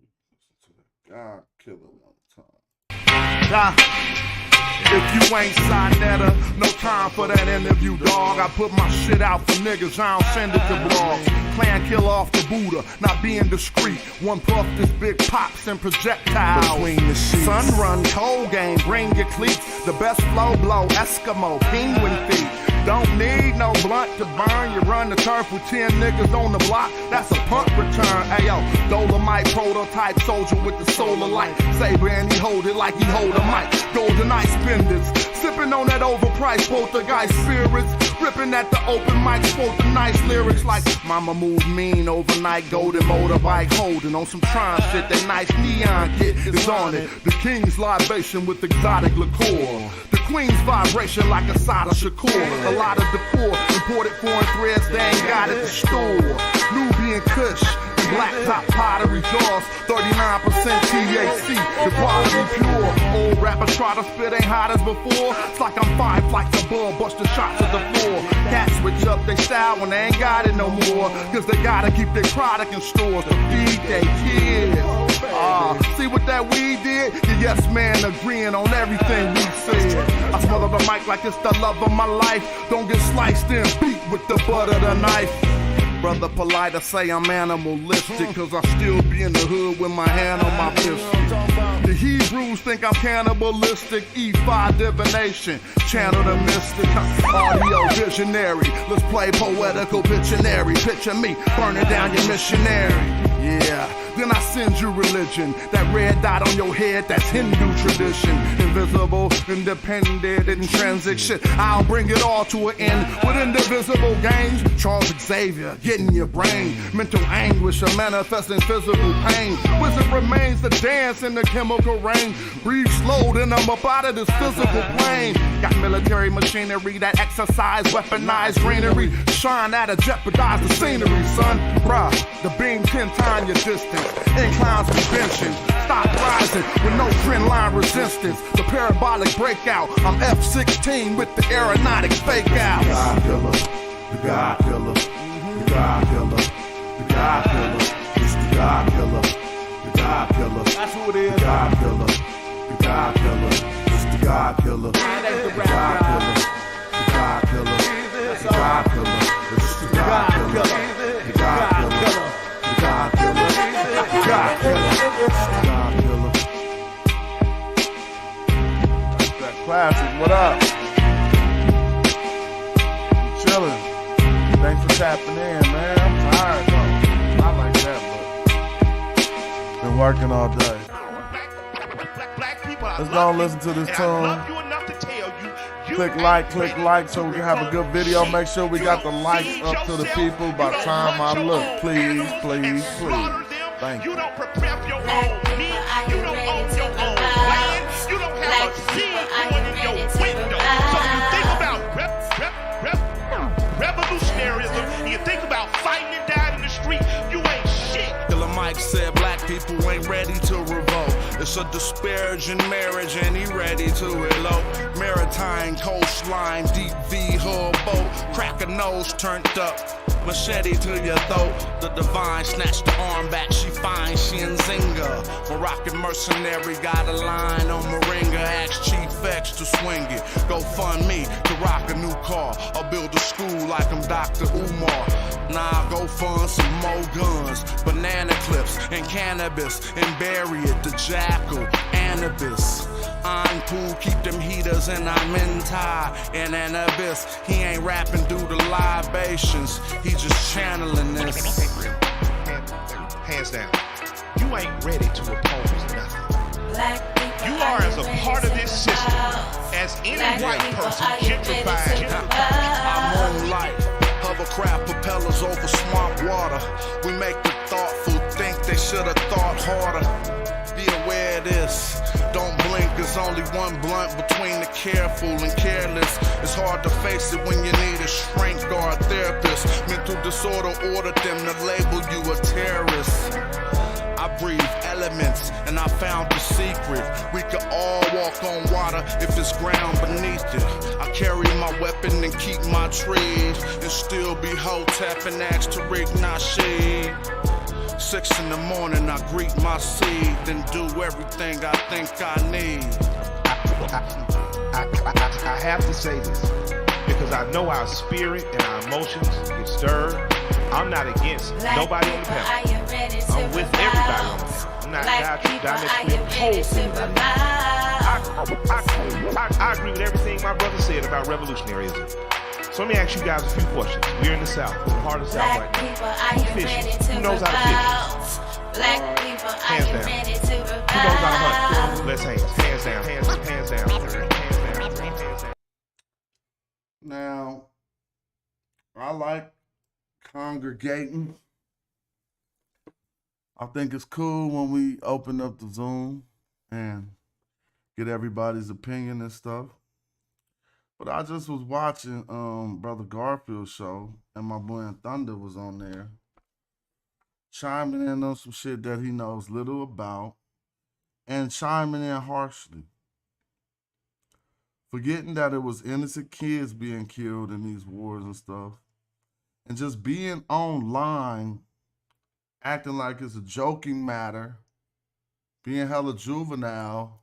Listen to that God killer one time. If you ain't Sinetta, no time for that interview, dog. I put my shit out for niggas, I don't send it to blogs. Plan kill off the Buddha, not being discreet. One puff, this big pops and projectiles. Between the sheets. Sun run, cold game, bring your cleats. The best flow blow, Eskimo, penguin feet. Don't need no blunt to burn. You run the turf with 10 niggas on the block. That's a punt return. Ayo, Dolomite prototype soldier with the solar light. Saber and he hold it like he hold a mic. Golden ice spenders, sipping on that overpriced poltergeist spirits. Ripping at the open mic, spoke the nice lyrics like Mama moved mean overnight. Golden motorbike holding on some Tron shit. That nice neon kit is on it. The king's libation with exotic liqueur. The queen's vibration like a Sada Shakur. A lot of decor, imported foreign threads, they ain't got it to store. Nubian Kush, black top pottery jaws, 39% THC, the quality pure. Old rappers try to spit, ain't hot as before. It's like I'm 5 flights above, bust the shots at the floor. Cats switch up their style when they ain't got it no more, cause they gotta keep their product in stores to feed their kids. See what that weed did? The yes man agreeing on everything we said. I smother the mic like it's the love of my life. Don't get sliced and beat with the butt of the knife. Brother polite, I say I'm animalistic, cause I still be in the hood with my hand on my pistol. The Hebrews think I'm cannibalistic, E5 divination, channel the mystic, audio visionary. Let's play poetical Pictionary, picture me burning down your missionary. Yeah, then I send you religion. That red dot on your head, that's Hindu tradition. Invisible, independent, intrinsic shit. I'll bring it all to an end with indivisible games. Charles Xavier, getting your brain. Mental anguish, a manifesting physical pain. Wizard remains the dance in the chemical rain. Breathe slow, then I'm up out of this physical plane. Got military machinery that exercise, weaponized greenery. Shine at a jeopardize the scenery, son. Bruh, the beam 10 times your distance. Inclines convention. Stop rising with no trend line resistance. The parabolic breakout. I'm F-16 with the aeronautics fake out. God killer, the God killer, the God killer, the God killer. It's the God killer, the God killer. That's who it is. The God killer, the God killer. It's the God killer, the God killer, the God killer, the God killer. It's the God killer, the God killer, the God killer, the God killer, the God killer. That's that classic. What up? Chilling. Thanks for tapping in, man. I'm tired though. Not like that, but been working all day. Let's go and listen to this tune. Click like so we can have a good video. Make sure we got the likes up to the people by the time I look. Please, please, please. Thank you. You don't prepare your own meat. You don't own your own land. You don't have a seed going in your window. So you think about revolutionaryism, and you think about fighting and dying in the street, you ain't shit. Killer Mike said black people ain't ready to revolt. It's a disparaging marriage and he ready to elope. Maritime coastline, deep V hull boat. Crack a nose turned up, machete to your throat. The divine snatched the arm back, she fine, she in Zinga. Moroccan mercenary got a line on Moringa. Ask Chief X to swing it. Go fund me to rock a new car. I'll build a school like I'm Dr. Umar. Nah, go fund some more guns, banana clips and cannabis, and bury it, the jackal, Anubis. I'm cool, keep them heaters, and I'm in tie in an abyss. He ain't rapping due to libations, he just channeling this. Hands down, you ain't ready to oppose nothing. You are as a part of this system as any white person gentrified. I'm on light. Hovercraft propellers over swamp water. We make the thoughtful think they should have thought harder. Be aware of this. Don't blink, there's only one blunt between the careful and careless. It's hard to face it when you need a shrink or a therapist. Mental disorder ordered them to label you a terrorist. I breathe elements and I found the secret. We could all walk on water if it's ground beneath it. I carry my weapon and keep my trees and still be Hotep and ask Tariq Nasheed. 6 in the morning, I greet my seed, then do everything I think I need. I have to say this because I know our spirit and our emotions get stirred. I'm not against nobody on the panel. I'm with everybody on the panel. I'm not diametrically opposed to anybody. I agree with everything my brother said about revolutionaryism. So let me ask you guys a few questions. We're in the South, we're in the heart of the South right now. Who fishes? Who knows how to fish? Hands down. Who knows how to hunt? Let's hands. Hands down. Hands down. Hands down. Hands down. Now, I like congregating. I think it's cool when we open up the Zoom and get everybody's opinion and stuff. But I just was watching Brother Garfield's show, and my boy Thunder was on there, chiming in on some shit that he knows little about, and chiming in harshly. Forgetting that it was innocent kids being killed in these wars and stuff. And just being online, acting like it's a joking matter, being hella juvenile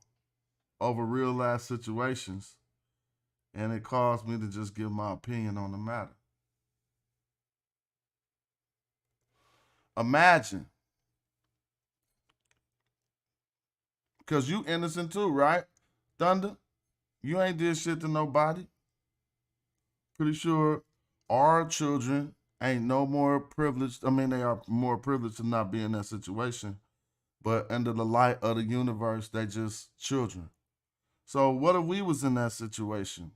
over real life situations. And it caused me to just give my opinion on the matter. Imagine. Because you innocent too, right? Thunder? You ain't did shit to nobody. Pretty sure our children ain't no more privileged. I mean, they are more privileged to not be in that situation. But under the light of the universe, they just children. So what if we was in that situation?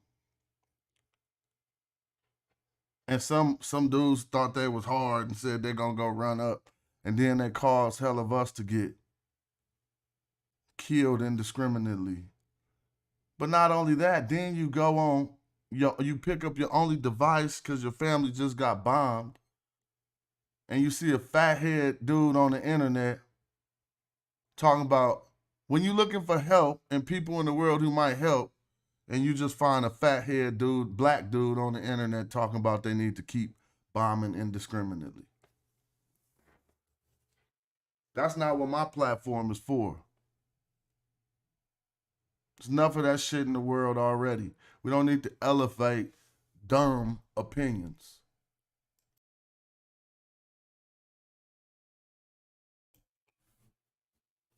And some dudes thought they was hard and said they're gonna go run up. And then they caused hell of us to get killed indiscriminately. But not only that, then you go on, you pick up your only device because your family just got bombed. And you see a fathead dude on the internet talking about when you're looking for help and people in the world who might help, and you just find a fathead dude, black dude on the internet talking about they need to keep bombing indiscriminately. That's not what my platform is for. There's enough of that shit in the world already. We don't need to elevate dumb opinions.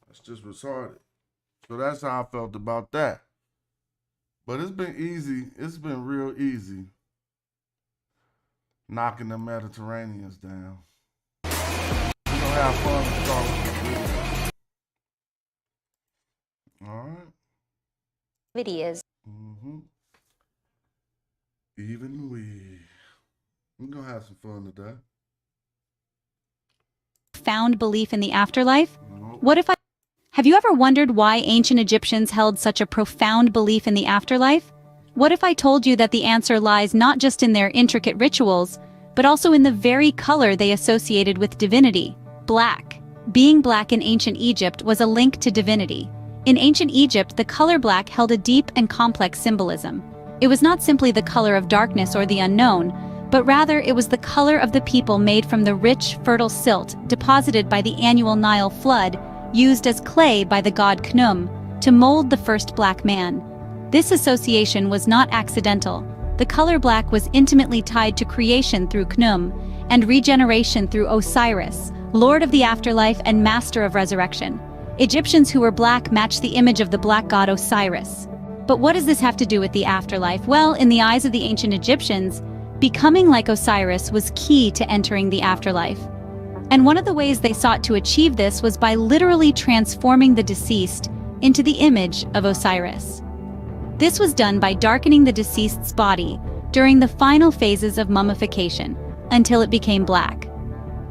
That's just retarded. So that's how I felt about that. But it's been easy. It's been real easy knocking the Mediterraneans down. We're gonna have fun with Charles. All right. Videos. Even we're gonna have some fun today. Found belief in the afterlife? What if Have you ever wondered why ancient Egyptians held such a profound belief in the afterlife? What if I told you that the answer lies not just in their intricate rituals, but also in the very color they associated with divinity, black. Being black in ancient Egypt was a link to divinity. In ancient Egypt, the color black held a deep and complex symbolism. It was not simply the color of darkness or the unknown, but rather it was the color of the people made from the rich, fertile silt deposited by the annual Nile flood, used as clay by the god Khnum to mold the first black man. This association was not accidental. The color black was intimately tied to creation through Khnum and regeneration through Osiris, lord of the afterlife and master of resurrection. Egyptians who were black matched the image of the black god Osiris. But what does this have to do with the afterlife? Well, in the eyes of the ancient Egyptians, becoming like Osiris was key to entering the afterlife. And one of the ways they sought to achieve this was by literally transforming the deceased into the image of Osiris. This was done by darkening the deceased's body during the final phases of mummification, until it became black.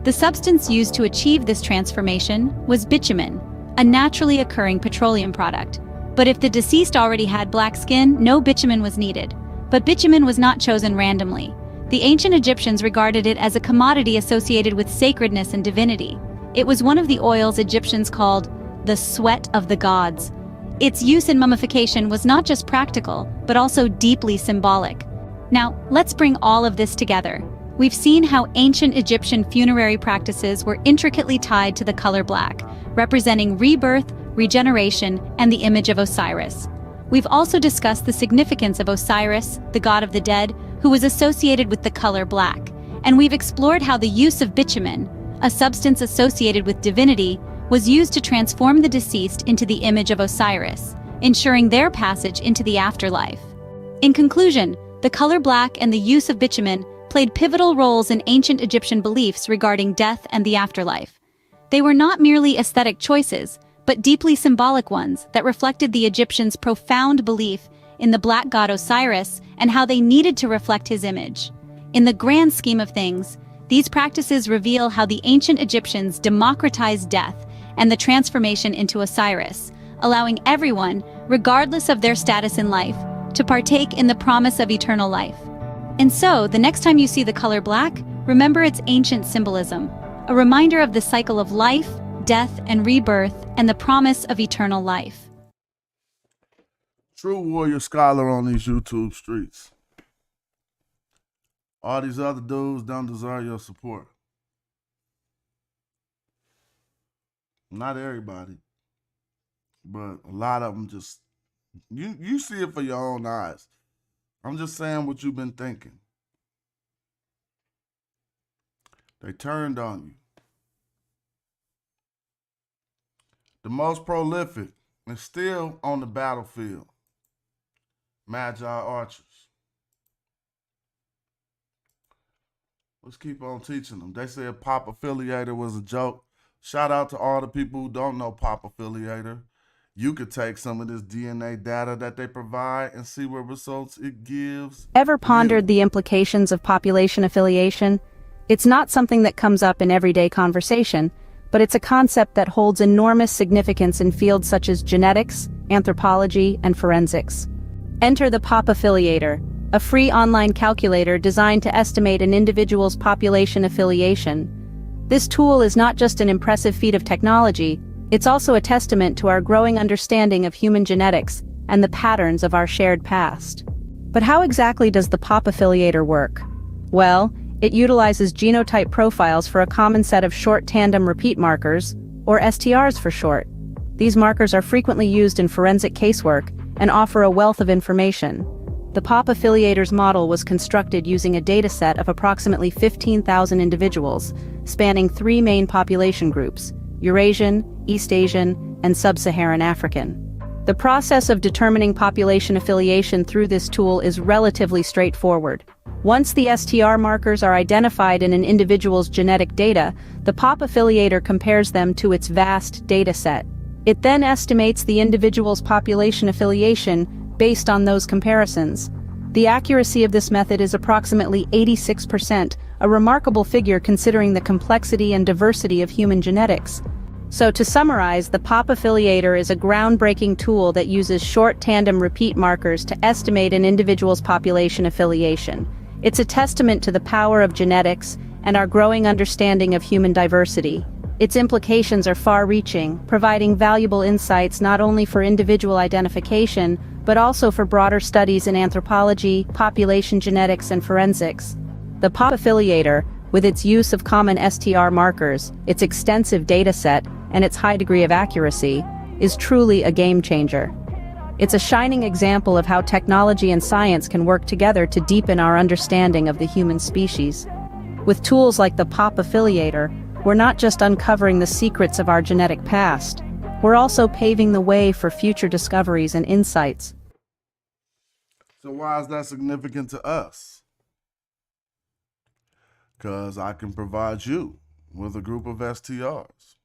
The substance used to achieve this transformation was bitumen, a naturally occurring petroleum product. But if the deceased already had black skin, no bitumen was needed. But bitumen was not chosen randomly. The ancient Egyptians regarded it as a commodity associated with sacredness and divinity. It was one of the oils Egyptians called the sweat of the gods. Its use in mummification was not just practical, but also deeply symbolic. Now, let's bring all of this together. We've seen how ancient Egyptian funerary practices were intricately tied to the color black, representing rebirth, regeneration, and the image of Osiris. We've also discussed the significance of Osiris, the god of the dead, who was associated with the color black. And we've explored how the use of bitumen, a substance associated with divinity, was used to transform the deceased into the image of Osiris, ensuring their passage into the afterlife. In conclusion, the color black and the use of bitumen played pivotal roles in ancient Egyptian beliefs regarding death and the afterlife. They were not merely aesthetic choices, but deeply symbolic ones that reflected the Egyptians' profound belief in the black god Osiris and how they needed to reflect his image. In the grand scheme of things, these practices reveal how the ancient Egyptians democratized death and the transformation into Osiris, allowing everyone, regardless of their status in life, to partake in the promise of eternal life. And so, the next time you see the color black, remember its ancient symbolism, a reminder of the cycle of life, death, and rebirth, and the promise of eternal life. True warrior scholar on these YouTube streets. All these other dudes don't deserve your support. Not everybody, but a lot of them just, you see it for your own eyes. I'm just saying what you've been thinking. They turned on you. The most prolific and still on the battlefield, Magi archers. Let's keep on teaching them. They said Pop Affiliator was a joke. Shout out to all the people who don't know Pop Affiliator. You could take some of this DNA data that they provide and see what results it gives. Ever pondered the implications of population affiliation? It's not something that comes up in everyday conversation, but it's a concept that holds enormous significance in fields such as genetics, anthropology, and forensics. Enter the Pop Affiliator, a free online calculator designed to estimate an individual's population affiliation. This tool is not just an impressive feat of technology, it's also a testament to our growing understanding of human genetics and the patterns of our shared past. But how exactly does the Pop Affiliator work? Well, it utilizes genotype profiles for a common set of short tandem repeat markers, or STRs for short. These markers are frequently used in forensic casework and offer a wealth of information. The Pop Affiliator's model was constructed using a dataset of approximately 15,000 individuals, spanning three main population groups: Eurasian, East Asian, and Sub-Saharan African. The process of determining population affiliation through this tool is relatively straightforward. Once the STR markers are identified in an individual's genetic data, the Pop Affiliator compares them to its vast dataset. It then estimates the individual's population affiliation based on those comparisons. The accuracy of this method is approximately 86%, a remarkable figure considering the complexity and diversity of human genetics. So to summarize, the Pop Affiliator is a groundbreaking tool that uses short tandem repeat markers to estimate an individual's population affiliation. It's a testament to the power of genetics and our growing understanding of human diversity. Its implications are far-reaching, providing valuable insights not only for individual identification, but also for broader studies in anthropology, population genetics, and forensics. The Pop Affiliator, with its use of common STR markers, its extensive dataset, and its high degree of accuracy, is truly a game-changer. It's a shining example of how technology and science can work together to deepen our understanding of the human species. With tools like the Pop Affiliator, we're not just uncovering the secrets of our genetic past, we're also paving the way for future discoveries and insights. So why is that significant to us? Because I can provide you with a group of STRs.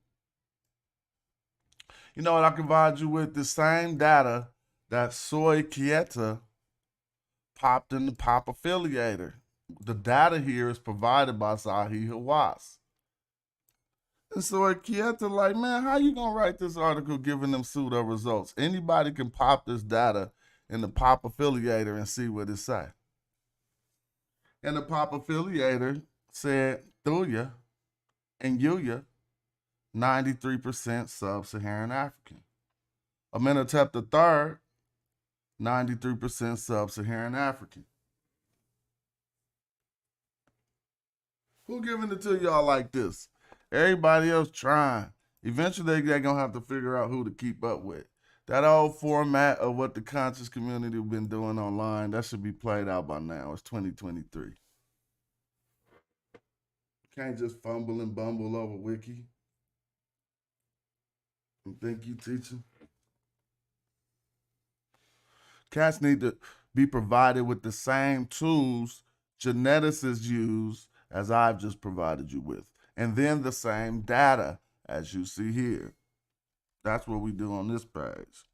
You know what? I can provide you with the same data that Soy Kieta popped in the Pop Affiliator. The data here is provided by Zahi Hawass. And so Kieta like, man, how you gonna write this article giving them pseudo results? Anybody can pop this data in the Pop Affiliator and see what it say. And the Pop Affiliator said Thuya and Yuya, 93% Sub-Saharan African. Amenhotep III, 93% Sub-Saharan African. Who giving it to y'all like this? Everybody else trying. Eventually, they're going to have to figure out who to keep up with. That old format of what the conscious community have been doing online, that should be played out by now. It's 2023. Can't just fumble and bumble over wiki and think you teaching. Cats need to be provided with the same tools geneticists use as I've just provided you with, and then the same data as you see here. That's what we do on this page.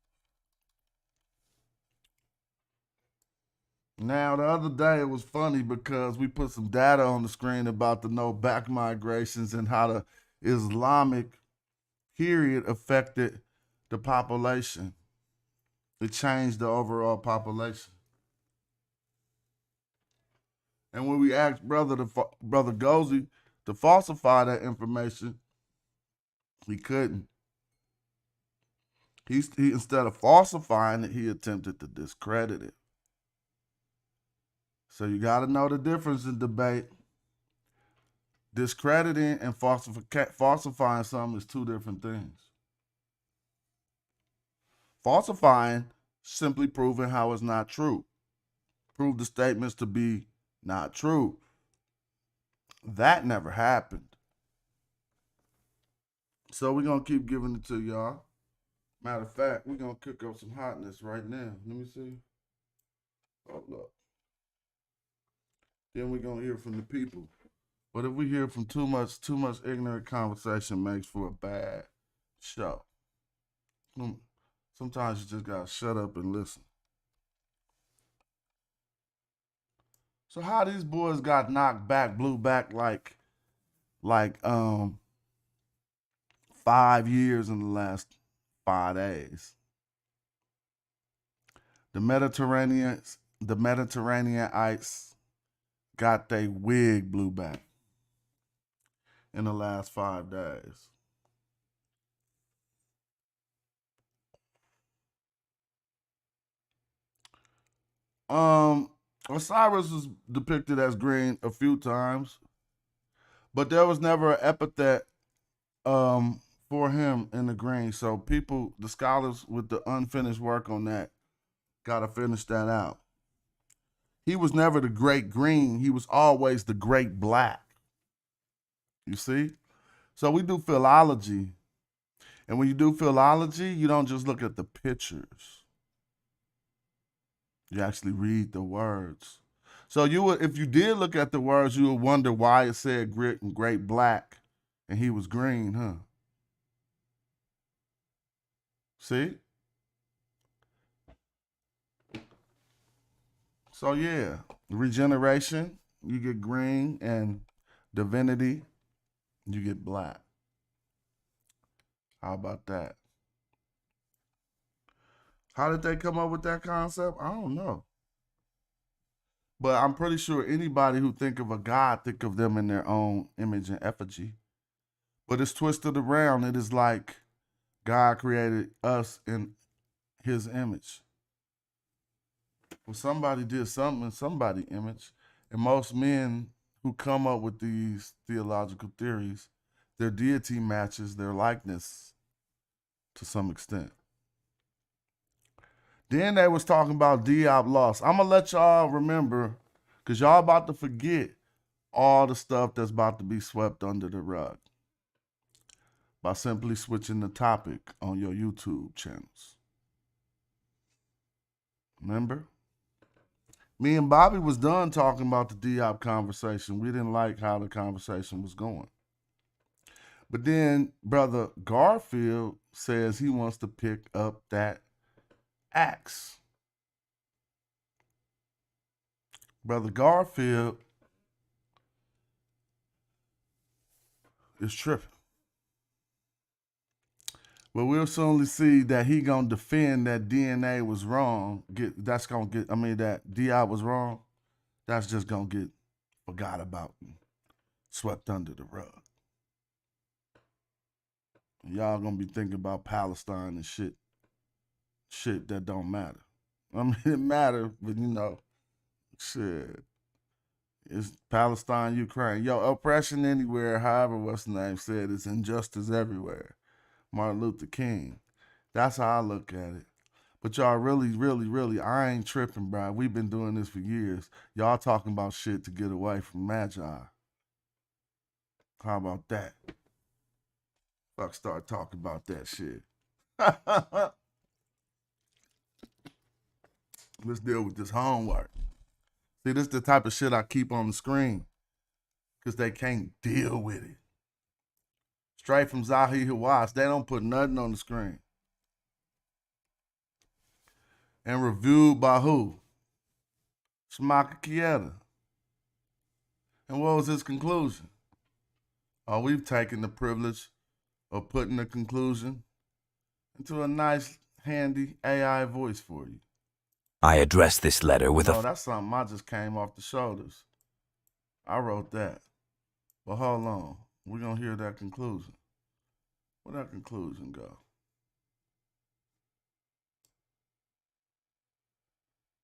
Now, the other day it was funny because we put some data on the screen about the no back migrations and how the Islamic period affected the population. It changed the overall population. And when we asked Brother Gozi to falsify that information, he couldn't. He instead of falsifying it, he attempted to discredit it. So you got to know the difference in debate. Discrediting and falsifying something is two different things. Falsifying, simply proving how it's not true. Prove the statements to be not true. That never happened. So we're going to keep giving it to y'all. Matter of fact, we're going to cook up some hotness right now. Let me see. Hold up. Then we're going to hear from the people. But if we hear from too much ignorant conversation makes for a bad show. Sometimes you just got to shut up and listen. So how these boys got knocked back, blew back like 5 years in the last 5 days. The Mediterraneanites got their wig blew back in the last 5 days. Osiris was depicted as green a few times, but there was never an epithet for him in the green. So people, the scholars with the unfinished work on that, gotta finish that out. He was never the great green. He was always the great black. You see? So we do philology. And when you do philology, you don't just look at the pictures. You actually read the words. So you would, if you did look at the words, you would wonder why it said great black and he was green, huh? See? So yeah, regeneration, you get green, and divinity, you get black. How about that? How did they come up with that concept? I don't know. But I'm pretty sure anybody who think of a god think of them in their own image and effigy. But it's twisted around. It is like God created us in his image. Well, somebody did something in somebody's image. And most men who come up with these theological theories, their deity matches their likeness to some extent. Then they was talking about Diab loss. I'm going to let y'all remember, because y'all about to forget all the stuff that's about to be swept under the rug by simply switching the topic on your YouTube channels. Remember? Me and Bobby was done talking about the Diab conversation. We didn't like how the conversation was going. But then Brother Garfield says he wants to pick up that axe. Brother Garfield is tripping. But we'll soon see that he gonna defend that DNA was wrong. That DI was wrong. That's just gonna get forgot about and swept under the rug. Y'all gonna be thinking about Palestine and shit that don't matter. I mean, it matters, but shit. It's Palestine, Ukraine. Yo, oppression anywhere, however, what's the name said, it's injustice everywhere. Martin Luther King. That's how I look at it. But y'all really, I ain't tripping, bro. We've been doing this for years. Y'all talking about shit to get away from Magi. How about that? Fuck, start talking about that shit. Let's deal with this homework. See, this is the type of shit I keep on the screen because they can't deal with it. Straight from Zahi Hawass, they don't put nothing on the screen. And reviewed by who? Shamaka Kieta. And what was his conclusion? Oh, we've taken the privilege of putting the conclusion into a nice, handy AI voice for you. I addressed this letter with Oh, that's something I just came off the shoulders. I wrote that. But hold on. We're going to hear that conclusion. Where'd that conclusion go?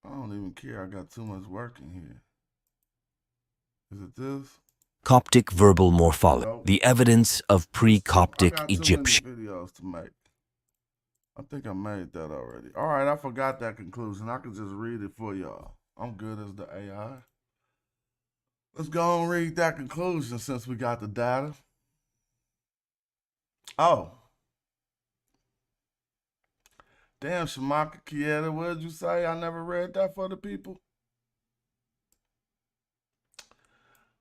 I don't even care. I got too much work in here. Is it this? Coptic verbal morphology, Nope. the evidence of pre-Coptic I got too Egyptian. many videos to make. I think I made that already. All right, I forgot that conclusion. I could just read it for y'all. I'm good as the AI. Let's go and read that conclusion since we got the data. Oh. Damn, Shamaka Kieta, what did you say? I never read that for the people.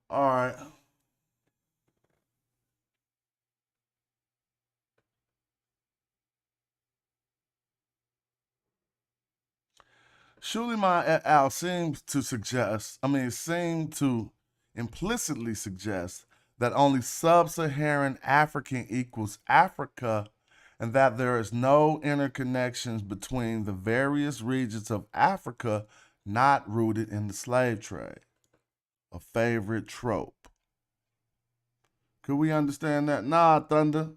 All right. Shuliman et al. Seemed to implicitly suggest that only sub-Saharan African equals Africa and that there is no interconnections between the various regions of Africa not rooted in the slave trade. A favorite trope. Could we understand that? Nah, Thunder.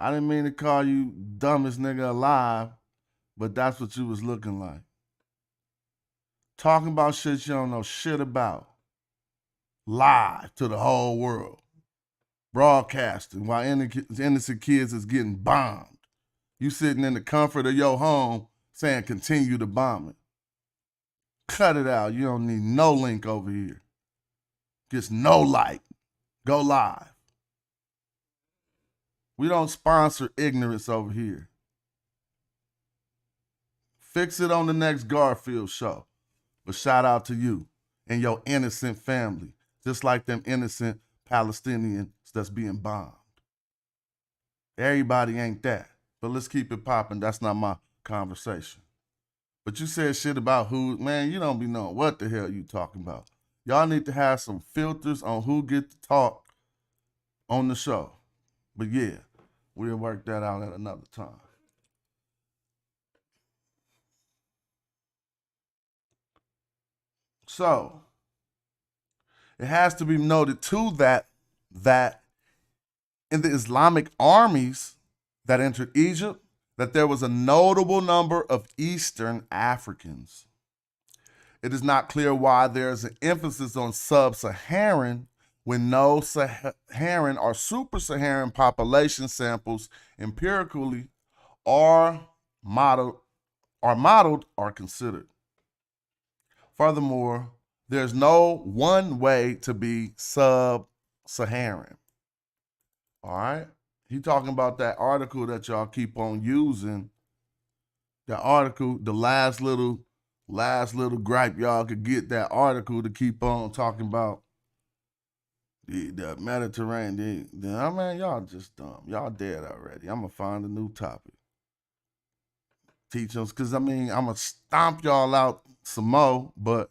I didn't mean to call you dumbest nigga alive, but that's what you was looking like. Talking about shit you don't know shit about. Live to the whole world. Broadcasting while innocent kids is getting bombed. You sitting in the comfort of your home saying continue to bomb it. Cut it out. You don't need no link over here. Gets no like. Go live. We don't sponsor ignorance over here. Fix it on the next Garfield show. But shout out to you and your innocent family, just like them innocent Palestinians that's being bombed. Everybody ain't that. But let's keep it popping. That's not my conversation. But you said shit about who, man, you don't be knowing what the hell you talking about. Y'all need to have some filters on who get to talk on the show. But yeah, we'll work that out at another time. So, it has to be noted too that in the Islamic armies that entered Egypt, that there was a notable number of Eastern Africans. It is not clear why there is an emphasis on sub-Saharan when no Saharan or super-Saharan population samples empirically are modeled or considered. Furthermore, there's no one way to be sub-Saharan. All right? He talking about that article that y'all keep on using. That article, the last little gripe y'all could get, that article to keep on talking about the Mediterranean. I mean, y'all just dumb. Y'all dead already. I'm going to find a new topic. Teach us, because, I mean, I'm going to stomp y'all out some more, but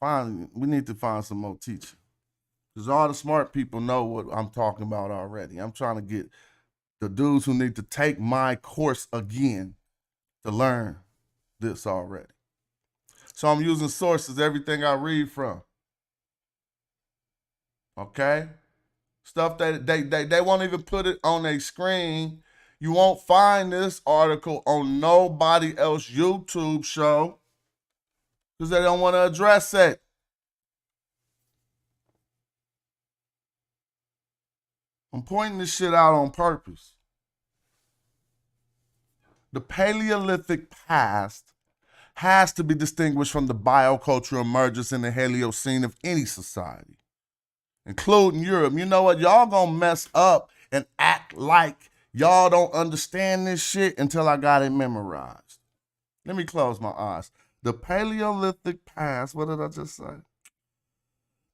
we need to find some more teachers. Because all the smart people know what I'm talking about already. I'm trying to get the dudes who need to take my course again to learn this already. So I'm using sources, everything I read from. Okay? Stuff that they won't even put it on a screen. You won't find this article on nobody else YouTube show because they don't want to address it. I'm pointing this shit out on purpose. The Paleolithic past has to be distinguished from the biocultural emergence in the Haliocene of any society, including Europe. You know what? Y'all gonna mess up and act like y'all don't understand this shit until I got it memorized. Let me close my eyes. The Paleolithic past, what did I just say?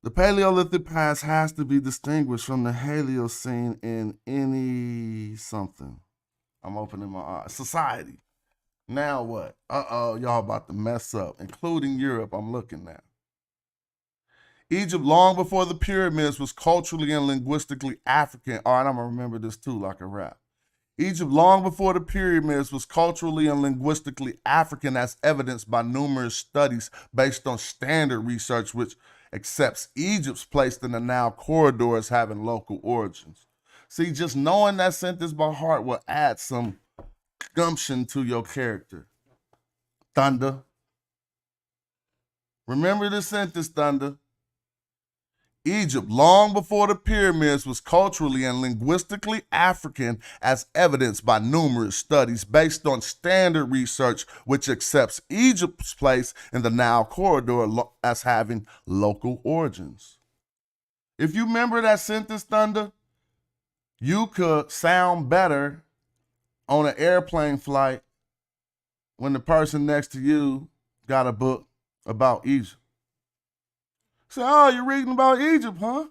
The Paleolithic past has to be distinguished from the Haliocene in any something. I'm opening my eyes. Society. Now what? Y'all about to mess up, including Europe. I'm looking at. Egypt, long before the pyramids, was culturally and linguistically African. All right, I'm going to remember this too, like a rap. Egypt, long before the pyramids, was culturally and linguistically African, as evidenced by numerous studies based on standard research, which accepts Egypt's place in the Nile corridor as having local origins. See, just knowing that sentence by heart will add some gumption to your character. Thunder. Remember this sentence, Thunder. Egypt, long before the pyramids, was culturally and linguistically African, as evidenced by numerous studies based on standard research, which accepts Egypt's place in the Nile corridor as having local origins. If you remember that sentence, Thunder, you could sound better on an airplane flight when the person next to you got a book about Egypt. Say, oh, you're reading about Egypt, huh?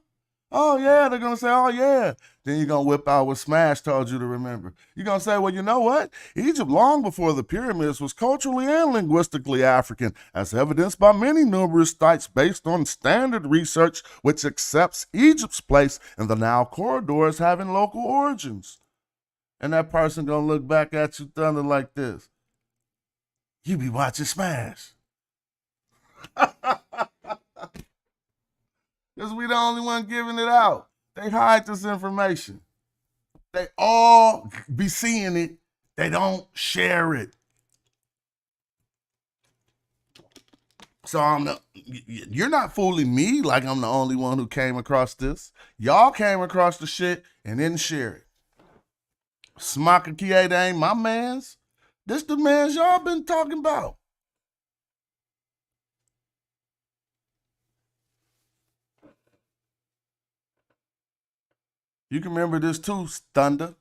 Oh, yeah. They're going to say, oh, yeah. Then you're going to whip out what Smash told you to remember. You're going to say, well, you know what? Egypt, long before the pyramids, was culturally and linguistically African, as evidenced by many numerous sites based on standard research, which accepts Egypt's place in the Nile corridor as having local origins. And that person going to look back at you, Thunder, like this. You be watching Smash. Because we the only one giving it out. They hide this information. They all be seeing it. They don't share it. So you're not fooling me like I'm the only one who came across this. Y'all came across the shit and didn't share it. Smaka Kieda ain't my mans. This the mans y'all been talking about. You can remember this too, Thunder.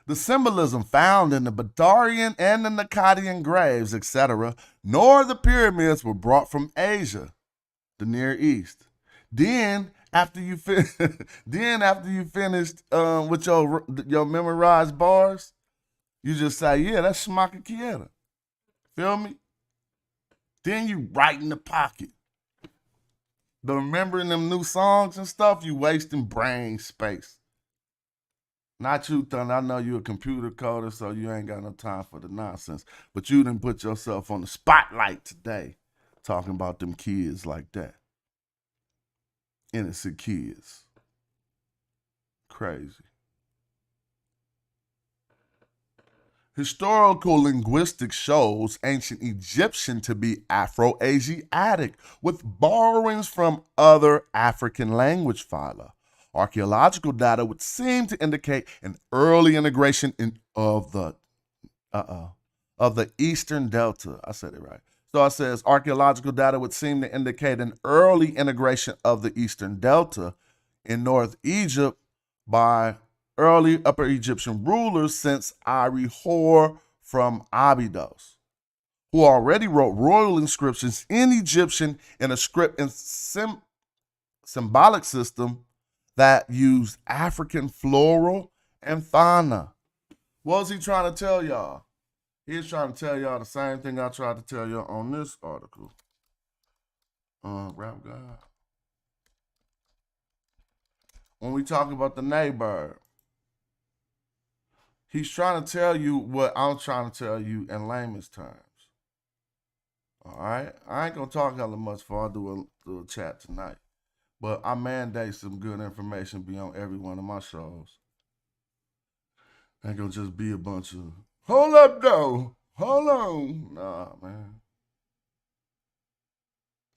The symbolism found in the Badarian and the Akkadian graves, etc., nor the pyramids were brought from Asia, the Near East. Then, after you finished with your memorized bars, you just say, yeah, that's Smaka Kieta. Feel me? Then you write in the pocket. But remembering them new songs and stuff, you wasting brain space. Not you, Thunder. I know you a computer coder, so you ain't got no time for the nonsense. But you done put yourself on the spotlight today, talking about them kids like that. Innocent kids. Crazy. Historical linguistics shows ancient Egyptian to be Afro-Asiatic, with borrowings from other African language phyla. Archaeological data would seem to indicate an early integration of the Eastern Delta. I said it right. So it says archaeological data would seem to indicate an early integration of the Eastern Delta in North Egypt by early Upper Egyptian rulers since Ari-Hor from Abydos, who already wrote royal inscriptions in Egyptian in a script and symbolic system that used African floral and fauna. What was he trying to tell y'all? He's trying to tell y'all the same thing I tried to tell y'all on this article. Rap God. When we talk about the neighbor, he's trying to tell you what I'm trying to tell you in layman's terms. All right? I ain't going to talk hella much before I do a chat tonight. But I mandate some good information be on every one of my shows. Ain't going to just be a bunch of, hold up, though. Hold on. Nah, man.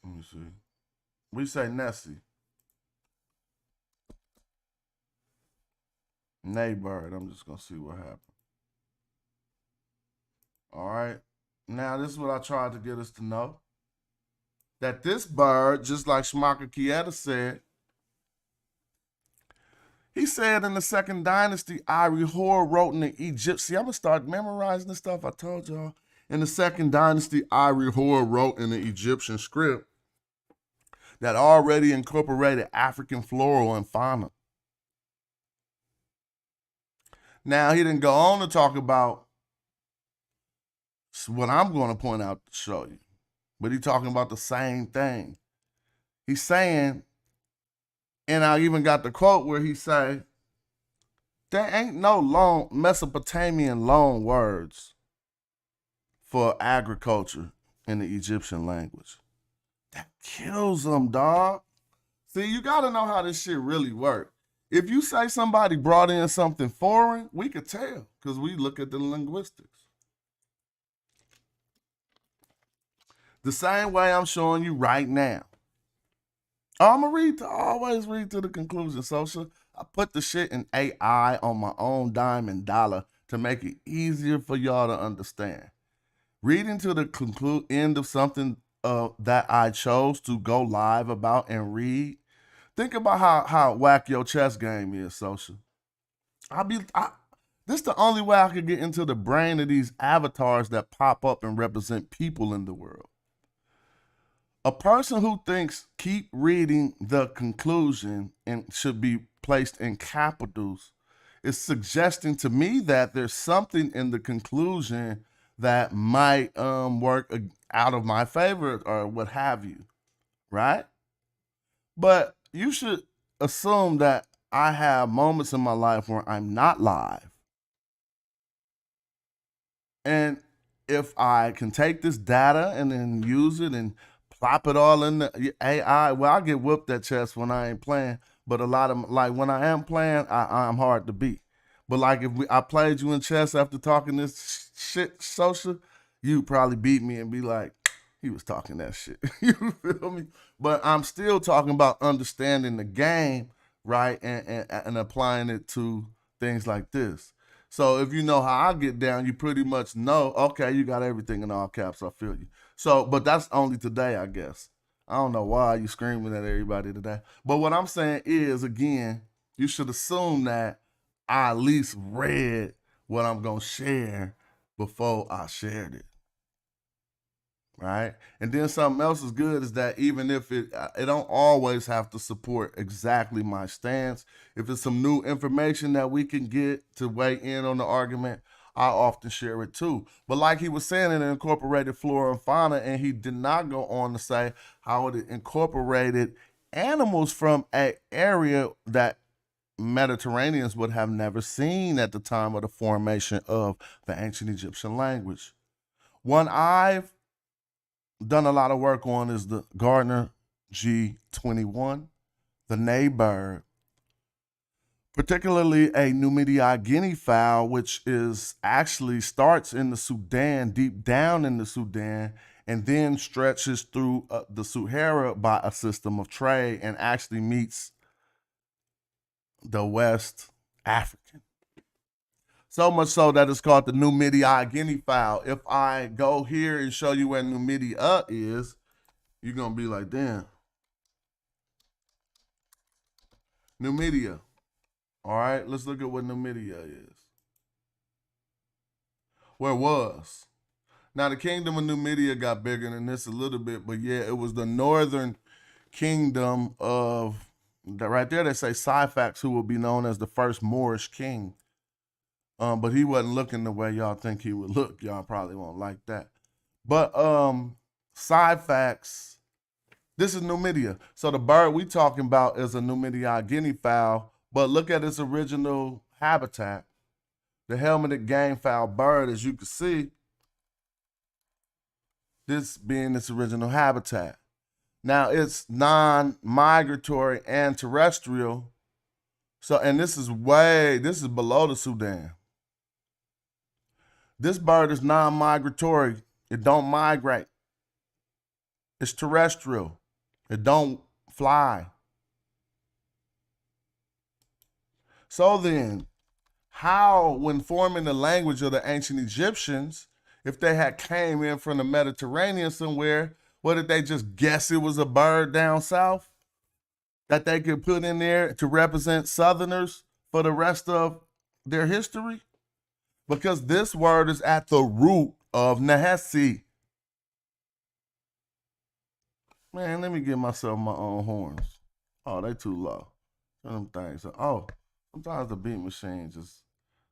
Let me see. We say Nessie. Naybird. I'm just gonna see what happened. All right. Now this is what I tried to get us to know. That this bird, just like Shmaka Kieta said, he said in the second dynasty, Irihor wrote in the Egypt. See, I'm gonna start memorizing this stuff. I told y'all. In the second dynasty, Irihor wrote in the Egyptian script that already incorporated African floral and fauna. Now, he didn't go on to talk about what I'm going to point out to show you, but he's talking about the same thing. He's saying, and I even got the quote where he say, there ain't no long Mesopotamian loan words for agriculture in the Egyptian language. That kills them, dog. See, you got to know how this shit really works. If you say somebody brought in something foreign, we could tell because we look at the linguistics. The same way I'm showing you right now. I'm going to always read to the conclusion, social. I put the shit in AI on my own dime and dollar to make it easier for y'all to understand. Reading to the end of something that I chose to go live about and read. Think about how whack your chess game is, social. This is the only way I could get into the brain of these avatars that pop up and represent people in the world. A person who thinks keep reading the conclusion and should be placed in capitals is suggesting to me that there's something in the conclusion that might work out of my favor or what have you, right? But you should assume that I have moments in my life where I'm not live. And if I can take this data and then use it and plop it all in the AI, well, I get whooped at chess when I ain't playing. But a lot of, like, when I am playing, I'm hard to beat. But like if I played you in chess after talking this shit social, you probably beat me and be like, he was talking that shit. You feel me? But I'm still talking about understanding the game, right? And applying it to things like this. So if you know how I get down, you pretty much know, okay, you got everything in all caps. I feel you. So, but that's only today, I guess. I don't know why you screaming at everybody today. But what I'm saying is, again, you should assume that I at least read what I'm going to share before I shared it. Right? And then something else is good is that even if it don't always have to support exactly my stance. If it's some new information that we can get to weigh in on the argument, I often share it too. But like he was saying, it incorporated flora and fauna, and he did not go on to say how it incorporated animals from an area that Mediterraneans would have never seen at the time of the formation of the ancient Egyptian language. One I've done a lot of work on is the Gardner G21, the neighbor, particularly a Nubian guinea fowl, which is actually starts in the Sudan, deep down in the Sudan, and then stretches through the Sahara by a system of trade and actually meets the West African. So much so that it's called the Nubian guinea fowl. If I go here and show you where Numidia is, you're going to be like, damn. Numidia. All right, let's look at what Numidia is. Where it was. Now, the kingdom of Numidia got bigger than this a little bit, but yeah, it was the northern kingdom of, right there they say Syphax, who will be known as the first Moorish king. But he wasn't looking the way y'all think he would look. Y'all probably won't like that. But Syphax, this is Numidia. So the bird we talking about is a Nubian guinea fowl, but look at its original habitat. The helmeted game fowl bird, as you can see, this being its original habitat. Now it's non-migratory and terrestrial. So, and this is below the Sudan. This bird is non-migratory. It don't migrate. It's terrestrial. It don't fly. So then, how, when forming the language of the ancient Egyptians, if they had came in from the Mediterranean somewhere, what did they just guess it was a bird down south that they could put in there to represent Southerners for the rest of their history? Because this word is at the root of Nahesi. Man, let me give myself my own horns. Oh, they too low. Turn them things up. Oh, sometimes the beat machine just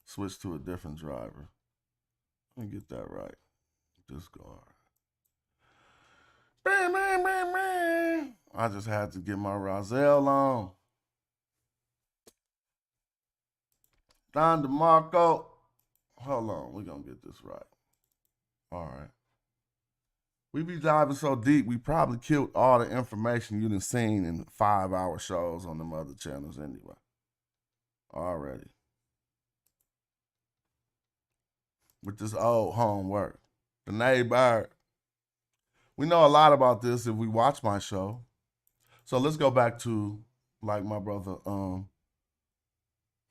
switch to a different driver. Let me get that right. Discard. Bam, bam, bam, bam. I just had to get my Rozelle on. Don DeMarco. Hold on, we're going to get this right. All right. We be diving so deep, we probably killed all the information you done seen in 5-hour shows on them other channels anyway. Already. With this old homework. The neighbor. We know a lot about this if we watch my show. So let's go back to, like my brother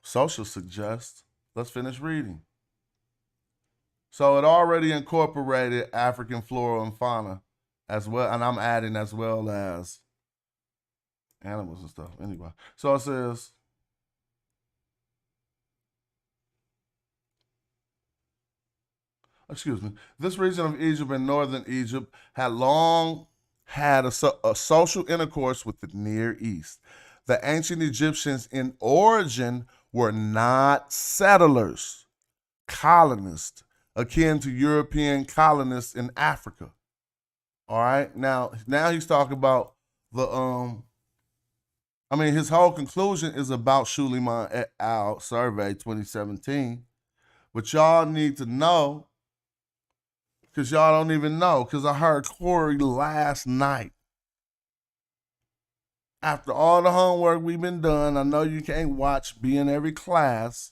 Social suggests, let's finish reading. So it already incorporated African flora and fauna as well, and I'm adding as well as animals and stuff. Anyway, so it says, this region of Egypt and northern Egypt had long had a social intercourse with the Near East. The ancient Egyptians in origin were not settlers, colonists, akin to European colonists in Africa. All right, now he's talking about the his whole conclusion is about Suleiman et al. Survey 2017, but y'all need to know, because y'all don't even know, because I heard Corey last night. After all the homework we've been done, I know you can't be in every class,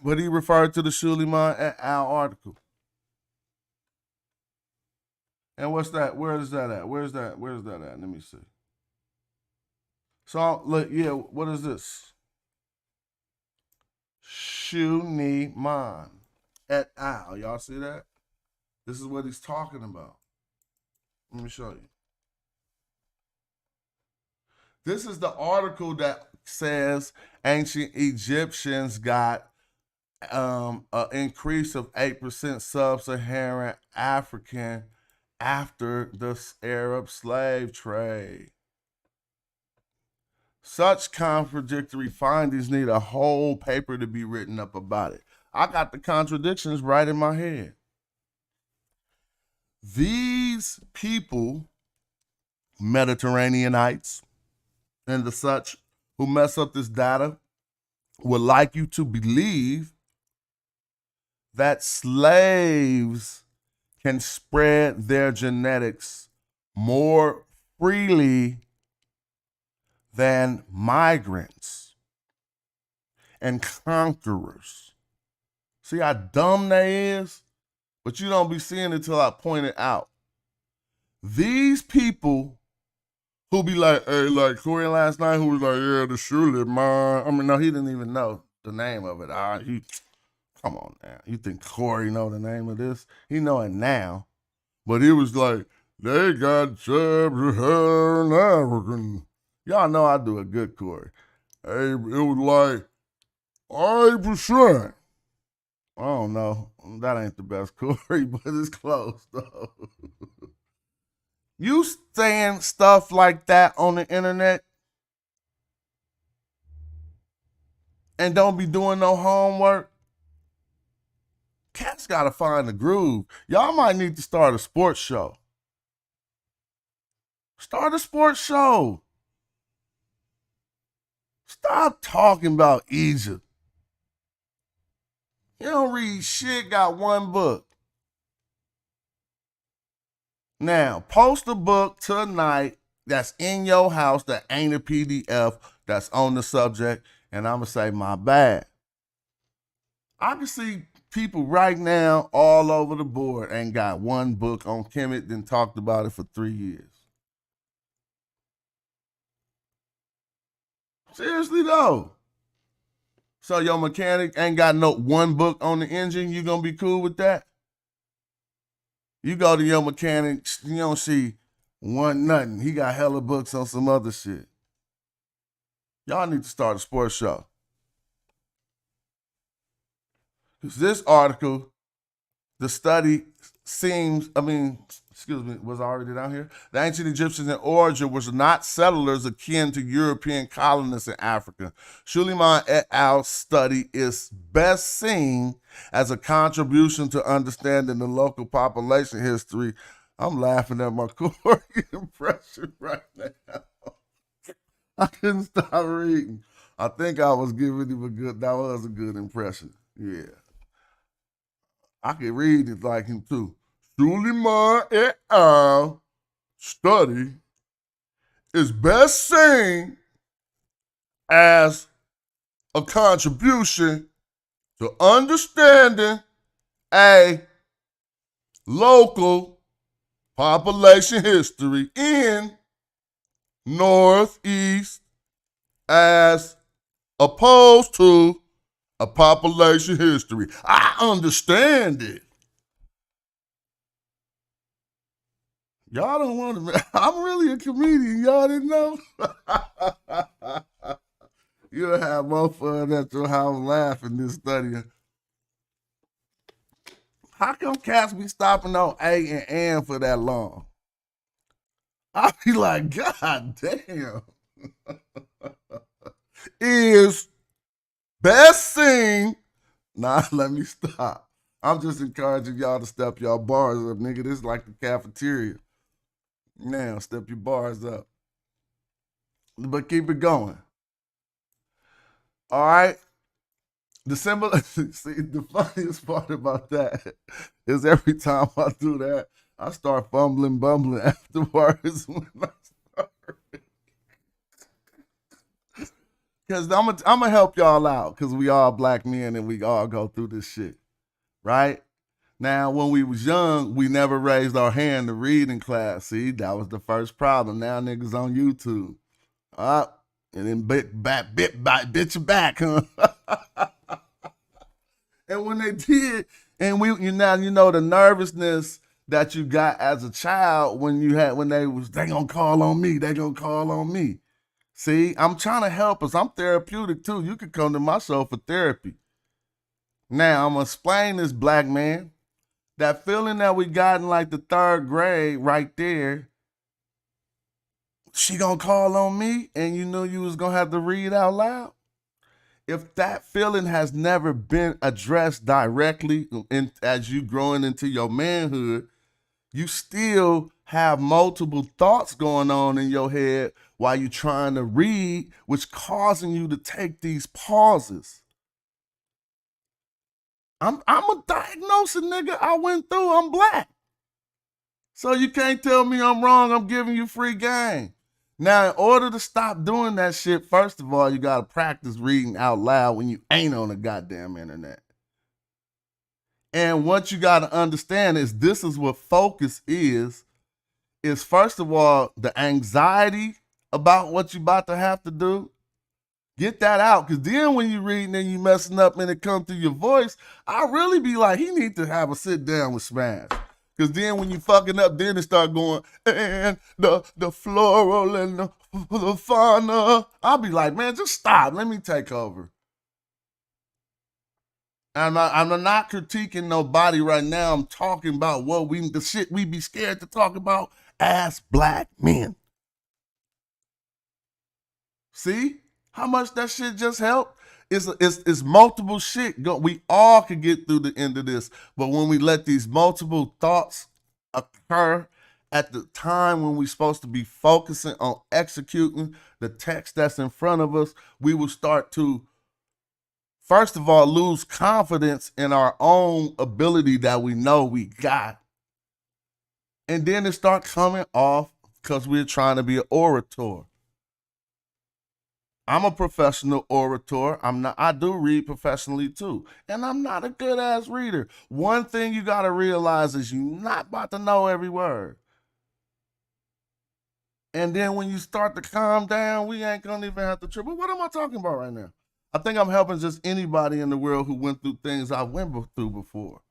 but he referred to the Suleiman et al. Article. And what's that? Where is that at? Where's that at? Let me see. So, look, yeah, what is this? Suleiman et al. Y'all see that? This is what he's talking about. Let me show you. This is the article that says ancient Egyptians got an increase of 8% sub-Saharan African after the Arab slave trade. Such contradictory findings need a whole paper to be written up about it. I got the contradictions right in my head. These people, Mediterraneanites and the such, who mess up this data, would like you to believe that slaves can spread their genetics more freely than migrants and conquerors. See how dumb they is? But you don't be seeing it until I point it out. These people who be like, hey, like Corey last night, who was like, yeah, the Suleiman. No, he didn't even know the name of it. Come on now. You think Corey know the name of this? He know it now. But he was like, they got sub-Saharan African. Y'all know I do a good Corey. Hey, it was like 8%. I don't know. That ain't the best Corey, but it's close, though. You saying stuff like that on the internet and don't be doing no homework, cats gotta find the groove. Y'all might need to start a sports show. Start a sports show. Stop talking about Egypt. You don't read shit, got one book. Now, post a book tonight that's in your house that ain't a PDF that's on the subject, and I'm going to say my bad. I can see people right now all over the board ain't got one book on Kemet, then talked about it for 3 years. Seriously, though. So your mechanic ain't got no one book on the engine, you gonna be cool with that? You go to your mechanic, you don't see one nothing. He got hella books on some other shit. Y'all need to start a sports show. Because this article, the study was already down here. The ancient Egyptians in origin was not settlers akin to European colonists in Africa. Suleiman et al.'s study is best seen as a contribution to understanding the local population history. I'm laughing at my core impression right now. I couldn't stop reading. I think I was giving him that was a good impression. Yeah. I can read it like him too. Suleiman et al. Study is best seen as a contribution to understanding a local population history in Northeast as opposed to a population history. I understand it. Y'all don't want to. I'm really a comedian. Y'all didn't know? You'll have more fun at your house laughing than studying. How come cats be stopping on A and N for that long? I be like, God damn. Is best seen. Nah, let me stop. I'm just encouraging y'all to step y'all bars up, nigga. This is like the cafeteria. Now, step your bars up. But keep it going. All right? The symbol, see, the funniest part about that is every time I do that, I start bumbling afterwards when I start. Because I'm going to help y'all out because we all black men and we all go through this shit, right? Now, when we was young, we never raised our hand to read in class. See, that was the first problem. Now niggas on YouTube. And then bit you back, huh? And when they did, and you know the nervousness that you got as a child when they gonna call on me. See, I'm trying to help us. I'm therapeutic too. You can come to my show for therapy. Now I'm gonna explain this, black man. That feeling that we got in like the 3rd grade right there, she gonna call on me and you knew you was gonna have to read out loud. If that feeling has never been addressed directly as you growing into your manhood, you still have multiple thoughts going on in your head while you're trying to read, which causing you to take these pauses. I'm a diagnosing nigga. I went through. I'm black. So you can't tell me I'm wrong. I'm giving you free game. Now, in order to stop doing that shit, first of all, you got to practice reading out loud when you ain't on the goddamn internet. And what you got to understand is this is what focus is first of all, the anxiety about what you about to have to do. Get that out, because then when you reading and you messing up and it comes through your voice, I really be like, he need to have a sit down with Smash. Because then when you fucking up, then it start going, and the floral and the fauna. I'll be like, man, just stop. Let me take over. I'm not critiquing nobody right now. I'm talking about the shit we be scared to talk about as black men. See how much that shit just helped? It's multiple shit. We all could get through the end of this, but when we let these multiple thoughts occur at the time when we're supposed to be focusing on executing the text that's in front of us, we will start to, first of all, lose confidence in our own ability that we know we got. And then it start coming off because we're trying to be an orator. I'm a professional orator. I do read professionally too. And I'm not a good ass reader. One thing you gotta realize is you're not about to know every word. And then when you start to calm down, we ain't gonna even have to trip. But what am I talking about right now? I think I'm helping just anybody in the world who went through things I went through before.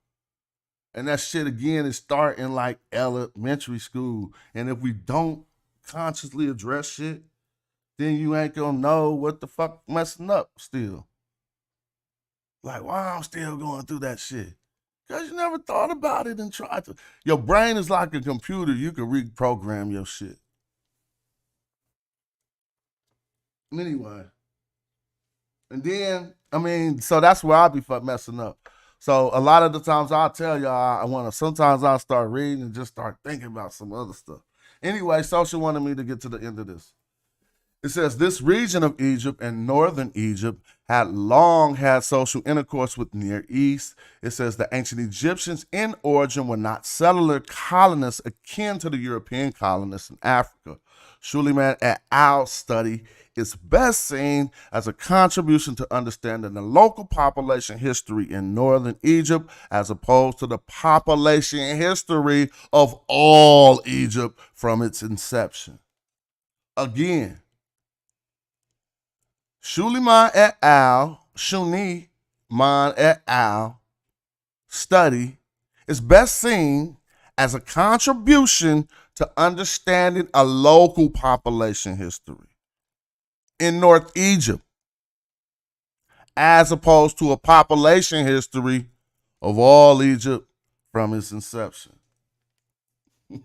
And that shit, again, is starting like elementary school. And if we don't consciously address shit, then you ain't gonna know what the fuck messing up still. Like, why I'm still going through that shit? Because you never thought about it and tried to. Your brain is like a computer. You can reprogram your shit. Anyway. And then, I mean, so that's where I be messing up. So a lot of the times I'll tell y'all sometimes I'll start reading and just start thinking about some other stuff. Anyway, Social wanted me to get to the end of this. It says, this region of Egypt and northern Egypt had long had social intercourse with Near East. It says the ancient Egyptians in origin were not settler colonists akin to the European colonists in Africa. Suleiman et al.'s study is best seen as a contribution to understanding the local population history in northern Egypt as opposed to the population history of all Egypt from its inception. Again, Suleiman et al., Suleiman et al. Study is best seen as a contribution to understanding a local population history in North Egypt, as opposed to a population history of all Egypt from its inception. I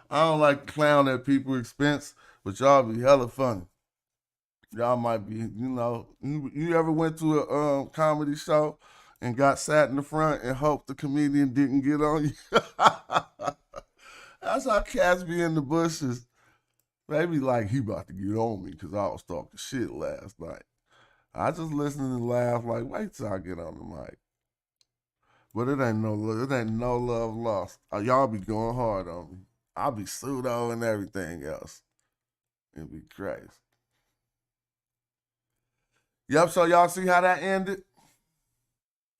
don't like to clown at people's expense, but y'all be hella funny. Y'all might be, you ever went to a comedy show and got sat in the front and hoped the comedian didn't get on you? That's how cats be in the bushes. They be like, he about to get on me because I was talking shit last night. I just listen and laugh like, wait till I get on the mic. But it ain't no love lost. Y'all be going hard on me. I'll be pseudo and everything else. It'd be crazy. Yep, so y'all see how that ended?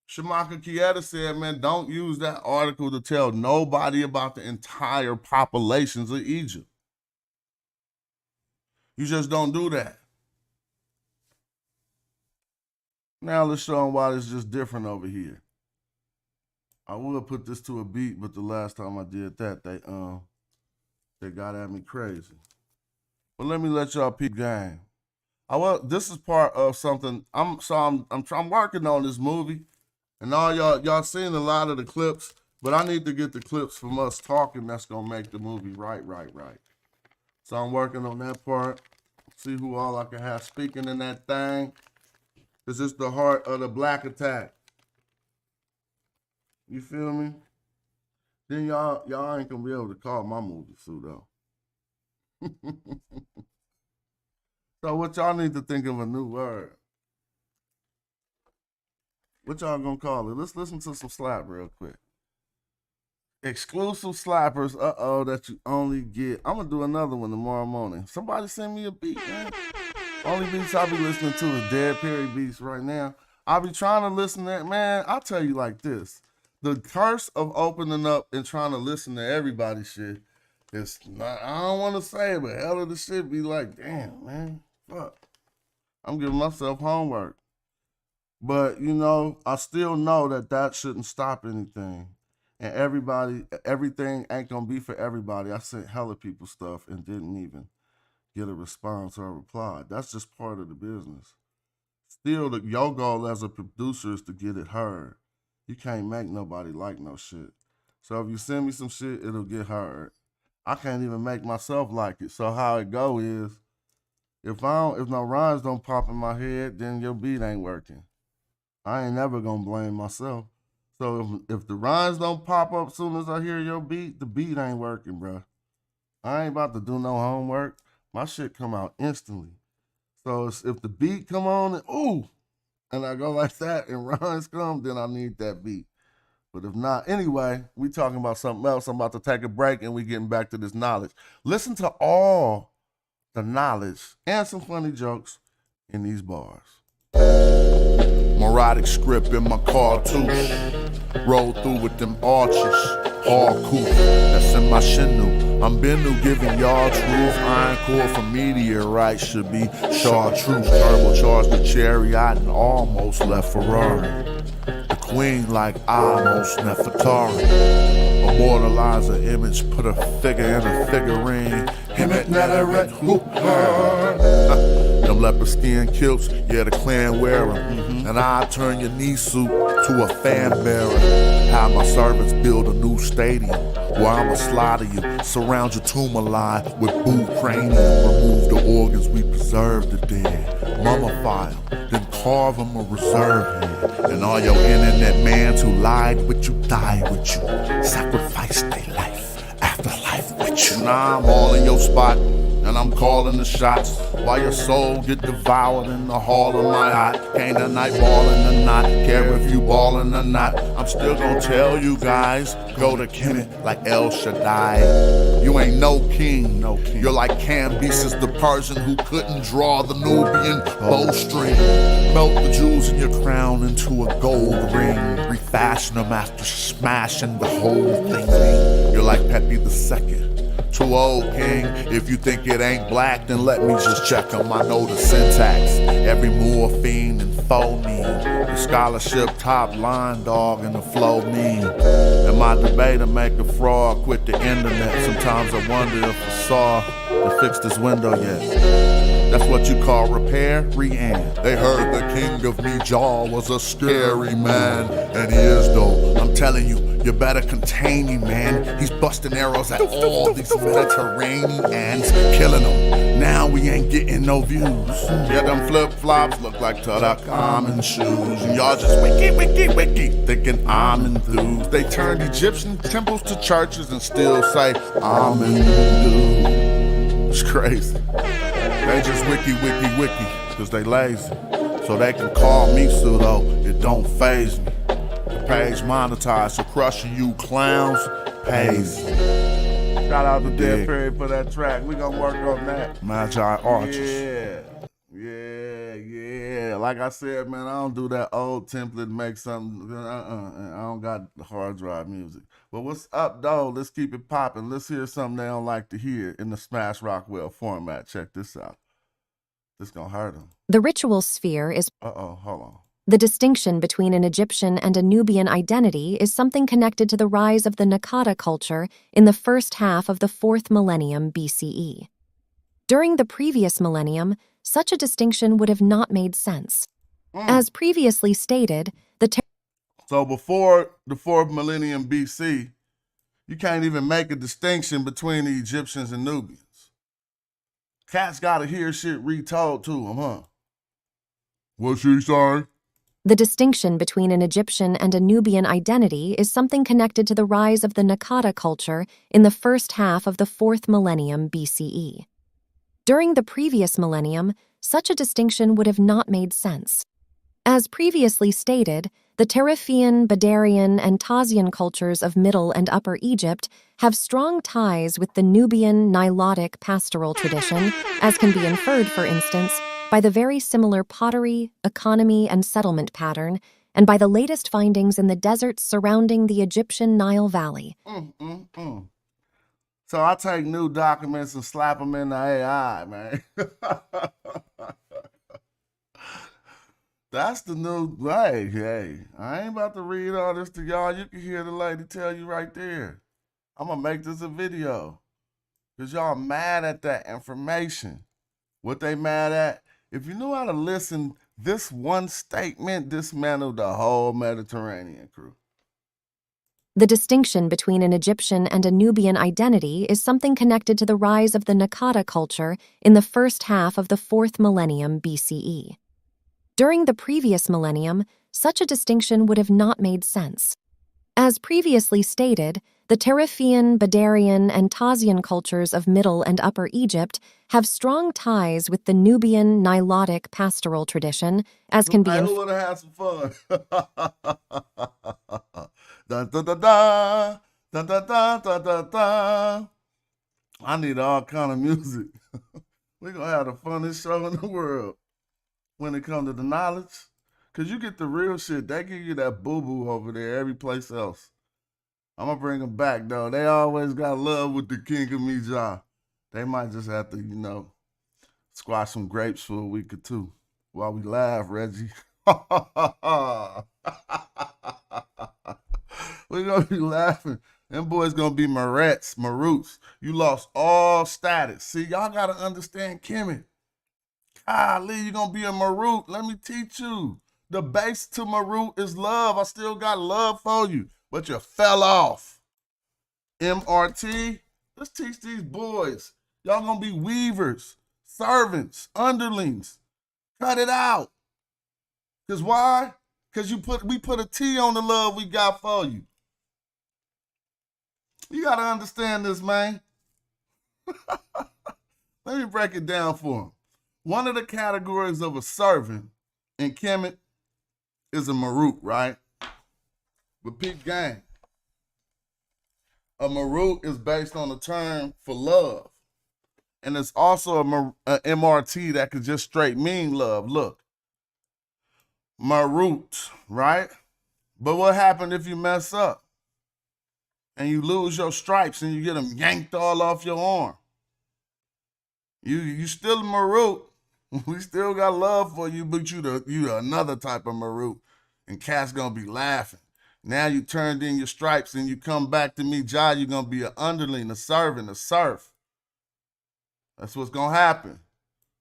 Shamaka Kieta said, man, don't use that article to tell nobody about the entire populations of Egypt. You just don't do that. Now let's show them why it's just different over here. I would put this to a beat, but the last time I did that, they got at me crazy. But let me let y'all peep game. This is part of something. I'm working on this movie, and all y'all seen a lot of the clips, but I need to get the clips from us talking. That's gonna make the movie right. So I'm working on that part. See who all I can have speaking in that thing. This is the heart of the Black attack. You feel me? Then y'all ain't gonna be able to call my movie pseudo. So what y'all need to think of a new word. What y'all gonna call it? Let's listen to some slap real quick. Exclusive slappers, that you only get. I'm gonna do another one tomorrow morning. Somebody send me a beat, man. Only beats I be listening to is Dead Perry beats right now. I be trying to listen to, man, I'll tell you like this. The curse of opening up and trying to listen to everybody's shit is not, I don't want to say it, but hell of the shit be like, damn, man. Fuck. I'm giving myself homework. But, I still know that shouldn't stop anything. And everything ain't going to be for everybody. I sent hella people stuff and didn't even get a response or a reply. That's just part of the business. Still, your goal as a producer is to get it heard. You can't make nobody like no shit. So if you send me some shit, it'll get heard. I can't even make myself like it. So how it go is, if no rhymes don't pop in my head, then your beat ain't working. I ain't never gonna blame myself. So if the rhymes don't pop up as soon as I hear your beat, the beat ain't working, bro. I ain't about to do no homework. My shit come out instantly. So if the beat come on and I go like that and rhymes come, then I need that beat. But if not, anyway, we talking about something else. I'm about to take a break and we getting back to this knowledge. Listen to all the knowledge and some funny jokes in these bars. Morodic script in my cartouche. Roll through with them arches. Hardcore, that's in my shinu. I'm Bennu giving y'all truth. Iron core from meteorite should be chartreuse. Turbocharged the chariot and almost left Ferrari. The queen like almost Nefertari. Immortalize an image, put a figure in a figurine. Him at Netaret Hooper. Them leopard skin kilts, yeah, the clan wear 'em. And I turn your knee suit to a fan bearer. Have my servants build a new stadium where I'ma slaughter you, surround your tomb line with boot cranium. Remove the organs, we preserve the dead. Mummify them, then carve them a reserve head. And all your internet mans who lied with you, died with you, sacrificed their life, afterlife with you. Now I'm all in your spot, and I'm calling the shots. While your soul get devoured in the hall of my eye. Can't a night ballin' or not, care if you ballin' or not. I'm still gonna tell you guys, go to Kemet like El Shaddai. You ain't no king, You're like Cambyses the Persian who couldn't draw the Nubian bowstring. Melt the jewels in your crown into a gold ring. Refashion them after smashing the whole thing. You're like Pepe II. Too old, king. If you think it ain't black, then let me just check them. I know the syntax. Every morphine and phoneme. The scholarship top line, dog, and the flow mean. And my debater make a fraud quit the internet. Sometimes I wonder if I saw to fix this window yet. That's what you call repair, re-end. They heard the king of Madjai was a scary man. And he is though, I'm telling you, you better contain him, man. He's busting arrows at all these Mediterraneans, killing them. Now we ain't getting no views. Yeah, them flip-flops look like Tutankhamun shoes. And y'all just wiki, thinking I'm enthused. They turned Egyptian temples to churches and still say, I'm enthused. It's crazy. They just wiki, cause they lazy. So they can call me pseudo, it don't faze me. The page monetized, so crushing you clowns pays. Shout out to Dead Perry for that track. We gonna work on that. Madjai arches. Yeah. Like I said, man, I don't do that old template, make something. I don't got the hard drive music. But what's up, though? Let's keep it popping. Let's hear something they don't like to hear in the Smash Rockwell format. Check this out. This gonna hurt them. The ritual sphere is... Hold on. The distinction between an Egyptian and a Nubian identity is something connected to the rise of the Naqada culture in the first half of the 4th millennium BCE. During the previous millennium, such a distinction would have not made sense. As previously stated, So before the 4th millennium BC, you can't even make a distinction between the Egyptians and Nubians. Cats gotta hear shit retold to them, huh? What's she saying? The distinction between an Egyptian and a Nubian identity is something connected to the rise of the Naqada culture in the first half of the 4th millennium BCE. During the previous millennium, such a distinction would have not made sense. As previously stated, the Tarifian, Badarian, and Tazian cultures of Middle and Upper Egypt have strong ties with the Nubian Nilotic pastoral tradition, as can be inferred, for instance, by the very similar pottery, economy, and settlement pattern, and by the latest findings in the deserts surrounding the Egyptian Nile Valley. So I take new documents and slap them in the AI, man. That's the new, hey, I ain't about to read all this to y'all. You can hear the lady tell you right there. I'm going to make this a video. Because y'all mad at that information. What they mad at? If you knew how to listen, this one statement dismantled the whole Mediterranean crew. The distinction between an Egyptian and a Nubian identity is something connected to the rise of the Naqada culture in the first half of the 4th millennium BCE. During the previous millennium, such a distinction would have not made sense. As previously stated, the Tarifian, Badarian, and Tazian cultures of Middle and Upper Egypt have strong ties with the Nubian Nilotic pastoral tradition, as can be... Who wanna have some fun? Da, da, da, da, da, da, da, da, da, da. I need all kind of music. We're gonna have the funnest show in the world. when it comes to the knowledge. Because you get the real shit. They give you that boo-boo over there every place else. I'm going to bring them back, though. They always got love with the king of madjai. They might just have to, you know, squash some grapes for a week or two while we laugh, Reggie. We're going to be laughing. Them boys going to be Maroots. You lost all status. See, y'all got to understand Kimmy. Golly, you're going to be a Maroot. Let me teach you. The base to Maroot is love. I still got love for you, but you fell off. MRT, let's teach these boys. Y'all going to be weavers, servants, underlings. Cut it out. Because why? Because we put a T on the love we got for you. You got to understand this, man. Let me break it down for him. One of the categories of a servant in Kemet is a Maroot, right? But peep gang. A Maroot is based on the term for love. And it's also a MRT that could just straight mean love. Look. Maroot, right? But what happened if you mess up? And you lose your stripes and you get them yanked all off your arm? You still a Maroot. We still got love for you, but you another type of Maroot. And cats gonna be laughing. Now you turned in your stripes and you come back to madjai, you're gonna be an underling, a servant, a serf. That's what's gonna happen.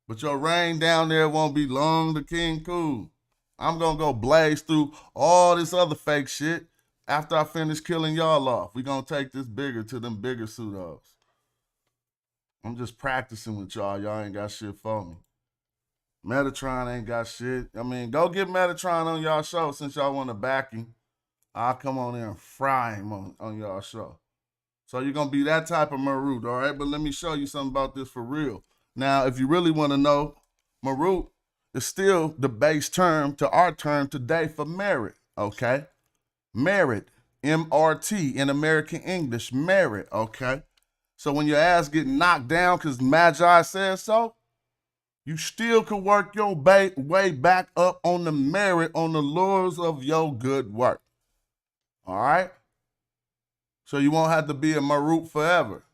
But your reign down there won't be long to King Cool. I'm gonna go blaze through all this other fake shit after I finish killing y'all off. We gonna take this bigger to them bigger pseudos. I'm just practicing with y'all. Y'all ain't got shit for me. Metatron ain't got shit. I mean, go get Metatron on y'all show since y'all want to back him. I'll come on there and fry him on y'all show. So you're going to be that type of Maroot, all right? But let me show you something about this for real. Now, if you really want to know, Maroot is still the base term to our term today for merit, okay? Merit, M-R-T, in American English, merit, okay? So when your ass get knocked down because madjai says so, you still can work your way back up on the merit, on the laurels of your good work. All right? So you won't have to be a Maroot forever.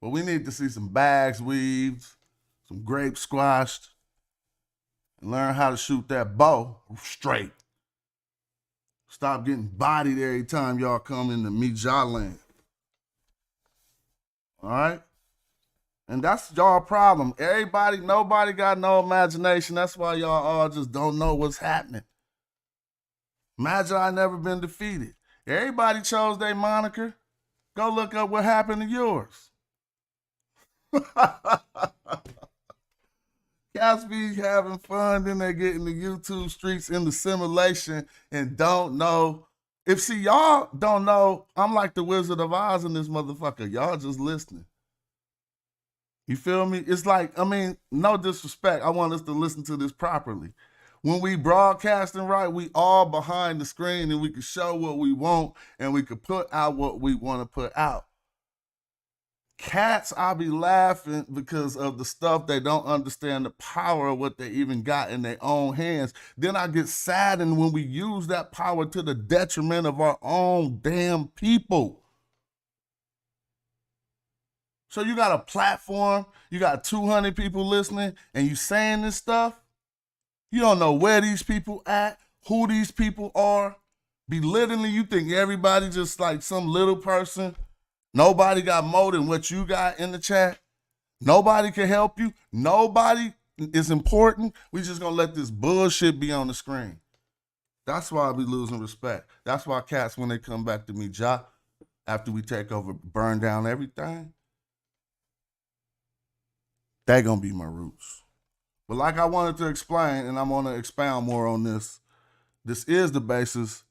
But we need to see some bags weaved, some grapes squashed, and learn how to shoot that bow straight. Stop getting bodied every time y'all come into madjai land. All right? And that's y'all problem. Nobody got no imagination. That's why y'all all just don't know what's happening. Madjai never been defeated. Everybody chose their moniker. Go look up what happened to yours. Cats be having fun, then they get in the YouTube streets in the simulation and don't know. If y'all don't know, I'm like the Wizard of Oz in this motherfucker. Y'all just listening. You feel me? It's like, I mean, no disrespect. I want us to listen to this properly. When we broadcasting right, we all behind the screen and we can show what we want and we can put out what we want to put out. Cats, I be laughing because of the stuff they don't understand the power of what they even got in their own hands. Then I get saddened when we use that power to the detriment of our own damn people. So you got a platform, you got 200 people listening, and you saying this stuff. You don't know where these people at, who these people are. Belittling, you think everybody just like some little person. Nobody got more than what you got in the chat. Nobody can help you. Nobody is important. We just gonna let this bullshit be on the screen. That's why we losing respect. That's why cats, when they come back to madjai, after we take over, burn down everything, they gonna be Maroots. But like I wanted to explain, and I'm gonna expound more on this, this is the basis,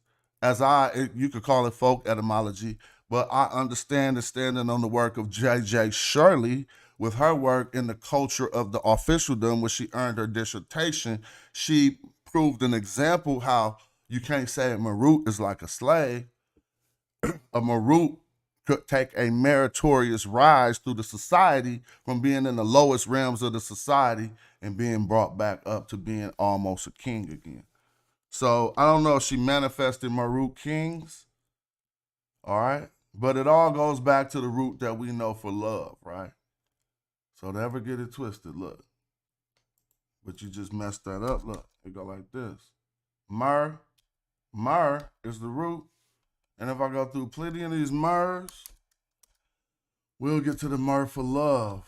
you could call it folk etymology, but I understand and standing on the work of J.J. Shirley with her work in the culture of the officialdom, where she earned her dissertation. She proved an example how you can't say a Maroot is like a slave. A Maroot could take a meritorious rise through the society from being in the lowest realms of the society and being brought back up to being almost a king again. So I don't know if she manifested Marut kings, all right? But it all goes back to the root that we know for love, right? So never get it twisted, look. But you just messed that up, look. It go like this. Myrrh is the root. And if I go through plenty of these myrrhs, we'll get to the myrrh for love.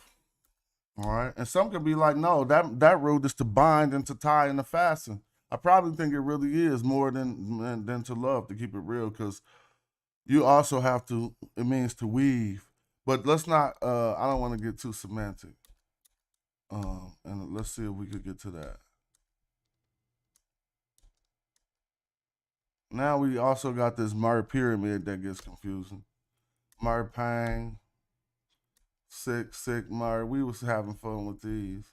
All right. And some could be like, no, that root is to bind and to tie and to fasten. I probably think it really is more than to love, to keep it real, because you also have to, it means to weave. But let's not, I don't want to get too semantic. And let's see if we could get to that. Now we also got this myrrh pyramid that gets confusing. Myrrh pang, sick myrrh. We was having fun with these.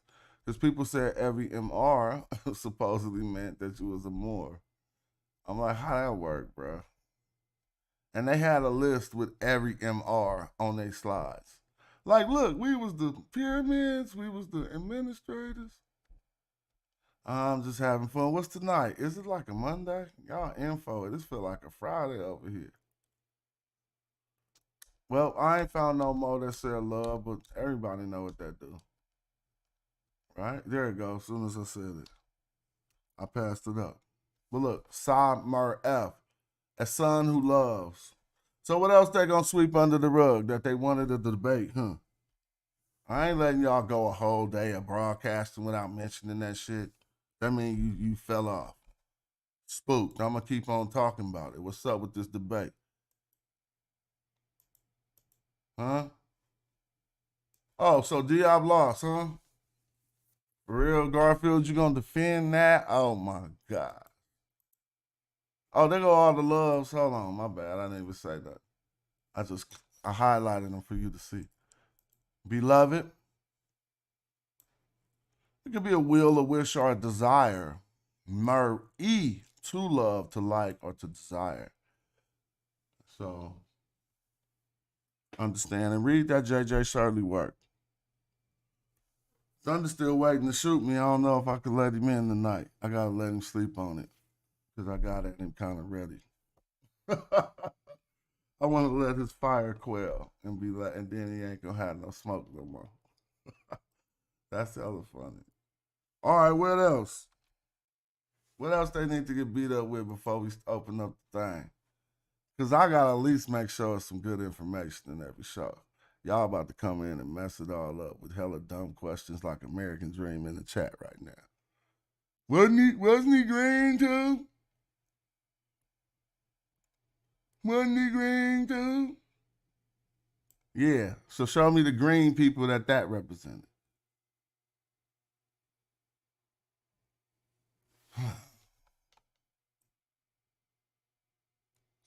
Because people said every MR supposedly meant that you was a Moor. I'm like, how that work, bro? And they had a list with every MR on their slides. Like, look, we was the pyramids, we was the administrators. I'm just having fun. What's tonight? Is it like a Monday? Y'all info. This feel like a Friday over here. Well, I ain't found no more that said love, but everybody know what that do. Right? There it goes. As soon as I said it, I passed it up. But look, Samar F, a son who loves. So what else they gonna sweep under the rug that they wanted to debate, huh? I ain't letting y'all go a whole day of broadcasting without mentioning that shit. That means you fell off. Spooked. I'm gonna keep on talking about it. What's up with this debate? Huh? Oh, so Diab lost, huh? For real, Garfield, you gonna defend that? Oh my God. Oh, there go all the loves. Hold on, my bad. I didn't even say that. I highlighted them for you to see. Beloved. It could be a will, a wish, or a desire. To love, to like, or to desire. So, understand and read that JJ Shirley work. Thunder's still waiting to shoot me. I don't know if I could let him in tonight. I gotta let him sleep on it because I got him kind of ready. I want to let his fire quail and then he ain't gonna have no smoke no more. That's hella funny. All right, what else? What else they need to get beat up with before we open up the thing? Because I got to at least make sure it's some good information in every show. Y'all about to come in and mess it all up with hella dumb questions like American Dream in the chat right now. Wasn't he green too? Wasn't he green too? Yeah, so show me the green people that represented.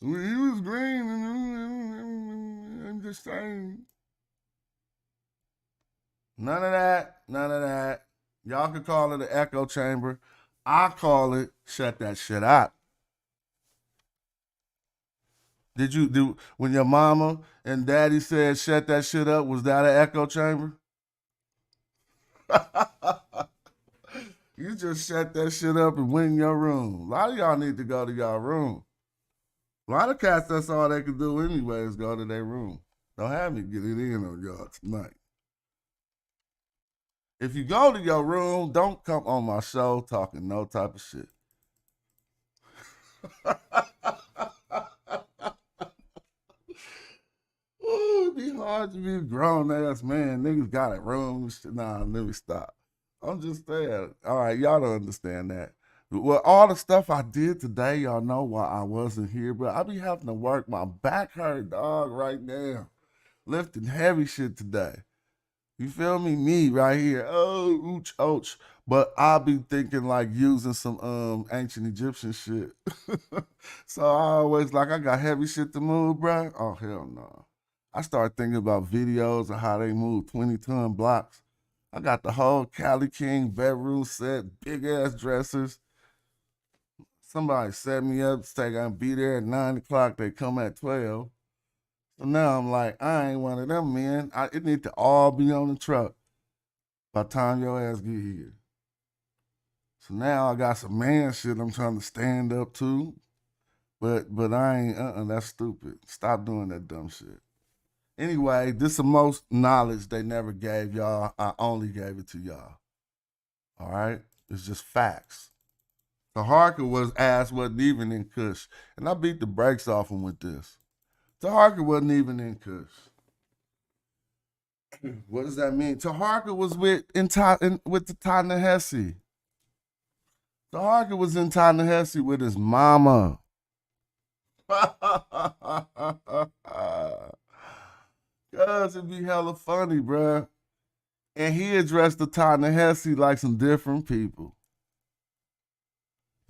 He was green, and I'm just saying. None of that. Y'all can call it an echo chamber. I call it shut that shit up. Did you do when your mama and daddy said shut that shit up? Was that an echo chamber? You just shut that shit up and went in your room. A lot of y'all need to go to y'all room. A lot of cats, that's all they can do anyway is go to their room. Don't have me get it in on y'all tonight. If you go to your room, don't come on my show talking no type of shit. Ooh, it'd be hard to be a grown-ass man. Niggas got a room. Nah, let me stop. I'm just saying. All right, y'all don't understand that. Well, all the stuff I did today, y'all know why I wasn't here, but I be having to work. My back hurt, dog, right now. Lifting heavy shit today. You feel me? Me right here. Oh, ooch, ouch. But I'll be thinking like using some ancient Egyptian shit. So I always like, I got heavy shit to move, bro. Oh, hell no. I start thinking about videos of how they move 20-ton blocks. I got the whole Cali King bedroom set, big ass dressers. Somebody set me up, say I'm be there at 9 o'clock. They come at 12. So now I'm like, I ain't one of them, man. It need to all be on the truck by the time your ass get here. So now I got some man shit I'm trying to stand up to. But I ain't, that's stupid. Stop doing that dumb shit. Anyway, this is the most knowledge they never gave y'all. I only gave it to y'all. All right? It's just facts. Taharka ass wasn't even in Kush. And I beat the brakes off him with this. Taharka wasn't even in Kush. What does that mean? Taharka was with the Ta-Nehisi. Taharka was in Ta-Nehisi with his mama. Cause it'd be hella funny, bruh. And he addressed the Ta-Nehisi like some different people.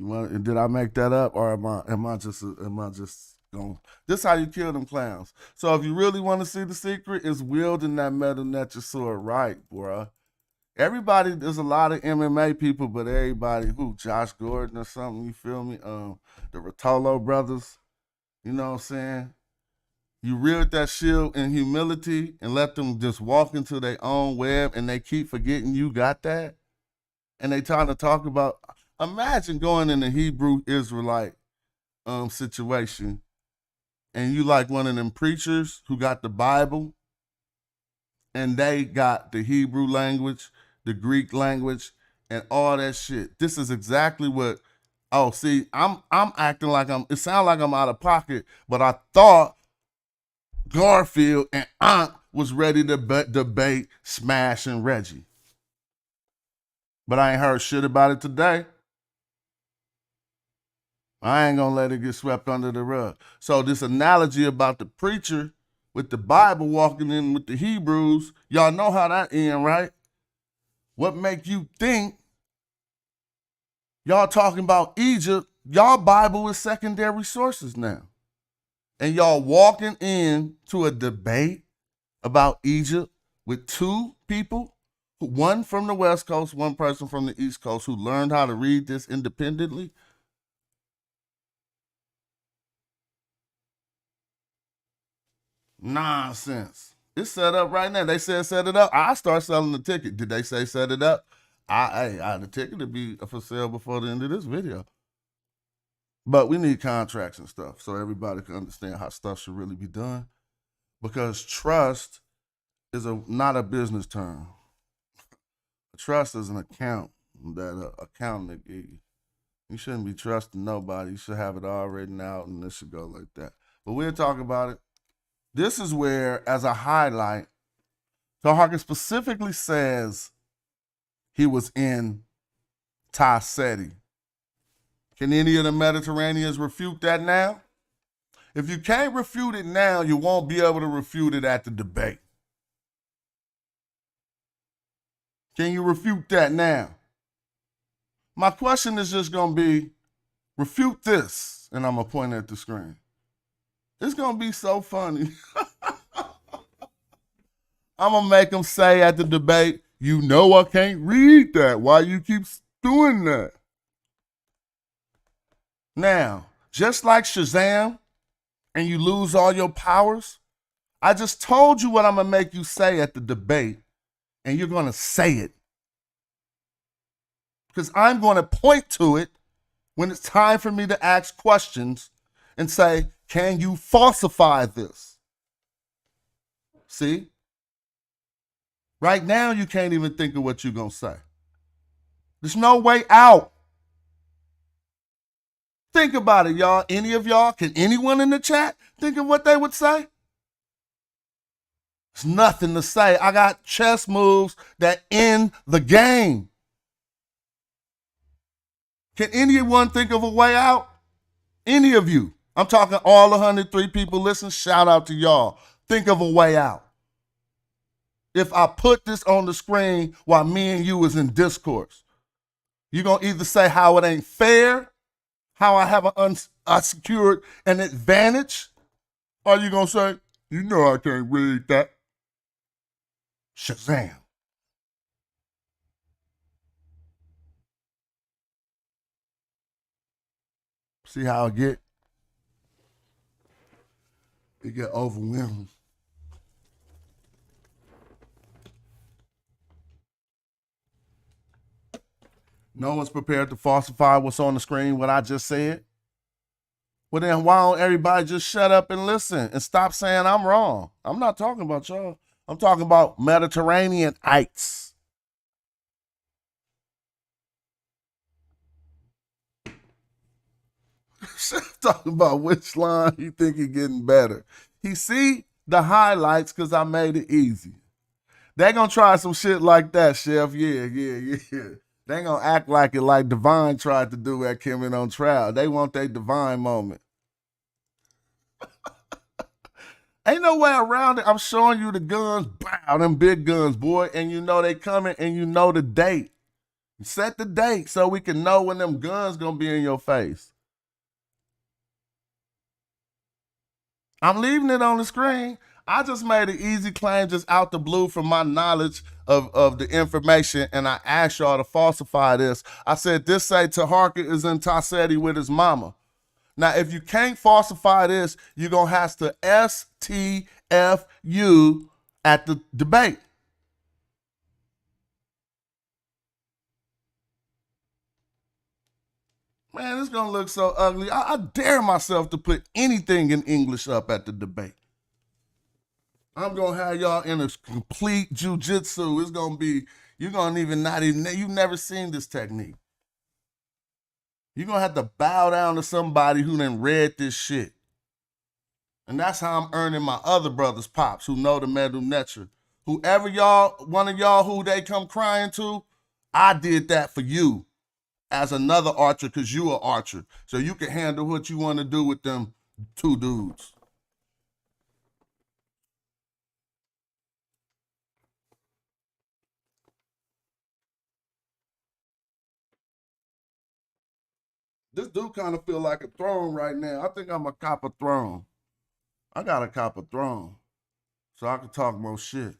Did I make that up, or am I just going? This how you kill them clowns. So if you really want to see the secret, it's wielding that metal nature sword right, bruh. Everybody, there's a lot of MMA people, but everybody Josh Gordon or something, you feel me? The Rotolo brothers, you know what I'm saying? You wield that shield in humility and let them just walk into their own web, and they keep forgetting you got that. And they trying to talk about, imagine going in a Hebrew Israelite situation, and you like one of them preachers who got the Bible, and they got the Hebrew language, the Greek language, and all that shit. This is exactly what. Oh, see, I'm acting like it sounds like I'm out of pocket, but I thought Garfield and Aunt was ready to debate Smash and Reggie. But I ain't heard shit about it today. I ain't gonna let it get swept under the rug. So this analogy about the preacher with the Bible walking in with the Hebrews, y'all know how that end, right? What make you think y'all talking about Egypt? Y'all Bible is secondary sources now. And y'all walking in to a debate about Egypt with two people, one from the West Coast, one person from the East Coast, who learned how to read this independently. Nonsense. It's set up right now. They said set it up. I start selling the ticket. Did they say set it up? The ticket will be for sale before the end of this video. But we need contracts and stuff so everybody can understand how stuff should really be done. Because trust is not a business term. Trust is an account that an accountant give you. You shouldn't be trusting nobody. You should have it all written out, and this should go like that. But we'll talk about it. This is where, as a highlight, Taharka specifically says he was in Ta-Seti. Can any of the Mediterraneans refute that now? If you can't refute it now, you won't be able to refute it at the debate. Can you refute that now? My question is just going to be, refute this, and I'm going to point at the screen. It's going to be so funny. I'm going to make them say at the debate, you know I can't read that. Why you keep doing that? Now, just like Shazam, and you lose all your powers, I just told you what I'm going to make you say at the debate, and you're going to say it. Because I'm going to point to it when it's time for me to ask questions and say, can you falsify this? See? Right now, you can't even think of what you're going to say. There's no way out. Think about it, y'all. Any of y'all, can anyone in the chat think of what they would say? There's nothing to say. I got chess moves that end the game. Can anyone think of a way out? Any of you. I'm talking all 103 people. Listen, shout out to y'all. Think of a way out. If I put this on the screen while me and you is in discourse, you're going to either say how it ain't fair, how I have unsecured an advantage, or you going to say, you know I can't read that. Shazam. See how I get? It get overwhelming. No one's prepared to falsify what's on the screen, what I just said. Well, then why don't everybody just shut up and listen and stop saying I'm wrong? I'm not talking about y'all. I'm talking about Mediterraneanites. Talking about which line you think he getting better. He see the highlights because I made it easy. They gonna try some shit like that, Chef. Yeah. They ain't gonna act like it like Divine tried to do at Kim on Trial. They want their Divine moment. Ain't no way around it. I'm showing you the guns. Bow, them big guns, boy. And you know they coming and you know the date. Set the date so we can know when them guns gonna be in your face. I'm leaving it on the screen. I just made an easy claim just out the blue from my knowledge of the information, and I asked y'all to falsify this. I said, this say Taharka is in Tassetti with his mama. Now, if you can't falsify this, you're going to have to STFU at the debate. Man, it's going to look so ugly. I dare myself to put anything in English up at the debate. I'm going to have y'all in a complete jujitsu. It's going to be, you're going to you've never seen this technique. You're going to have to bow down to somebody who done read this shit. And that's how I'm earning my other brothers' pops who know the Medu Netra. Whoever one of y'all who they come crying to, I did that for you as another archer because you are archer. So you can handle what you want to do with them two dudes. This dude kind of feel like a throne right now. I think I'm a cop a throne. I got a cop a throne. So I can talk more shit.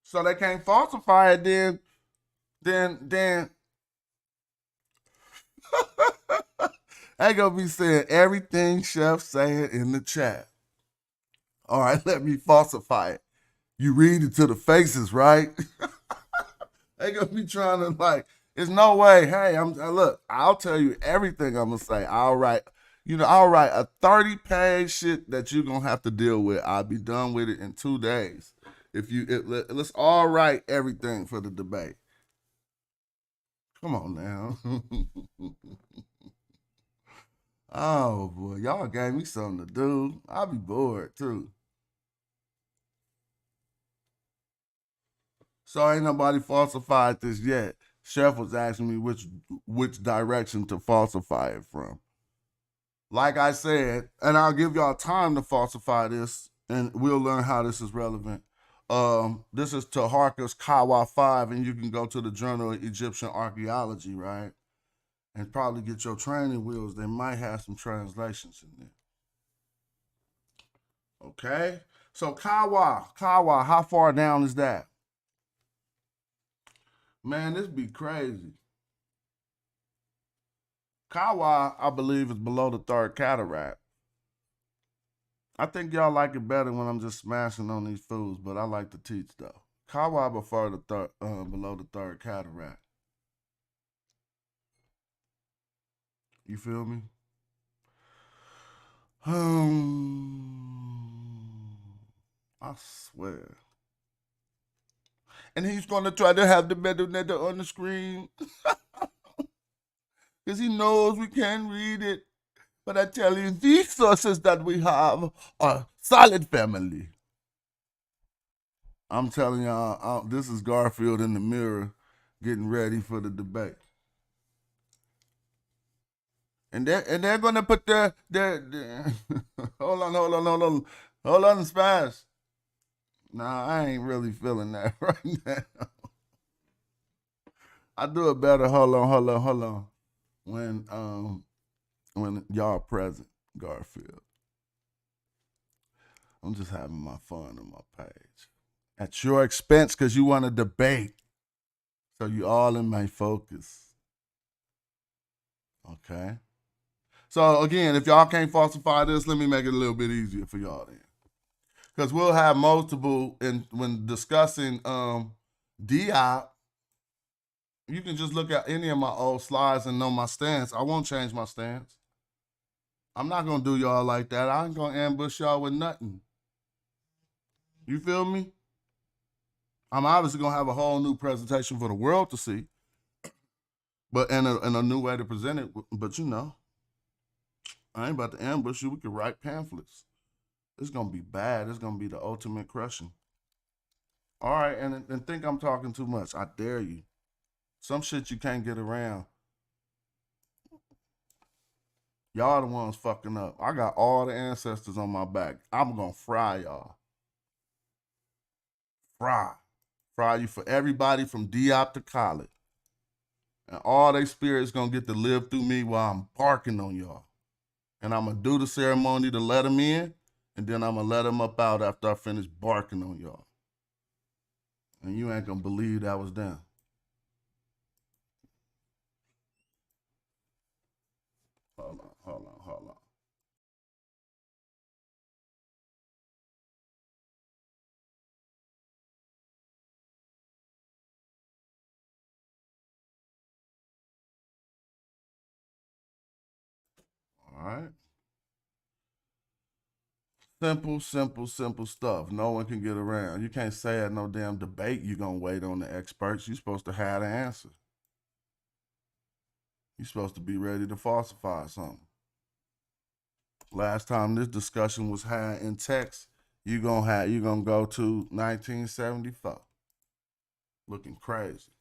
So they can't falsify it, then they gonna be saying everything Chef saying in the chat. All right, let me falsify it. You read it to the faces, right? They gonna be trying to there's no way. Hey, look, I'll tell you everything I'm gonna say. I'll write a 30-page shit that you're gonna have to deal with. I'll be done with it in 2 days. Let's all write everything for the debate. Come on now. Oh boy, y'all gave me something to do. I'll be bored too. So ain't nobody falsified this yet. Chef was asking me which direction to falsify it from. Like I said, and I'll give y'all time to falsify this, and we'll learn how this is relevant. This is Taharka's Kawa 5, and you can go to the Journal of Egyptian Archaeology, right? And probably get your training wheels. They might have some translations in there. Okay? So Kawa, how far down is that? Man, this be crazy. Kawa, I believe, is below the third cataract. I think y'all like it better when I'm just smashing on these fools, but I like to teach though. Kawa below the third cataract. You feel me? I swear. And he's gonna try to have the Medu Netra on the screen. Because he knows we can't read it. But I tell you, these sources that we have are solid family. I'm telling y'all, this is Garfield in the mirror getting ready for the debate. And they're gonna put their hold on, Smash. Nah, I ain't really feeling that right now. I do it better. Hold on. When y'all present, Garfield. I'm just having my fun on my page. at your expense because you want to debate. So you all in my focus. Okay. So again, if y'all can't falsify this, let me make it a little bit easier for y'all then. Because we'll have multiple, and when discussing DI, you can just look at any of my old slides and know my stance. I won't change my stance. I'm not going to do y'all like that. I ain't going to ambush y'all with nothing. You feel me? I'm obviously going to have a whole new presentation for the world to see, but in a new way to present it. But you know, I ain't about to ambush you. We can write pamphlets. It's going to be bad. It's going to be the ultimate crushing. All right, and think I'm talking too much. I dare you. Some shit you can't get around. Y'all the ones fucking up. I got all the ancestors on my back. I'm going to fry y'all. Fry you for everybody from Diop to Khaled. And all they spirits going to get to live through me while I'm barking on y'all. And I'm going to do the ceremony to let them in, and then I'm going to let them up out after I finish barking on y'all. And you ain't going to believe that was them. Hold on. All right. Simple stuff. No one can get around. You can't say at no damn debate you're going to wait on the experts. You're supposed to have the answer. You're supposed to be ready to falsify something. Last time this discussion was had in text, you're gonna go to 1974. Looking crazy.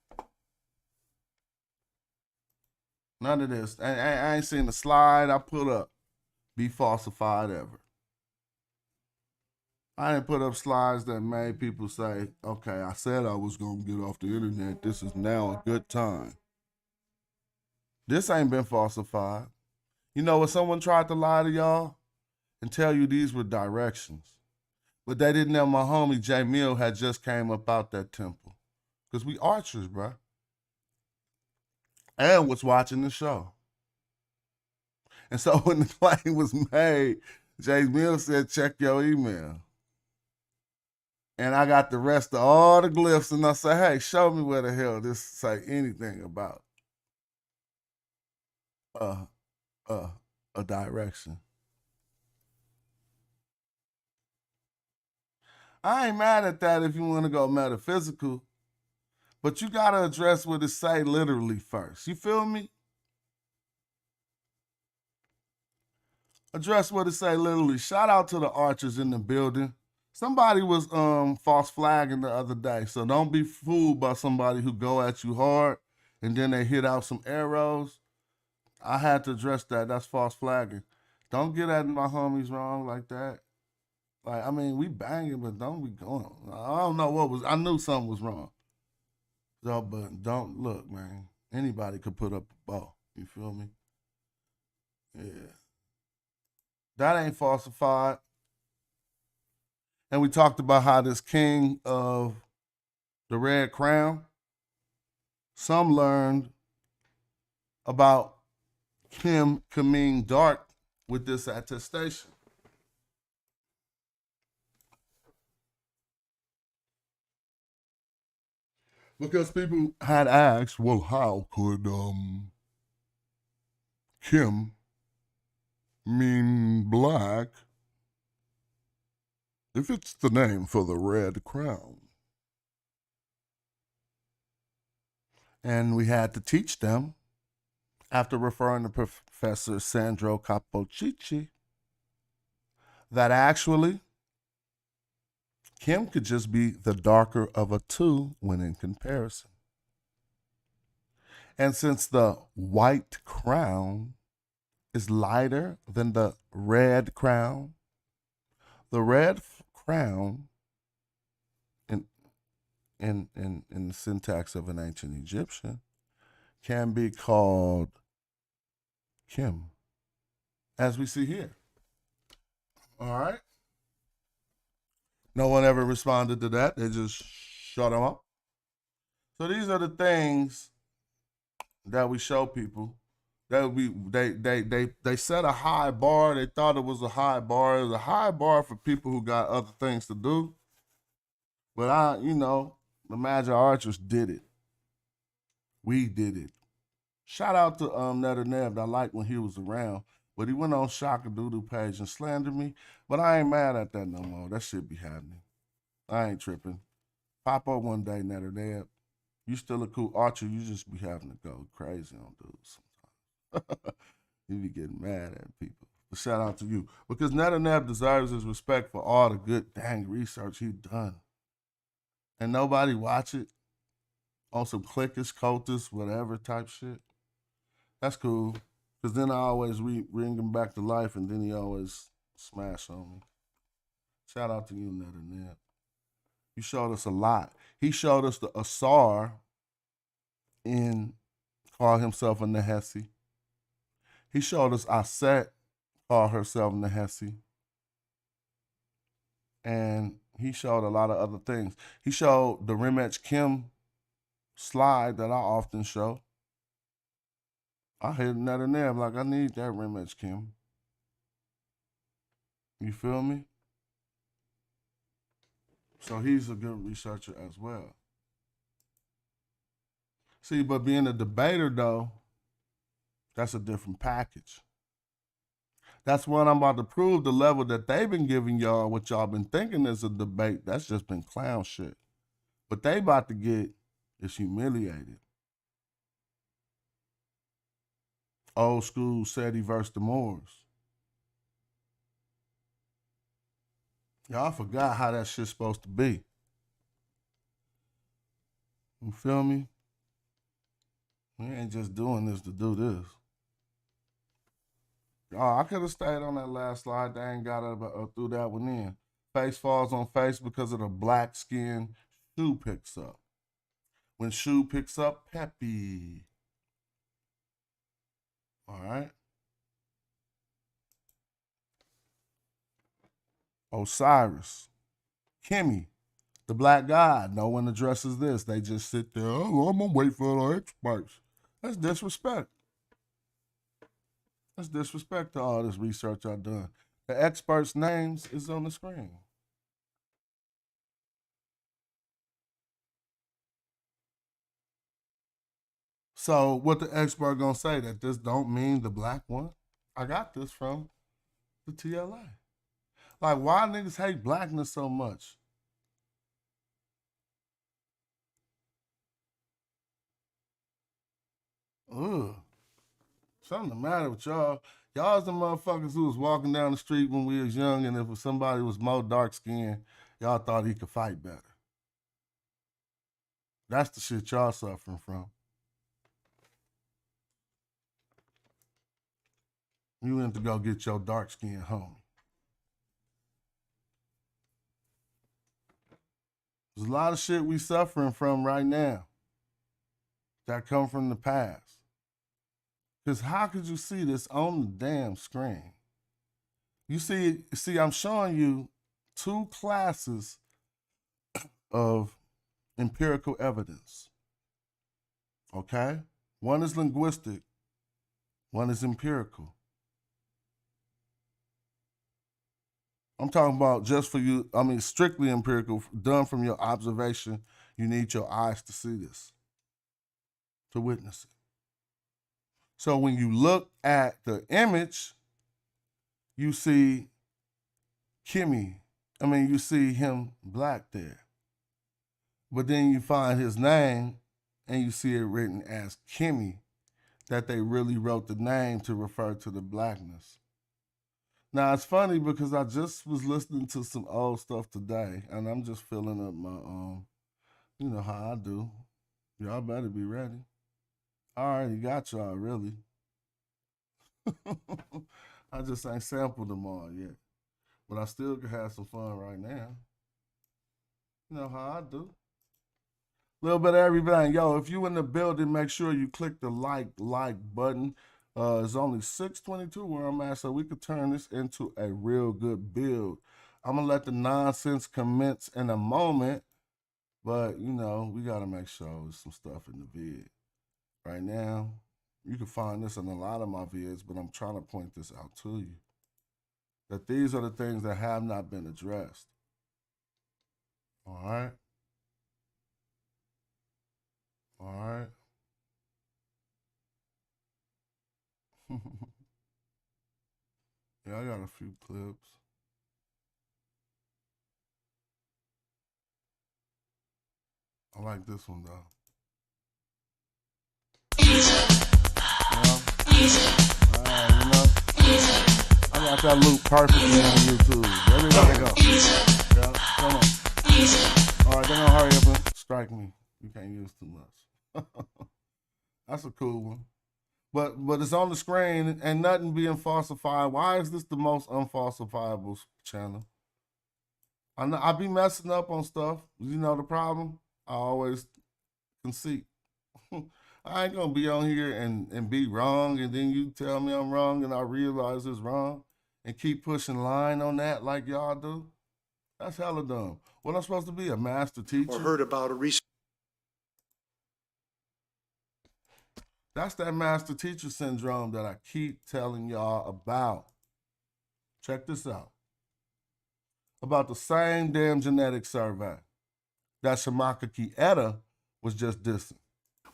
None of this. I ain't seen the slide I put up be falsified ever. I didn't put up slides that made people say, okay, I said I was gonna get off the internet. This is now a good time. This ain't been falsified. You know, when someone tried to lie to y'all and tell you these were directions, but they didn't know my homie J Mill had just came up out that temple. Because we archers, bro. And was watching the show. And so when the claim was made, J Mill said, check your email. And I got the rest of all the glyphs, and I said, hey, show me where the hell this say anything about a direction. I ain't mad at that if you want to go metaphysical, but you got to address what it say literally first. You feel me? Address what it say literally. Shout out to the archers in the building. Somebody was false flagging the other day, so don't be fooled by somebody who go at you hard and then they hit out some arrows. I had to address that. That's false flagging. Don't get at my homies wrong like that. Like, I mean, we banging, but don't be going. I don't know what was. I knew something was wrong. So, but don't look, man. Anybody could put up a ball. You feel me? Yeah. That ain't falsified. And we talked about how this king of the Red Crown, some learned about him coming dark with this attestation. Because people had asked, well, how could Kim mean black if it's the name for the Red Crown? And we had to teach them, after referring to Professor Sandro Capocicci, that actually Kim could just be the darker of a two when in comparison. And since the white crown is lighter than the red crown, the red crown, in the syntax of an ancient Egyptian, can be called Kim, as we see here. All right? No one ever responded to that. They just shut them up. So these are the things that we show people. They set a high bar. They thought it was a high bar. It was a high bar for people who got other things to do. But the Magi Archers did it. We did it. Shout out to Netter Neb. I liked when he was around. But he went on Shakadoodoo page and slandered me. But I ain't mad at that no more. That shit be happening. I ain't tripping. Pop up one day, Netter Neb. You still a cool archer. You just be having to go crazy on dudes sometimes. You be getting mad at people. But shout out to you. Because Netter Neb deserves his respect for all the good dang research he done. And nobody watch it on some cliquish, cultist, whatever type shit. That's cool. Because then I always bring him back to life, and then he always smash on me. Shout out to you, Netter Neb. You showed us a lot. He showed us the Asar call himself a Nehesi. He showed us Aset call herself Nehesi. And he showed a lot of other things. He showed the Remech Kim slide that I often show. I hit Netter Neb like I need that Remech Kim. You feel me? So he's a good researcher as well. See, but being a debater, though, that's a different package. That's what I'm about to prove, the level that they've been giving y'all, what y'all been thinking is a debate. That's just been clown shit. What they about to get is humiliated. Old school Seti versus the Moors. Y'all forgot how that shit's supposed to be. You feel me? We ain't just doing this to do this. Y'all, I could have stayed on that last slide. They ain't got threw that one in. Face falls on face because of the black skin. Shoe picks up. When shoe picks up, peppy. All right. Osiris. Kimmy. The black god. No one addresses this. They just sit there. Oh, I'm going to wait for the experts. That's disrespect. That's disrespect to all this research I've done. The experts' names is on the screen. So what the expert gonna say, that this don't mean the black one? I got this from the TLA. Like, why niggas hate blackness so much? Ugh. Something the matter with y'all. Y'all's the motherfuckers who was walking down the street when we was young, and if somebody was more dark-skinned, y'all thought he could fight better. That's the shit y'all suffering from. You went to go get your dark-skinned homie. There's a lot of shit we suffering from right now that come from the past. Because how could you see this on the damn screen? You see, I'm showing you two classes of empirical evidence. Okay? One is linguistic, one is empirical. I'm talking about just for you, strictly empirical, done from your observation. You need your eyes to see this, to witness it. So when you look at the image, you see you see him black there. But then you find his name and you see it written as Kimmy, that they really wrote the name to refer to the blackness. Now, it's funny because I just was listening to some old stuff today, and I'm just filling up my, you know how I do. Y'all better be ready. I already got y'all, really. I just ain't sampled them all yet. But I still can have some fun right now. You know how I do. A little bit of everything. Yo, if you in the building, make sure you click the like button. It's only 6:22 where I'm at, so we could turn this into a real good build. I'm gonna let the nonsense commence in a moment, but you know, we gotta make sure there's some stuff in the vid. Right now, you can find this in a lot of my vids, but I'm trying to point this out to you. That these are the things that have not been addressed. All right? All right? Yeah, I got a few clips. I like this one, though. I got that loop perfectly on YouTube. Everybody go. Yeah, come on. All right, they're gonna hurry up and strike me. You can't use too much. That's a cool one. But it's on the screen and nothing being falsified. Why is this the most unfalsifiable channel? I be messing up on stuff. You know the problem? I always conceit. I ain't gonna be on here and be wrong, and then you tell me I'm wrong and I realize it's wrong and keep pushing line on that like y'all do. That's hella dumb. What, I'm supposed to be a master teacher? Or heard about a recent. That's that master teacher syndrome that I keep telling y'all about. Check this out. About the same damn genetic survey that Shamaka Etta was just dissing.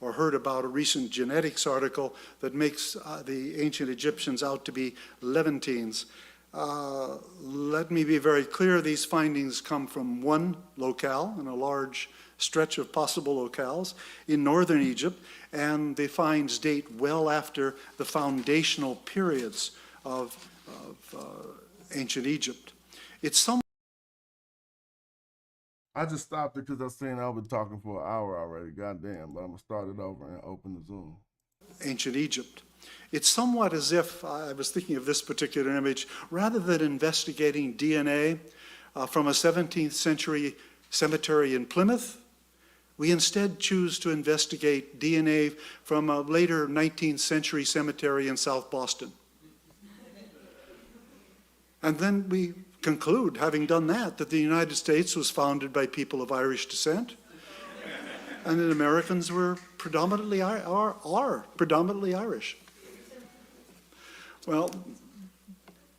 Or heard about a recent genetics article that makes the ancient Egyptians out to be Levantines. Let me be very clear, these findings come from one locale in a large stretch of possible locales in northern Egypt, and the finds date well after the foundational periods of ancient Egypt. It's some. I just stopped it because I seen I've been talking for an hour already. Goddamn, but I'm gonna start it over and open the Zoom. Ancient Egypt. It's somewhat as if, I was thinking of this particular image, rather than investigating DNA from a 17th century cemetery in Plymouth, we instead choose to investigate DNA from a later 19th century cemetery in South Boston. And then we conclude, having done that the United States was founded by people of Irish descent, and that Americans were predominantly are predominantly Irish. Well,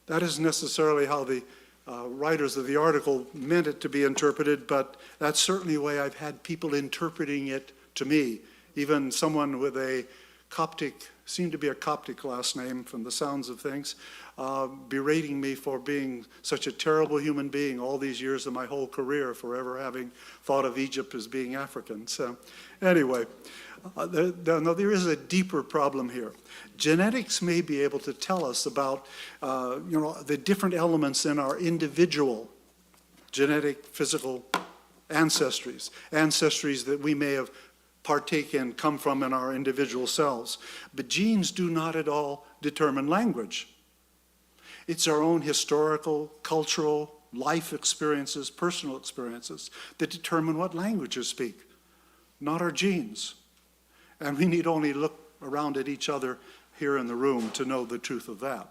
that isn't necessarily how the writers of the article meant it to be interpreted, but that's certainly the way I've had people interpreting it to me. Even someone with a Coptic, seemed to be a Coptic last name from the sounds of things, berating me for being such a terrible human being all these years of my whole career, for ever having thought of Egypt as being African. So anyway, there is a deeper problem here. Genetics may be able to tell us about the different elements in our individual genetic, physical ancestries that we may have partaken, come from in our individual selves. But genes do not at all determine language. It's our own historical, cultural, life experiences, personal experiences that determine what languages speak, not our genes. And we need only look around at each other here in the room to know the truth of that.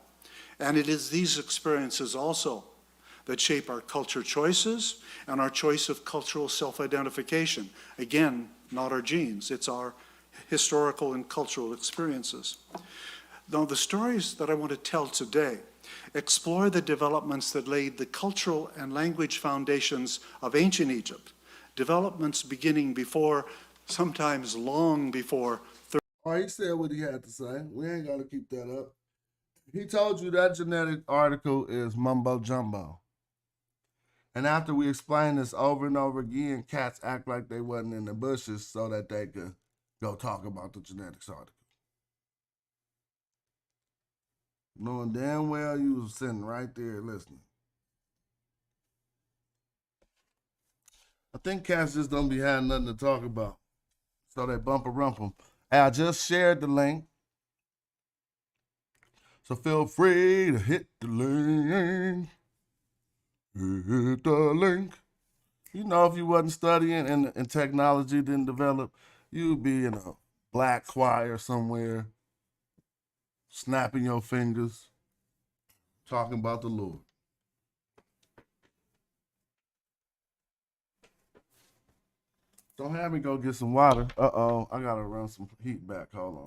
And it is these experiences also that shape our culture choices and our choice of cultural self-identification. Again, not our genes, it's our historical and cultural experiences. Now, the stories that I want to tell today explore the developments that laid the cultural and language foundations of ancient Egypt, developments beginning before, sometimes long before. Oh, he said what he had to say. We ain't got to keep that up. He told you that genetic article is mumbo jumbo. And after we explain this over and over again, cats act like they wasn't in the bushes so that they could go talk about the genetics article. Knowing damn well you was sitting right there listening. I think cats just don't be having nothing to talk about. So they bump a rump 'em. Hey, I just shared the link. So feel free to hit the link. Hit the link. You know, if you wasn't studying and technology didn't develop, you'd be in a black choir somewhere, snapping your fingers, talking about the Lord. Don't have me go get some water. Uh-oh, I gotta run some heat back. Hold on.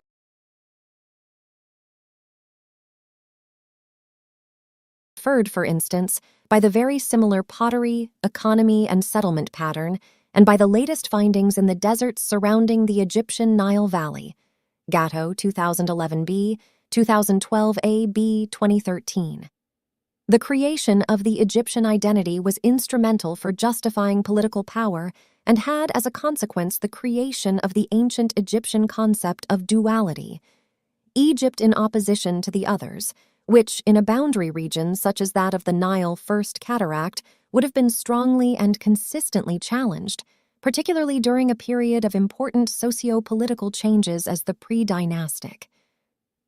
Inferred, for instance, by the very similar pottery, economy, and settlement pattern, and by the latest findings in the deserts surrounding the Egyptian Nile Valley. Gatto, 2011b, 2012a-b, 2013. The creation of the Egyptian identity was instrumental for justifying political power and had as a consequence the creation of the ancient Egyptian concept of duality. Egypt in opposition to the others, which, in a boundary region such as that of the Nile First Cataract, would have been strongly and consistently challenged, particularly during a period of important socio-political changes as the pre-dynastic.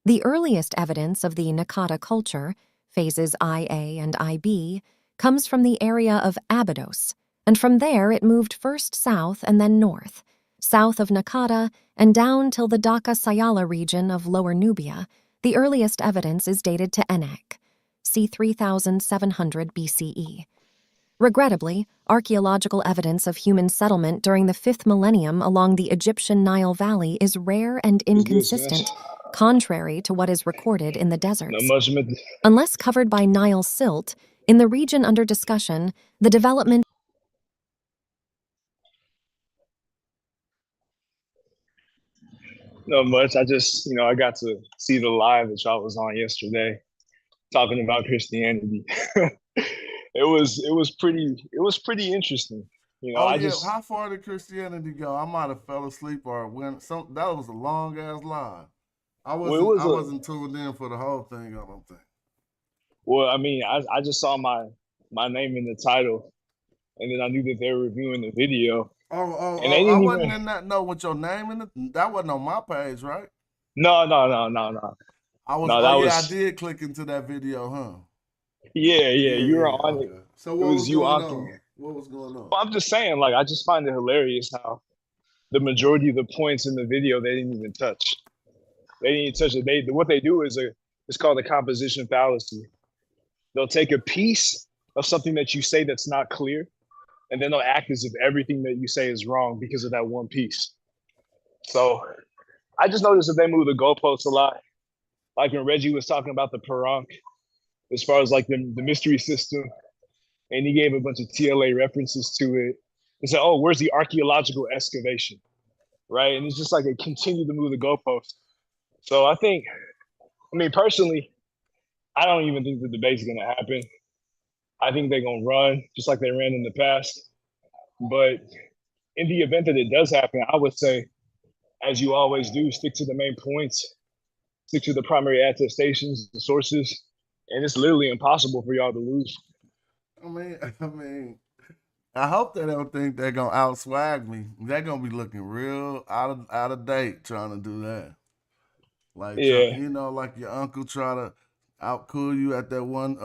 The earliest evidence of the Nakata culture, phases IA and IB, comes from the area of Abydos, and from there it moved first south and then north, south of Nakata and down till the Dhaka-Sayala region of Lower Nubia. The earliest evidence is dated to Enek, c. 3700 BCE. Regrettably, archaeological evidence of human settlement during the 5th millennium along the Egyptian Nile Valley is rare and inconsistent, contrary to what is recorded in the deserts. Unless covered by Nile silt, in the region under discussion, the development Not much. I just, I got to see the live that y'all was on yesterday, talking about Christianity. it was pretty interesting. Oh I yeah, just how far did Christianity go? I might have fell asleep or that was a long ass live. I wasn't tuned in for the whole thing, I don't think. well, I just saw my name in the title, and then I knew that they were reviewing the video, and they I didn't wasn't even. in that no with your name in it. That wasn't on my page, right? No. I was No, that I was. did click into that video, huh? Yeah, you were Yeah, on it. okay. So It what was was you going on. on? What was going on? Well, I'm just saying, like, I just find it hilarious how the majority of the points in the video they didn't even touch. They didn't even touch it. What they do is it's called a composition fallacy. They'll take a piece of something that you say that's not clear, and then they'll act as if everything that you say is wrong because of that one piece. So I just noticed that they move the goalposts a lot. Like when Reggie was talking about the Parank, as far as like the mystery system, and he gave a bunch of TLA references to it. He said, "Oh, where's the archaeological excavation?" Right, and it's just like they continue to move the goalposts. So personally, I don't even think the debate's gonna happen. I think they're gonna run just like they ran in the past. But in the event that it does happen, I would say, as you always do, stick to the main points, stick to the primary attestations, the sources, and it's literally impossible for y'all to lose. I mean, I hope they don't think they're gonna outswag me. They're gonna be looking real out of date trying to do that. Like Yeah. like your uncle try to outcool you at that one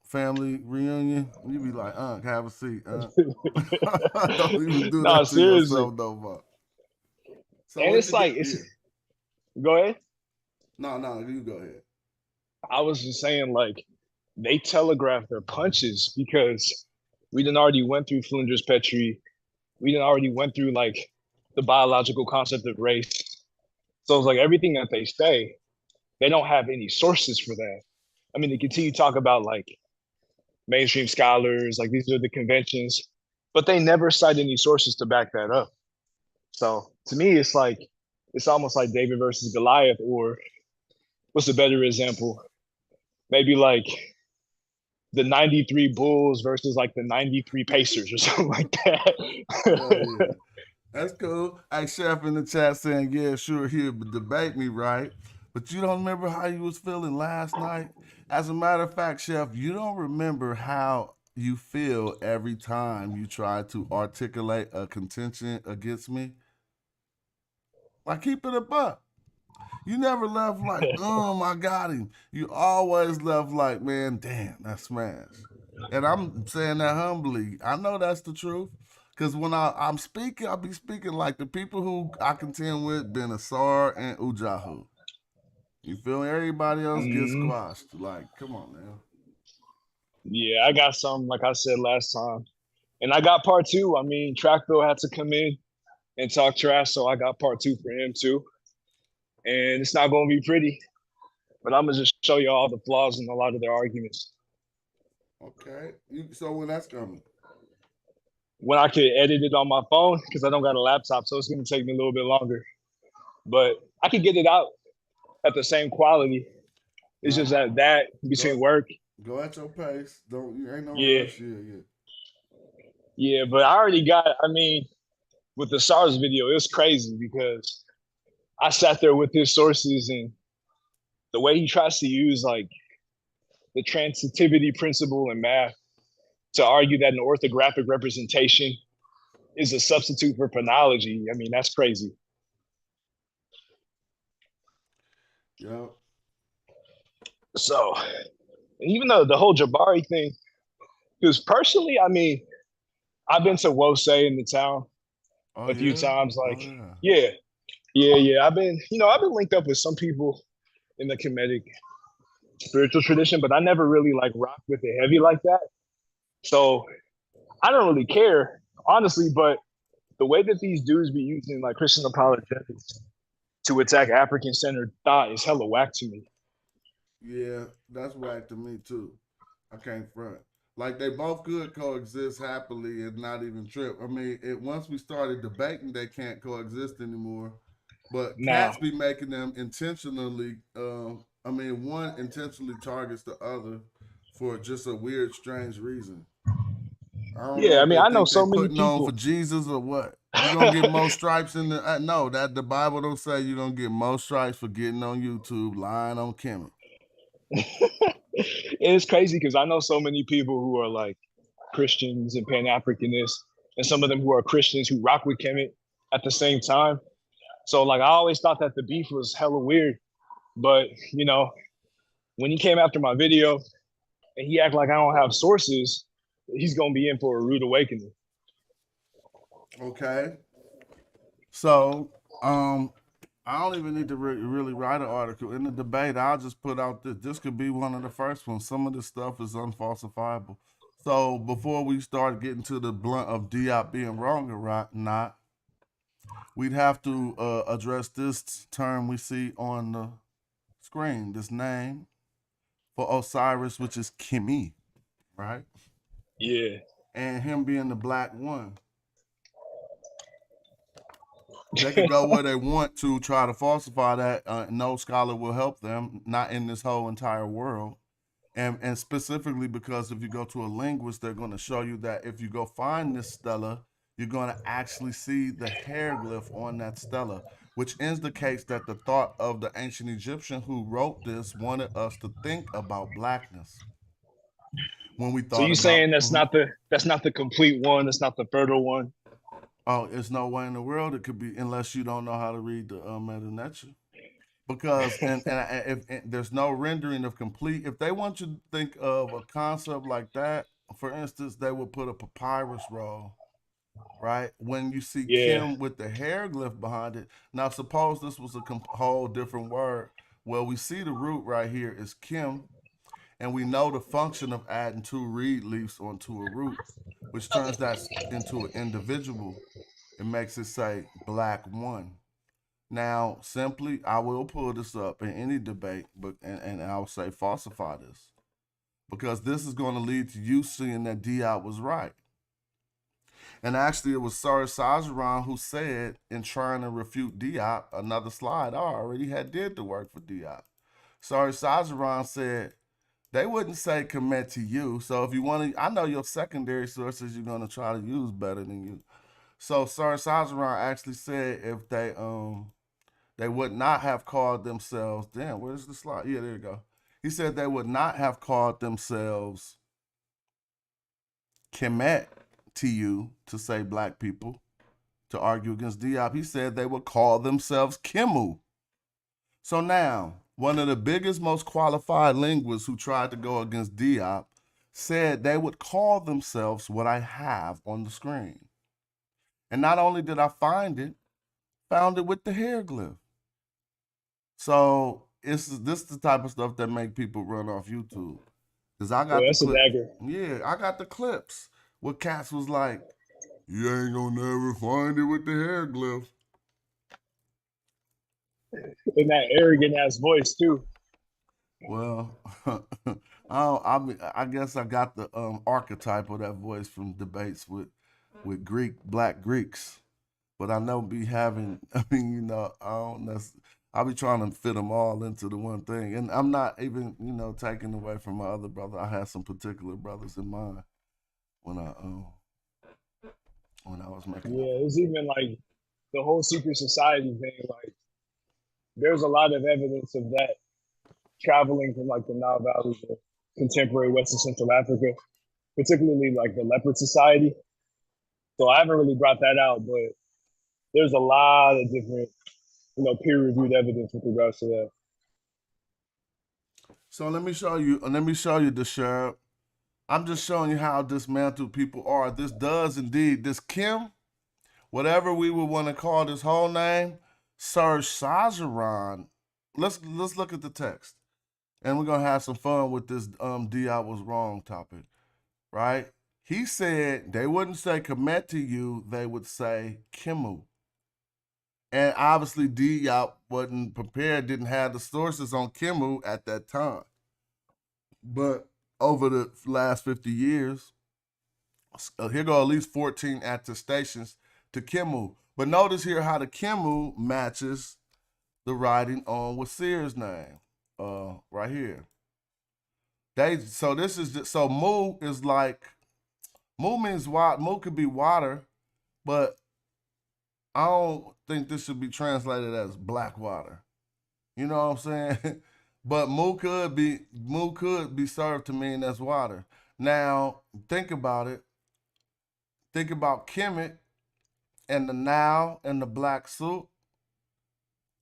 family reunion. You be like, have a seat, Don't even do No, that to seriously. yourself no more. So And it's like go ahead. No, you go ahead. I was just saying, like, they telegraph their punches because we done already went through Flinders Petrie. We done already went through like the biological concept of race. So it's like everything that they say, they don't have any sources for that. I mean, they continue to talk about like mainstream scholars, like these are the conventions, but they never cite any sources to back that up. So to me, it's almost like David versus Goliath, or what's a better example? Maybe like the 93 Bulls versus like the 93 Pacers or something like that. Yeah. That's cool. Hey, Chef in the chat saying, yeah, sure, he'll debate me, right? But you don't remember how you was feeling last night? As a matter of fact, Chef, you don't remember how you feel every time you try to articulate a contention against me? Like, keep it a buck. You never left like, I got him. You always left like, man, damn, that's Smash. And I'm saying that humbly. I know that's the truth. Because when I'm speaking, I'll be speaking like the people who I contend with, Ben Asar and Ujahu. You feel me? Everybody else gets squashed. Like, come on, man. Yeah, I got some, like I said last time. And I got part two. I mean, Trackville had to come in. and talk trash. So I got part 2 for him too. And it's not going to be pretty, but I'm going to just show you all the flaws in a lot of their arguments. Okay. So when that's coming? When I could edit it on my phone, because I don't got a laptop, so it's going to take me a little bit longer. But I could get it out at the same quality. It's just that between work. Go at your pace. You ain't no rush here. Yeah, but I already got, I mean, with the SARS video, it was crazy because I sat there with his sources and the way he tries to use like the transitivity principle in math to argue that an orthographic representation is a substitute for phonology. I mean, that's crazy. Yeah. So, even though the whole Jabari thing, because personally, I mean, I've been to Wose in the town a few times. Like, I've been linked up with some people in the Kemetic spiritual tradition, but I never really like rocked with it heavy like that. So I don't really care, honestly, but the way that these dudes be using like Christian apologetics to attack African-centered thought is hella whack to me. Yeah, that's whack to me too. I can't front. Like they both could coexist happily and not even trip. I mean, once we started debating, they can't coexist anymore. But cats be making them intentionally. I mean, one intentionally targets the other for just a weird, strange reason. I mean, I know so many people on for Jesus or what. You gonna get more stripes in the no, that the Bible don't say you're gonna get more stripes for getting on YouTube lying on Kimmy. It's crazy because I know so many people who are like Christians and Pan-Africanists, and some of them who are Christians who rock with Kemet at the same time. So like I always thought that the beef was hella weird, but you know, when he came after my video and he act like I don't have sources, he's gonna be in for a rude awakening. Okay. So, I don't even need to really write an article. In the debate, I'll just put out this could be one of the first ones. Some of this stuff is unfalsifiable. So before we start getting to the blunt of Diop being wrong or not, we'd have to address this term we see on the screen, this name for Osiris, which is Kimi, right? Yeah. And him being the black one. They can go where they want to try to falsify that. No scholar will help them, not in this whole entire world. And specifically because if you go to a linguist, they're going to show you that if you go find this stela, you're going to actually see the hieroglyph on that stela, which indicates that the thought of the ancient Egyptian who wrote this wanted us to think about blackness. When we thought so you're saying that's not the complete one, that's not the fertile one? Oh, there's no way in the world it could be unless you don't know how to read the Meta Nature. Because if there's no rendering of complete, if they want you to think of a concept like that, for instance, they would put a papyrus roll, right? When you see Kim with the hieroglyph behind it. Now, suppose this was a whole different word. Well, we see the root right here is Kim, and we know the function of adding 2 reed leaves onto a root, which turns that into an individual. It makes it say black one. Now, simply, I will pull this up in any debate, but and I'll say falsify this, because this is going to lead to you seeing that Diop was right. And actually, it was Sir Sazaran who said, in trying to refute Diop, another slide, I already did the work for Diop. Sir Sazaran said, they wouldn't say commit to you. So if you want to, I know your secondary sources you're going to try to use better than you. So Sir Sazaran actually said if they would not have called themselves, damn, where's the slide? Yeah, there you go. He said they would not have called themselves Kemet to you to say black people to argue against Diop. He said they would call themselves Kimu. So now, one of the biggest, most qualified linguists who tried to go against Diop said they would call themselves what I have on the screen. And not only did I found it with the hieroglyph. So this is the type of stuff that make people run off YouTube. Cause I got that's a dagger. Yeah, I got the clips where cats was like, You ain't gonna never find it with the hieroglyphs. In that arrogant ass voice too. Well, I guess I got the archetype of that voice from debates with black Greeks. But I know be having, I mean, you know, I'll be trying to fit them all into the one thing. And I'm not even, you know, taking away from my other brother. I had some particular brothers in mind when I was making. Yeah, it's even like the whole secret society thing. Like, there's a lot of evidence of that traveling from like the Nile Valley to contemporary West and Central Africa, particularly like the Leopard Society. So I haven't really brought that out, but there's a lot of different, you know, peer-reviewed evidence with regards to that. So let me show you the sheriff. I'm just showing you how dismantled people are. This does indeed, this Kim, whatever we would want to call this whole name, Sir Sajaran. Let's look at the text. And we're gonna have some fun with this D I was wrong topic. Right? He said they wouldn't say commit to you, they would say Kimu. And obviously Diop wasn't prepared, didn't have the sources on Kimu at that time. But over the last 50 years, here go at least 14 attestations to Kimu. But notice here how the Kimu matches the writing on Wasir's name. Right here. So Mu is like, Mu means water. Mu could be water, but I don't think this should be translated as black water. You know what I'm saying? But Mu could be served to mean as water. Now, think about it. Think about Kemet and the Nile and the black suit.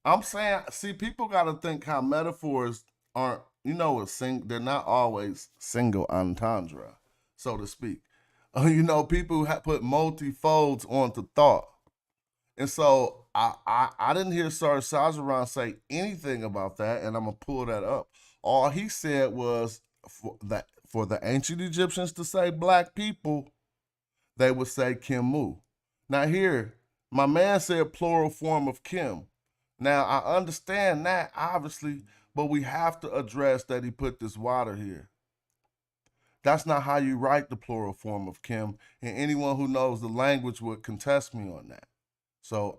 I'm saying, see, people got to think how metaphors aren't, you know, they're not always single entendre, so to speak. You know, people put multi-folds onto thought. And so I didn't hear Sir Sajaran say anything about that, and I'm going to pull that up. All he said was for the ancient Egyptians to say black people, they would say Kimu. Now here, my man said plural form of Kim. Now, I understand that, obviously, but we have to address that he put this water here. That's not how you write the plural form of Kim, and anyone who knows the language would contest me on that. So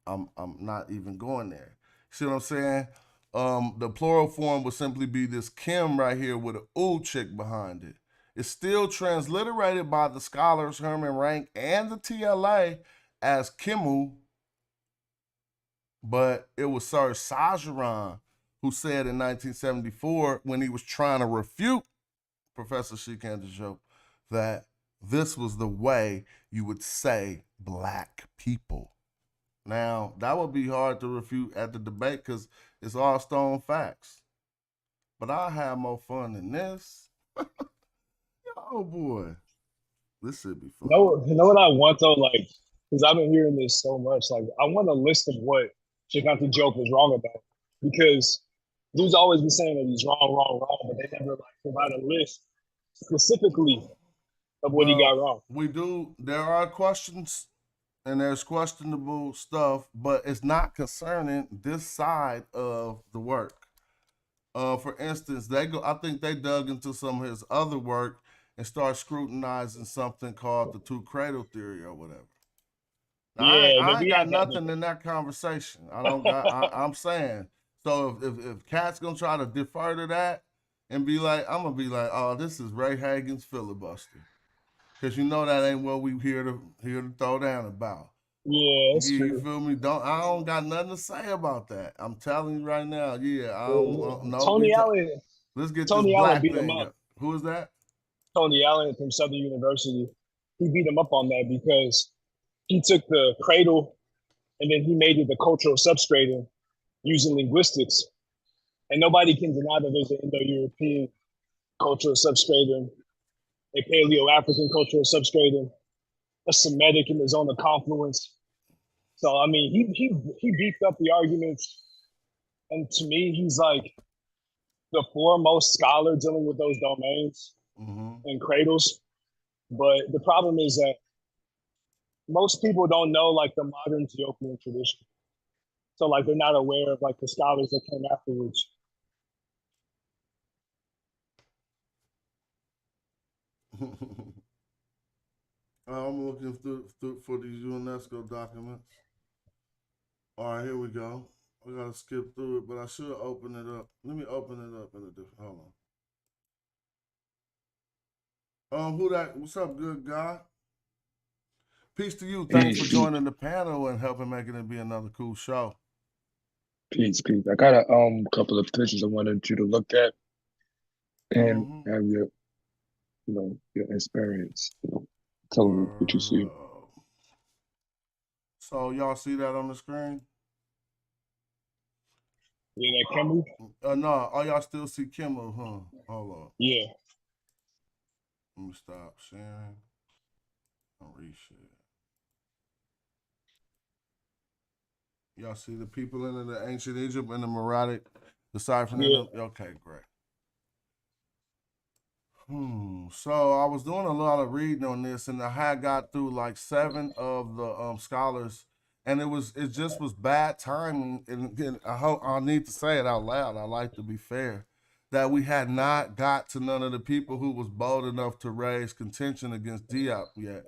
I'm not even going there. See what I'm saying? The plural form would simply be this Kim right here with an U chick behind it. It's still transliterated by the scholars Herman Rank and the TLA as Kimu, but it was Sir Sajaran who said in 1974, when he was trying to refute Professor Shikandajo, that this was the way you would say black people. Now, that would be hard to refute at the debate because it's all stone facts. But I'll have more fun than this. Oh, boy. This should be fun. You know what I want, though? Like, because I've been hearing this so much. Like, I want a list of what Shikandajo was wrong about. Because dudes always be saying that he's wrong, but they never, like, provide a list specifically of what he got wrong. We do. There are questions and there's questionable stuff, but it's not concerning this side of the work. For instance, I think they dug into some of his other work and started scrutinizing something called the two cradle theory or whatever. Now, I ain't got nothing in that conversation. I'm saying. So if Cat's gonna try to defer to that and be like, I'm gonna be like, oh, this is Ray Hagen's filibuster. Cause you know that ain't what we here to throw down about. Yeah, it's true. You feel me? I don't got nothing to say about that. I'm telling you right now. Yeah, I don't know. Tony Allen. Let's get Tony this black Allen beat thing him up. Who is that? Tony Allen from Southern University. He beat him up on that because he took the cradle and then he made it the cultural substratum using linguistics. And nobody can deny that there's an Indo-European cultural substratum, a Paleo-African cultural substratum, a Semitic in the zone of confluence. So, I mean, he beefed up the arguments. And to me, he's like the foremost scholar dealing with those domains and cradles. But the problem is that most people don't know like the modern Ethiopian tradition. So like they're not aware of like the scholars that came afterwards. I'm looking through for these UNESCO documents. All right, here we go. I gotta skip through it, but I should open it up. Let me open it up in a different. Hold on. Who that? What's up, good guy? Peace to you. Thanks for joining the panel and helping making it be another cool show. Peace. I got a couple of pictures I wanted you to look at and have your, your experience. Tell me what you see. So y'all see that on the screen? Yeah, that Kimmel? No. Oh, y'all still see Kimmel, huh? Hold on. Yeah. Let me stop sharing. I'll reshare. Y'all see the people in the ancient Egypt and the Meroitic deciphering them? Okay, great. So I was doing a lot of reading on this, and I had got through like 7 of the scholars, and it just was bad timing. And I need to say it out loud. I like to be fair, that we had not got to none of the people who was bold enough to raise contention against Diop yet.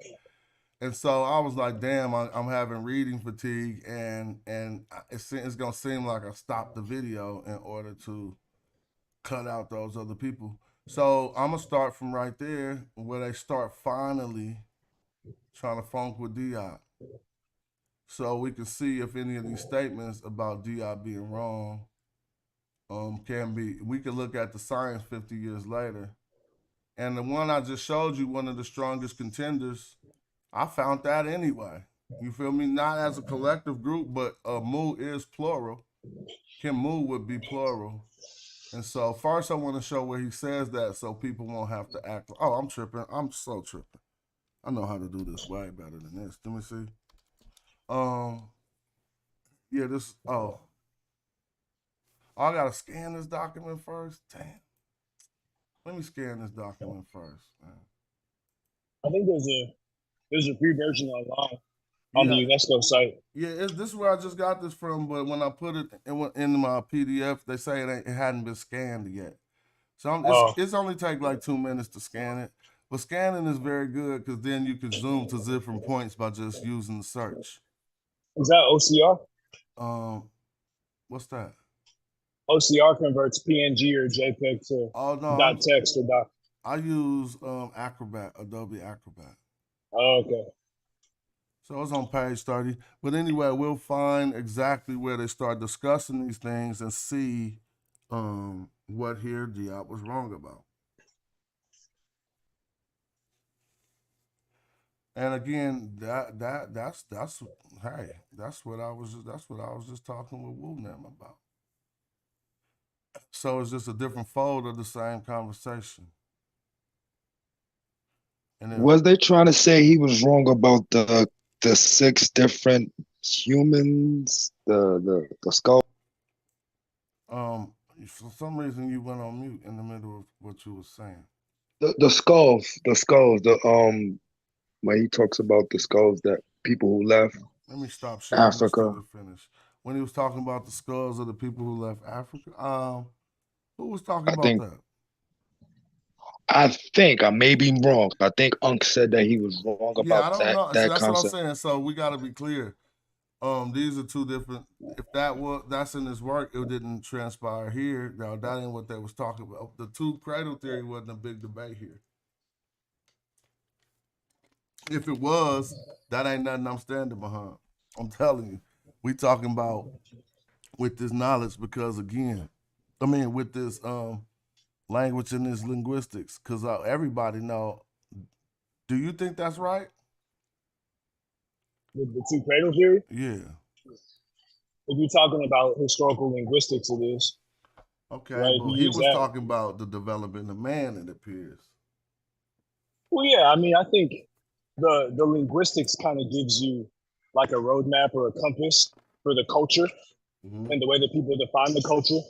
And so I was like, damn, I'm having reading fatigue, and it's gonna seem like I stopped the video in order to cut out those other people. So I'm gonna start from right there where they start finally trying to funk with Diop. So we can see if any of these statements about Diop being wrong can be. We can look at the science 50 years later. And the one I just showed you, one of the strongest contenders, I found that anyway. You feel me? Not as a collective group, but Mu is plural. Kim Mu would be plural. And so first I want to show where he says that so people won't have to act like, oh, I'm tripping. I'm so tripping. I know how to do this way better than this. Let me see. Yeah, this, I gotta scan this document first? Damn. Let me scan this document first, man. I think there's a free version online on the UNESCO site. Yeah, this is where I just got this from, but when I put it in my PDF, they say it hadn't been scanned yet. So it's only take like 2 minutes to scan it. But scanning is very good because then you can zoom to different points by just using the search. Is that OCR? What's that? OCR converts PNG or JPEG to dot text or doc. I use Acrobat, Adobe Acrobat. Oh, okay. So it's on page 30. But anyway, we'll find exactly where they start discussing these things and see what here Diop was wrong about. And again, that's what I was just talking with Wu Nam about. So it's just a different fold of the same conversation. And was they trying to say he was wrong about the 6 different humans, the skull? For some reason you went on mute in the middle of what you were saying. The skulls, when he talks about the skulls that people who left Let me stop sharing Africa. This to finish. When he was talking about the skulls of the people who left Africa, who was talking about that? I think I may be wrong. I think Unc said that he was wrong about that know. That that's concept. What I'm saying. So we got to be clear. These are 2 different. If that's in his work, it didn't transpire here. Now that ain't what they was talking about. The 2 cradle theory wasn't a big debate here. If it was, that ain't nothing I'm standing behind. I'm telling you, we talking about with this knowledge because again, with this language and this linguistics, because everybody know. Do you think that's right? With the 2 cradle theory? Yeah. If you're talking about historical linguistics, it is. Okay, right? But he was talking about the development of man, it appears. Well, yeah, I think the linguistics kind of gives you like a roadmap or a compass for the culture and the way that people define the culture.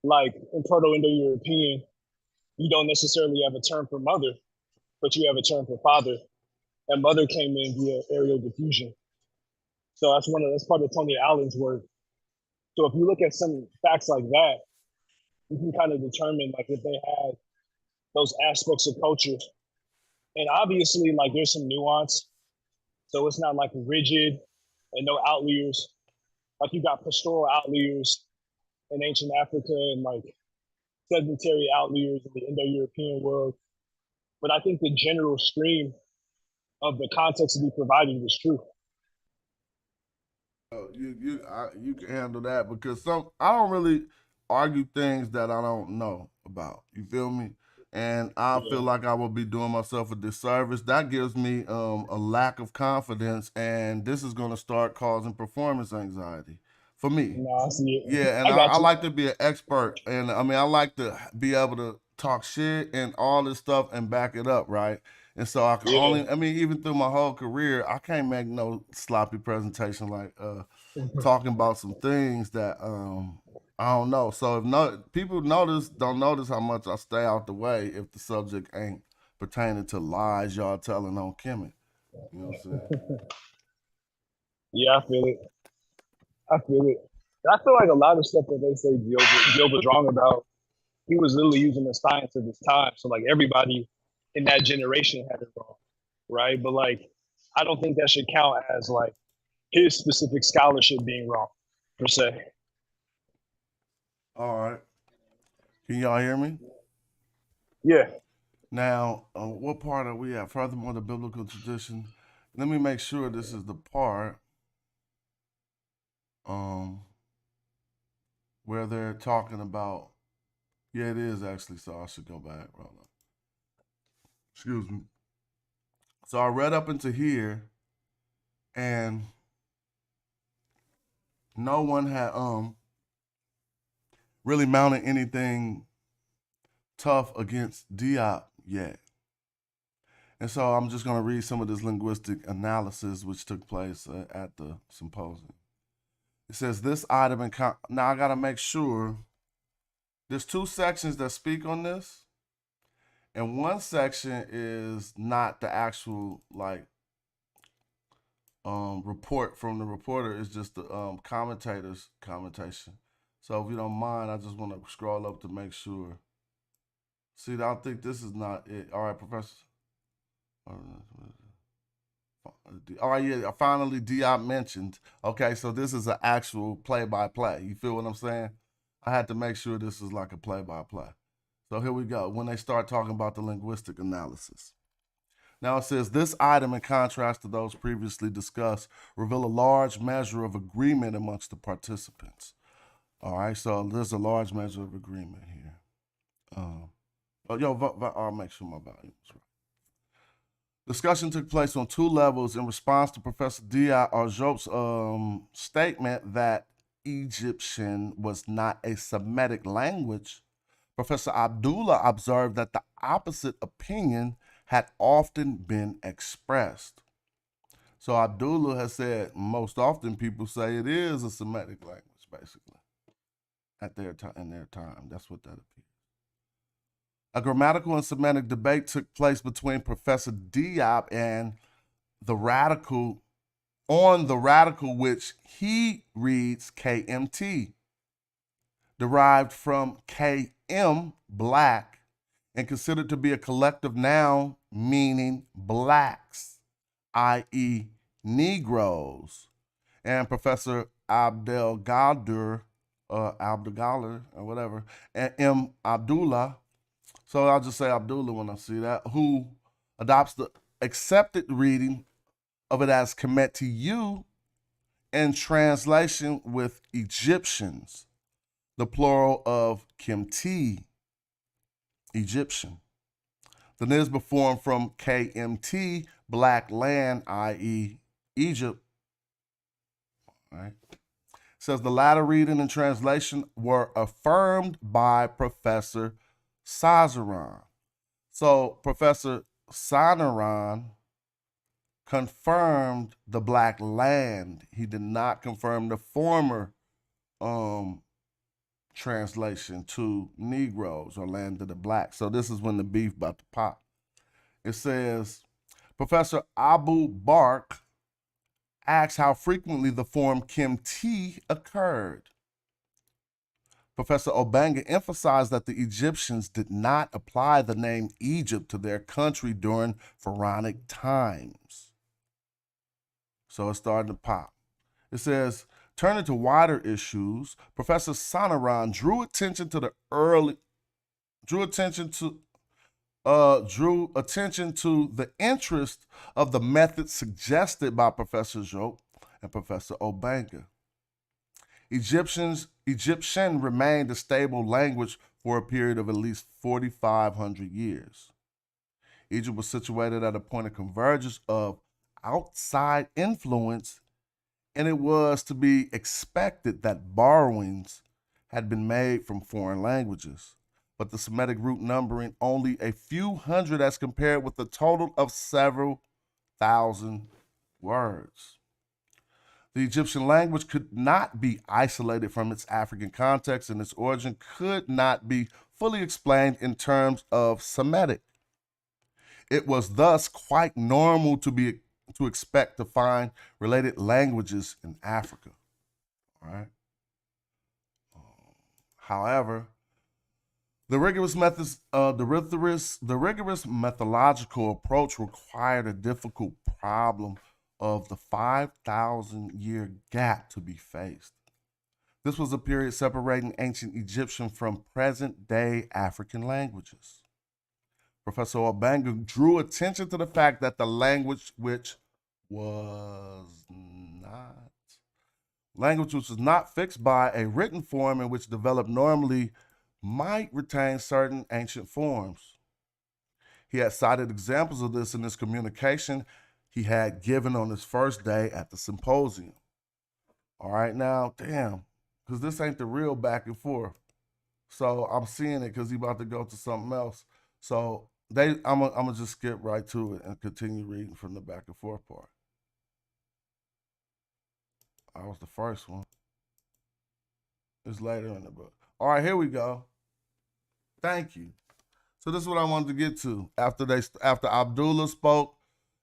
Like in Proto-Indo-European, you don't necessarily have a term for mother, but you have a term for father. and mother came in via aerial diffusion. So that's part of Tony Allen's work. So if you look at some facts like that, you can kind of determine like if they had those aspects of culture. And obviously, like there's some nuance. So it's not like rigid and no outliers. Like you got pastoral outliers in ancient Africa and like sedentary outliers in the Indo-European world. But I think the general stream of the context to be provided is true. You can handle that because I don't really argue things that I don't know about. You feel me? And I feel like I will be doing myself a disservice. That gives me a lack of confidence, and this is going to start causing performance anxiety for me. No, I see it. Yeah, and got I you. like to be an expert, and I mean I like to be able to talk shit and all this stuff and back it up, right? And so I can only, I mean, even through my whole career, I can't make no sloppy presentation like talking about some things that I don't know. So if people don't notice how much I stay out the way if the subject ain't pertaining to lies y'all telling on Kimmy. You know what I'm saying? Yeah, I feel it. I feel it. I feel like a lot of stuff that they say Job was wrong about, he was literally using the science of his time. So like everybody in that generation had it wrong, right? But like, I don't think that should count as like his specific scholarship being wrong, per se. All right. Can y'all hear me? Yeah. Now, what part are we at? Furthermore, the biblical tradition. Let me make sure this is the part where they're talking about. Yeah, it is actually. So I should go back. Hold on. Excuse me. So I read up into here, and no one had really mounted anything tough against Diop yet. And so I'm just going to read some of this linguistic analysis which took place at the symposium. It says this item now I got to make sure there's two sections that speak on this, and one section is not the actual like report from the reporter. It's just the commentator's commentation. So if you don't mind, I just want to scroll up to make sure. See, I don't think this is not it. All right, Professor. All right, yeah, finally Diop mentioned. Okay, so this is an actual play-by-play. You feel what I'm saying? I had to make sure this is like a play-by-play. So here we go. When they start talking about the linguistic analysis. Now it says, this item, in contrast to those previously discussed, reveal a large measure of agreement amongst the participants. All right, so there's a large measure of agreement here. I'll make sure my volume is right. Discussion took place on two levels in response to Professor Diop-Job's statement that Egyptian was not a Semitic language. Professor Abdullah observed that the opposite opinion had often been expressed. So Abdullah has said most often people say it is a Semitic language, basically, in their time. That's what that appears. A grammatical and semantic debate took place between Professor Diop and the radical which he reads KMT, derived from KM, black, and considered to be a collective noun meaning blacks, i.e. Negroes. And Professor Abdelgader, or whatever, and M. Abdullah, so I'll just say Abdullah when I see that, who adopts the accepted reading of it as Kemetu in translation with Egyptians, the plural of Kimti, Egyptian. The Nisba formed from KMT, black land, i.e. Egypt. All right. Says the latter reading and translation were affirmed by Professor Sazaran. So Professor Sazaran confirmed the black land. He did not confirm the former translation to Negroes or land of the blacks. So this is when the beef about to pop. It says, Professor Abu Bark asks how frequently the form Kim-T occurred. Professor Obanga emphasized that the Egyptians did not apply the name Egypt to their country during pharaonic times. So it's starting to pop. It says, turning to wider issues, Professor Sonaran drew attention to the interest of the methods suggested by Professor Jope and Professor Obanga. Egyptian remained a stable language for a period of at least 4,500 years. Egypt was situated at a point of convergence of outside influence, and it was to be expected that borrowings had been made from foreign languages, but the Semitic root numbering only a few hundred as compared with a total of several thousand words. The Egyptian language could not be isolated from its African context, and its origin could not be fully explained in terms of Semitic. It was thus quite normal to expect to find related languages in Africa. All right. However, the rigorous methodological approach required a difficult problem of the 5,000-year gap to be faced. This was a period separating ancient Egyptian from present-day African languages. Professor Obanga drew attention to the fact that the language which was not fixed by a written form and which developed normally might retain certain ancient forms. He had cited examples of this in his communication he had given on his first day at the symposium. All right, now, damn, because this ain't the real back and forth. So I'm seeing it because he's about to go to something else. So I'm gonna just skip right to it and continue reading from the back and forth part. That was the first one. It's later in the book. All right, here we go. Thank you. So this is what I wanted to get to. After Abdullah spoke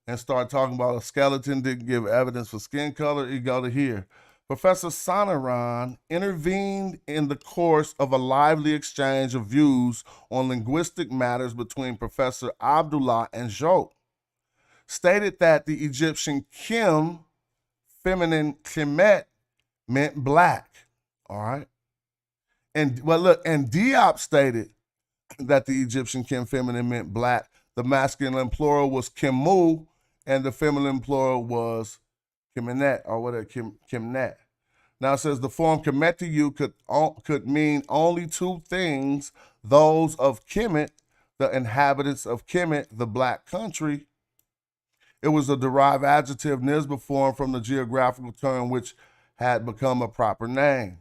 and started talking about a skeleton didn't give evidence for skin color, you go to here. Professor Sonaran intervened in the course of a lively exchange of views on linguistic matters between Professor Abdullah and Jope, stated that the Egyptian Kim, feminine Kemet, meant black. All right. And Diop stated that the Egyptian Kim feminine meant black. The masculine plural was Kimu, and the feminine plural was Kimenet, or whatever, Kimnet. Now it says the form Kemetu could mean only two things: those of Kemet, the inhabitants of Kemet, the black country. It was a derived adjective Nisba form from the geographical term which had become a proper name.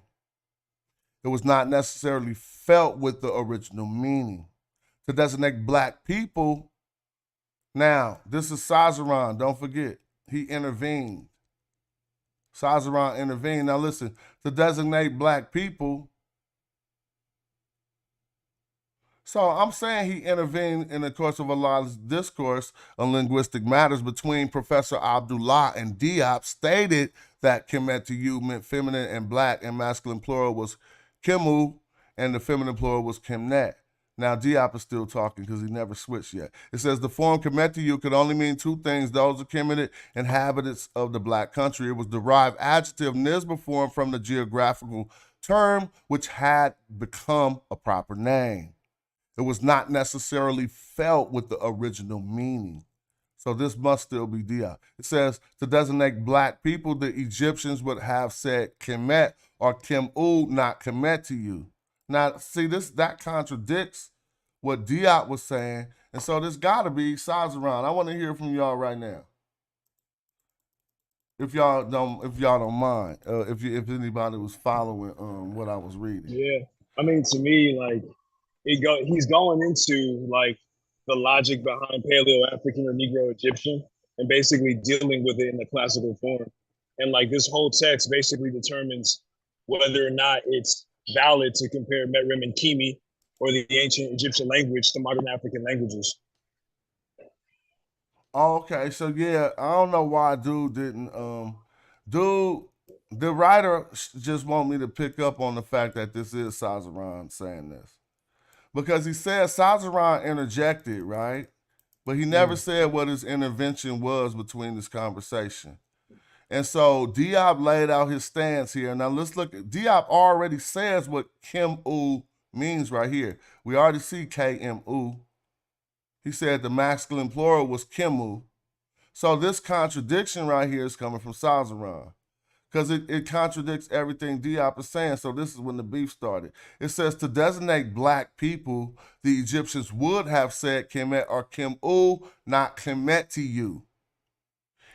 It was not necessarily felt with the original meaning. To designate black people, now, this is Sazaran, don't forget, he intervened. Sazaran intervened. Now listen, to designate black people, so I'm saying he intervened in the course of Allah's discourse on linguistic matters between Professor Abdullah and Diop, stated that Kemetu meant feminine and black, and masculine plural was Kimu, and the feminine plural was Kimnet. Now, Diop is still talking because he never switched yet. It says the form Kemetu could only mean two things: those of Kemet, inhabitants of the black country. It was derived adjective Nisba form from the geographical term which had become a proper name. It was not necessarily felt with the original meaning. So this must still be Diop. It says to designate black people, the Egyptians would have said Kemet or Kim-U, not Kemetu. Now, see, that contradicts what Diop was saying, and so this got to be Sazaran. I want to hear from y'all right now, if y'all don't mind, if anybody was following what I was reading. Yeah, I mean, to me, like he's going into like the logic behind Paleo-African or Negro-Egyptian, and basically dealing with it in the classical form. And like this whole text basically determines whether or not it's valid to compare Metrem and Kimi or the ancient Egyptian language to modern African languages. Okay, so yeah, I don't know why dude didn't. Dude, the writer just want me to pick up on the fact that this is Sazaran saying this because he said Sazaran interjected, right? But he never said what his intervention was between this conversation. And so Diop laid out his stance here. Now let's look at Diop already says what Kim U means right here. We already see KMU. He said the masculine plural was Kimu. So this contradiction right here is coming from Sazaran because it contradicts everything Diop is saying. So this is when the beef started. It says to designate black people, the Egyptians would have said Kemet or Kim-U, not Kemet-you.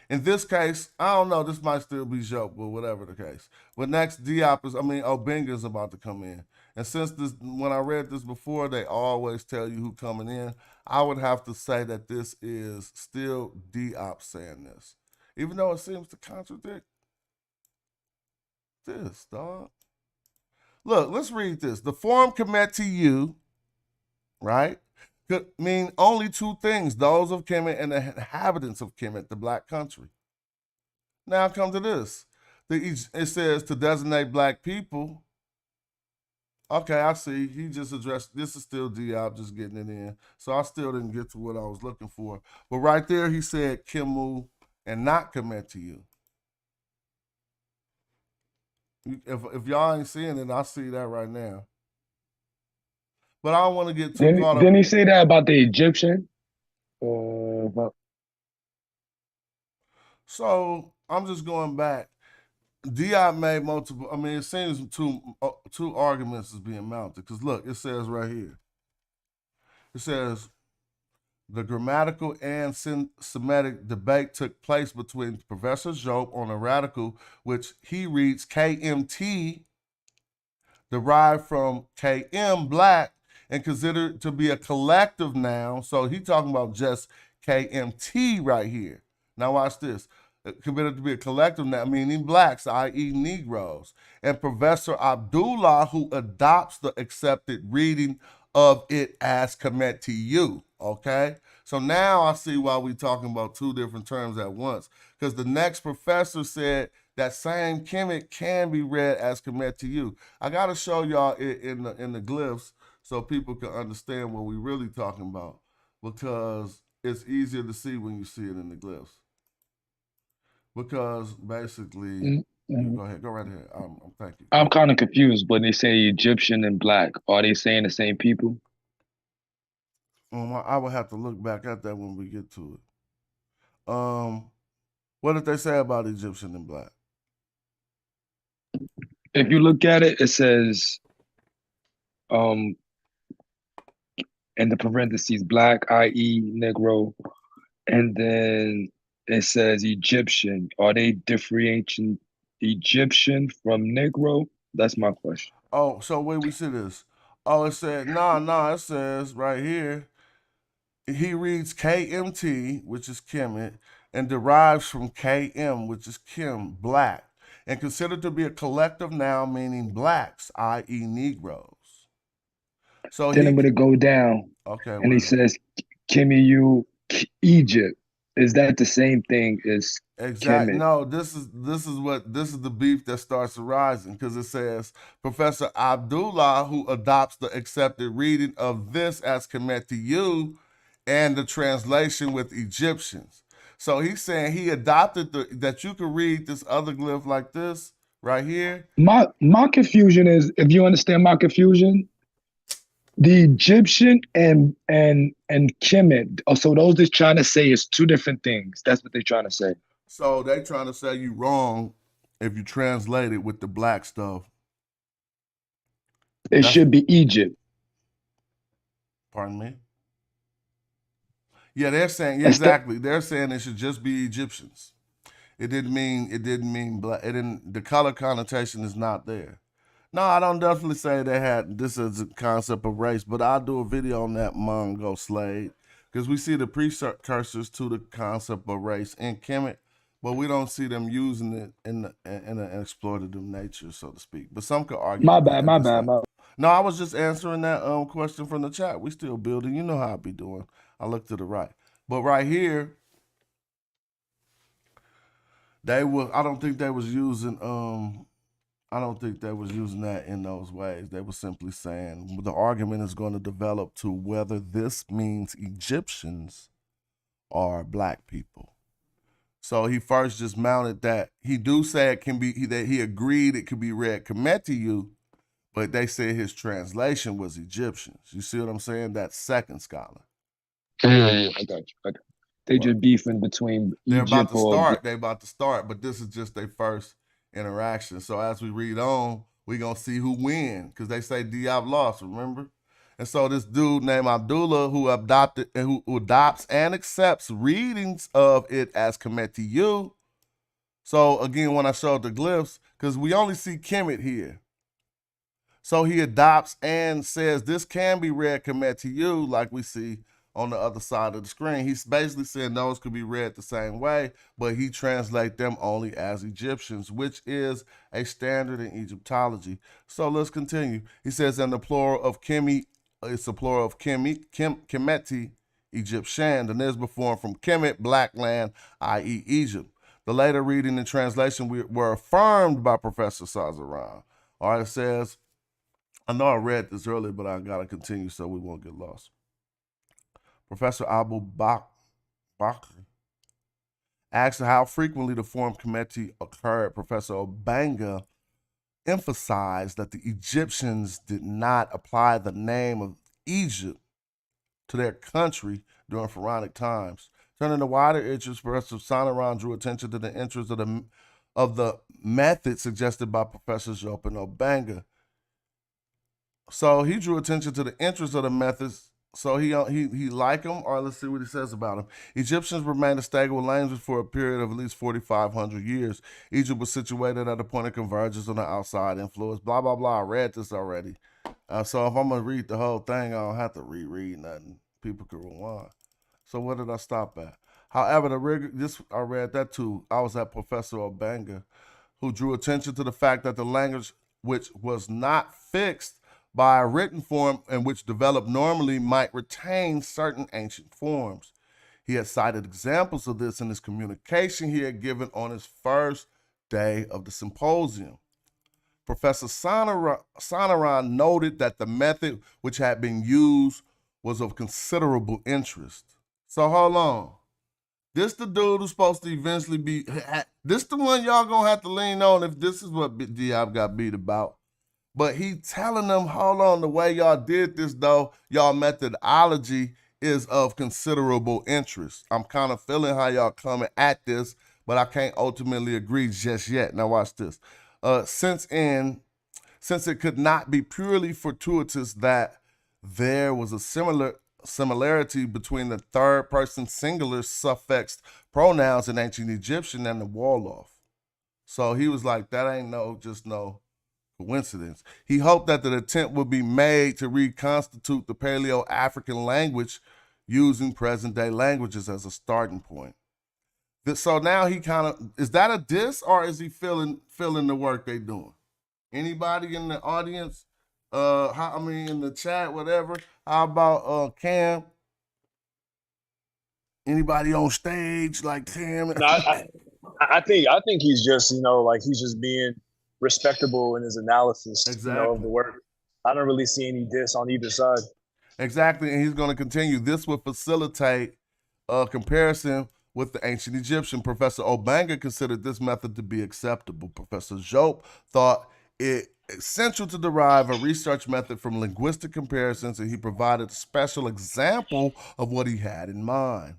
In this case, I don't know, this might still be joke, but whatever the case. But next, Obenga is about to come in. And since this, when I read this before, they always tell you who coming in, I would have to say that this is still Diop saying this. Even though it seems to contradict this, dog. Look, let's read this. The form commit to you, right, could mean only two things, those of Kemet and the inhabitants of Kemet, the black country. Now come to this. It says to designate black people. Okay, I see. He just addressed, this is still Diop just getting it in. So I still didn't get to what I was looking for. But right there, he said Kimu and not commit to you. If y'all ain't seeing it, I see that right now. But I don't want to get too caught up. Didn't he say that about the Egyptian? So I'm just going back. Diop made multiple. I mean, it seems two arguments is being mounted. Because look, it says right here. It says the grammatical and Semitic debate took place between Professor Job on a radical, which he reads KMT, derived from KM, black, and considered to be a collective noun. So he talking about just KMT right here. Now watch this. Considered to be a collective noun, meaning blacks, i.e. Negroes. And Professor Abdullah, who adopts the accepted reading of it as commit to you, okay? So now I see why we talking about two different terms at once. Because the next professor said that same Kemet can be read as commit to you. I got to show y'all it in the glyphs so people can understand what we really talking about, because it's easier to see when you see it in the glyphs. Because basically, go ahead, go right ahead. Thank you. I'm kind of confused when they say Egyptian and black. Are they saying the same people? I would have to look back at that when we get to it. What did they say about Egyptian and black? If you look at it, it says, in the parentheses, black, i.e. Negro, and then it says Egyptian. Are they differentiating Egyptian from Negro? That's my question. Oh, so where we see this? Oh, it said, no, it says right here, he reads KMT, which is Kemet, and derives from KM, which is Kim, black, and considered to be a collective noun meaning blacks, i.e. Negroes. So then I'm going to go down. Okay. And he says, Kimiyu, Egypt. Is that the same thing as exactly? Kemet? No, this is the beef that starts arising, because it says Professor Abdullah, who adopts the accepted reading of this as Kemet to you, and the translation with Egyptians. So he's saying he adopted that you could read this other glyph like this right here. My confusion is, if you understand my confusion, the Egyptian and Kemet, so those they're trying to say is two different things. That's what they're trying to say. So they trying to say you wrong if you translate it with the black stuff. It should be Egypt. Pardon me? Yeah, they're saying exactly. They're saying it should just be Egyptians. It didn't mean black. The color connotation is not there. No, I don't definitely say they had this as a concept of race, but I'll do a video on that Mongo Slade, because we see the precursors to the concept of race in Kemet, but we don't see them using it in an exploitative nature, so to speak. But some could argue. My bad. No, I was just answering that question from the chat. We still building. You know how I be doing. I look to the right. But right here, They were. I don't think they was using. I don't think they was using that in those ways. They were simply saying the argument is going to develop to whether this means Egyptians or black people. So he first just mounted that. He do say it can be that he agreed it could be read Kemetiu, but they said his translation was Egyptians. You see what I'm saying? That second scholar. Yeah, I got you. They just beefing between They're Egypt or They about to start, but this is just their first interaction. So as we read on, we gonna see who win because they say Diab lost. Remember, and so this dude named Abdullah who adopts and accepts readings of it as Kemetiu. So again, when I showed the glyphs, because we only see Kemet here. So he adopts and says this can be read Kemetiu, like we see on the other side of the screen. He's basically saying those could be read the same way, but he translates them only as Egyptians, which is a standard in Egyptology. So let's continue. He says, in the plural of Kemi, it's the plural of Kemeti, Egyptian. The Nisba form from Kemet, black land, i.e. Egypt. The later reading and translation were affirmed by Professor Sazaran. All right, it says, I know I read this earlier, but I got to continue so we won't get lost. Professor Abu Bakr asked how frequently the form Kemetti occurred. Professor Obanga emphasized that the Egyptians did not apply the name of Egypt to their country during Pharaonic times. Turning to wider interest, Professor Sanaran drew attention to the interest of the method suggested by Professor Jope and Obanga. So he drew attention to the interest of the methods. So he liked them, or let's see what he says about them. Egyptians remained a stable language for a period of at least 4,500 years. Egypt was situated at a point of convergence on the outside influence. Blah, blah, blah. I read this already. So if I'm going to read the whole thing, I don't have to reread nothing. People can rewind. So where did I stop at? However, I read that too. I was at Professor Obanga, who drew attention to the fact that the language, which was not fixed by a written form and which developed normally, might retain certain ancient forms. He had cited examples of this in his communication he had given on his first day of the symposium. Professor Sanaran noted that the method which had been used was of considerable interest. So hold on. This the dude who's supposed to eventually be, this the one y'all gonna have to lean on if this is what Diab got beat about. But he telling them, hold on, the way y'all did this, though, y'all methodology is of considerable interest. I'm kind of feeling how y'all coming at this, but I can't ultimately agree just yet. Now watch this. Since it could not be purely fortuitous that there was a similarity between the third person singular suffixed pronouns in ancient Egyptian and the Wolof. So he was like, that ain't no coincidence. He hoped that the attempt would be made to reconstitute the Paleo-African language using present-day languages as a starting point. So now he kind of, is that a diss or is he feeling the work they doing? Anybody in the audience? In the chat, whatever. How about Cam? Anybody on stage like Cam? No, I think he's just, he's just being respectable in his analysis, of the work. I don't really see any diss on either side. Exactly, and he's going to continue. This would facilitate a comparison with the ancient Egyptian. Professor Obanga considered this method to be acceptable. Professor Jope thought it essential to derive a research method from linguistic comparisons, and he provided a special example of what he had in mind.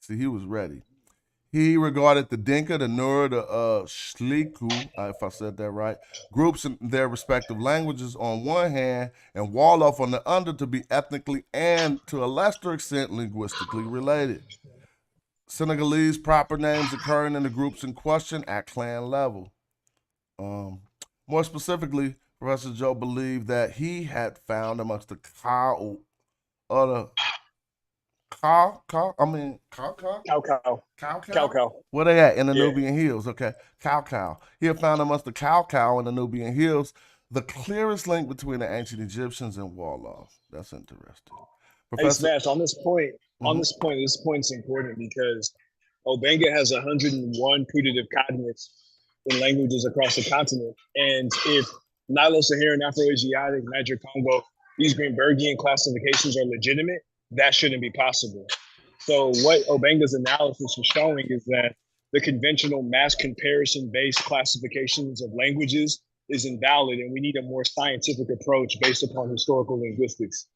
See, he was ready. He regarded the Dinka, the Nur, the Shliku, if I said that right, groups in their respective languages on one hand and Wolof on the other to be ethnically and, to a lesser extent, linguistically related. Senegalese proper names occurring in the groups in question at clan level. More specifically, Professor Joe believed that he had found amongst the cow. Where they at? In the Nubian Hills. Okay. Cow. He had found amongst the cow in the Nubian Hills the clearest link between the ancient Egyptians and Wolof. That's interesting. Hey, Smash, on this point, this point's important because Obenga has 101 putative cognates in languages across the continent. And if Nilo-Saharan, Afro-Asiatic, Niger Congo, these Greenbergian classifications are legitimate, that shouldn't be possible. So what Obenga's analysis is showing is that the conventional mass comparison-based classifications of languages is invalid, and we need a more scientific approach based upon historical linguistics.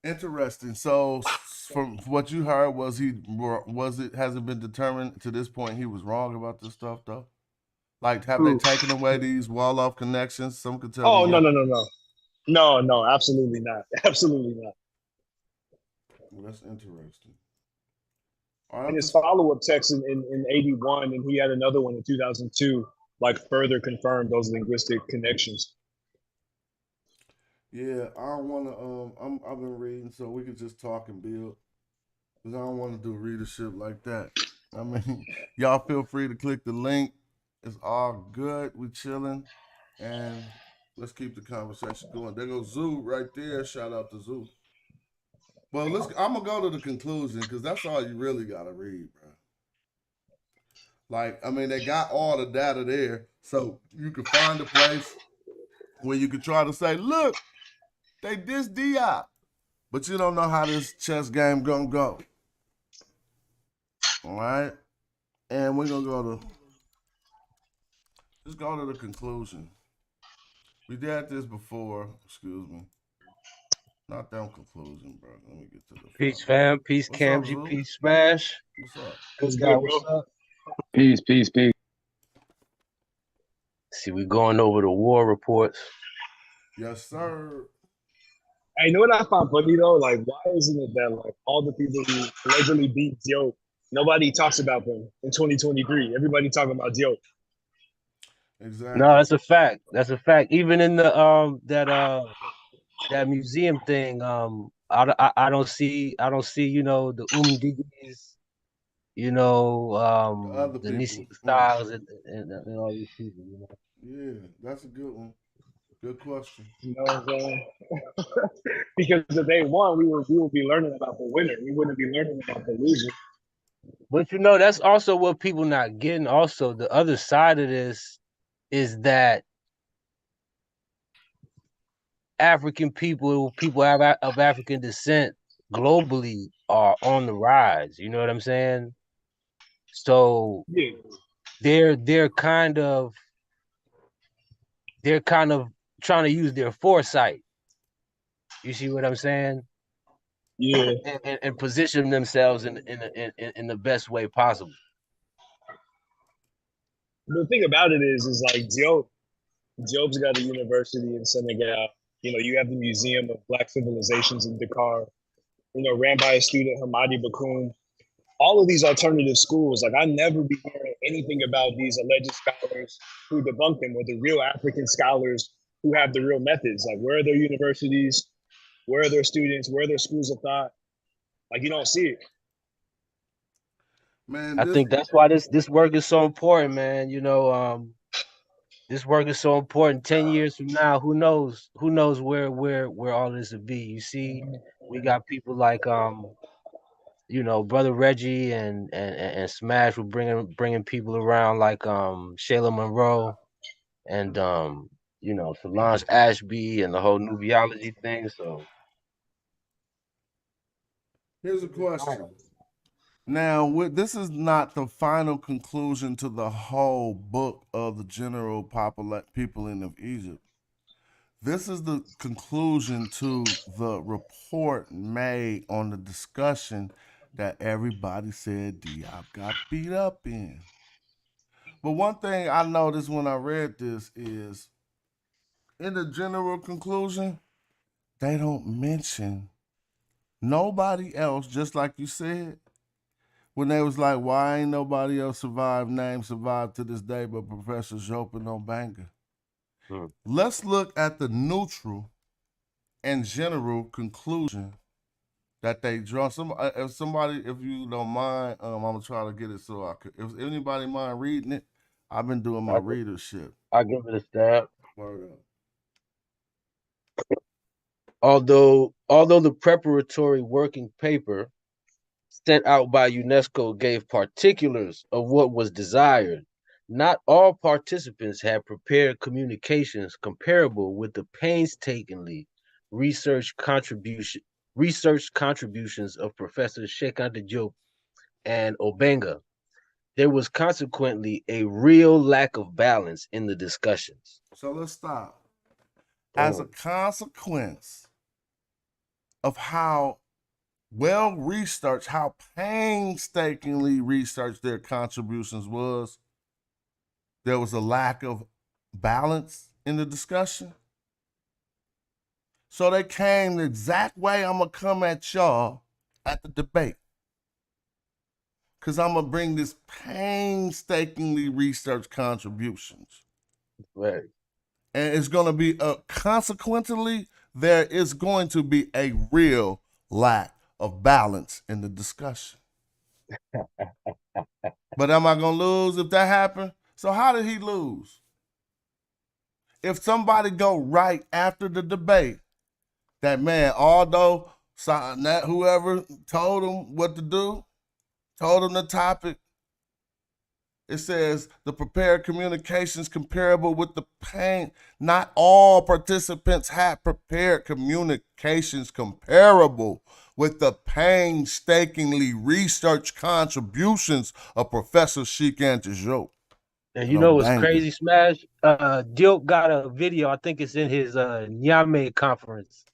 Interesting. So, from what you heard, has it been determined to this point he was wrong about this stuff though? Like, have they taken away these wall-off connections? Some could tell Oh, me. no, absolutely not. Absolutely not. Well, that's interesting. And his follow-up text in 81, and he had another one in 2002, like further confirmed those linguistic connections. Yeah, I don't want to. I've been reading, so we could just talk and build. Cause I don't want to do readership like that. I mean, y'all feel free to click the link. It's all good. We chilling, and let's keep the conversation going. There goes Zoo right there. Shout out to Zoo. Well, I'm gonna go to the conclusion because that's all you really gotta read, bro. Like, I mean, they got all the data there, so you can find a place where you can try to say, look, they diss Diop, but you don't know how this chess game gonna go. All right, and we're gonna just go to the conclusion. We did this before. Excuse me. Not that conclusion, bro. Let me get to the peace, fam. Peace, Camji. Peace, Smash. What's up? Good guy. What's up? Peace. See, we going over the war reports. Yes, sir. Hey, you know what I found funny though? Like, why isn't it that like all the people who allegedly beat Diop, nobody talks about them in 2023? Everybody talking about Diop. Exactly. No, that's a fact. That's a fact. Even in the that museum thing, I don't see you know the Umdigis, you know the Nisi Styles and all these people. You know? Yeah, that's a good one. Good question. You know what I'm saying? Because if they won, we would be learning about the winner. We wouldn't be learning about the loser. But you know, that's also what people not getting. Also, the other side of this is that African people of African descent globally are on the rise. You know what I'm saying? So yeah. they're kind of trying to use their foresight. You see what I'm saying? Yeah. And position themselves in the best way possible. The thing about it is like Diop's got a university in Senegal. You know, you have the Museum of Black Civilizations in Dakar, you know, ran by a student, Hamadi Bakoum. All of these alternative schools, like I never be hearing anything about these alleged scholars who debunk them or the real African scholars who have the real methods. Like, where are their universities? Where are their students? Where are their schools of thought? Like, you don't see it. Man, I think that's why this work is so important, man. You know, this work is so important. 10 years from now, who knows where all this will be. You see, we got people like you know, Brother Reggie and Smash were bringing people around like Shayla Monroe and you know, Solange Ashby and the whole nubiology thing. So here's a question. Now, this is not the final conclusion to the whole book of the general peopling of Egypt. This is the conclusion to the report made on the discussion that everybody said Diop got beat up in. But one thing I noticed when I read this is, in the general conclusion, they don't mention nobody else, just like you said, when they was like, why ain't nobody else survived to this day but Professor Jope and Obenga? Let's look at the neutral and general conclusion that they draw. If you don't mind, I'm gonna try to get it so I could. If anybody mind reading it, I've been doing my readership. I'll give it a stab. Word up. Although the preparatory working paper sent out by UNESCO gave particulars of what was desired. Not all participants had prepared communications comparable with the painstakingly research contribution research contributions of Professor Sheikh Anta Diop and Obenga. There was consequently a real lack of balance in the discussions. So let's stop. As a Boom. consequence of how well researched, how painstakingly researched their contributions was, there was a lack of balance in the discussion. So they came the exact way I'm going to come at y'all at the debate. Because I'm going to bring this painstakingly researched contributions. Right. And it's going to be, consequently, there is going to be a real lack of balance in the discussion. But am I going to lose if that happened? So how did he lose? If somebody go right after the debate, that man, although whoever told him what to do, told him the topic, it says the prepared communications comparable with the pain. Not all participants had prepared communications comparable with the painstakingly researched contributions of Professor Sheikh Anta Diop. And you know what's crazy, Smash? Diop got a video. I think it's in his Niamey conference.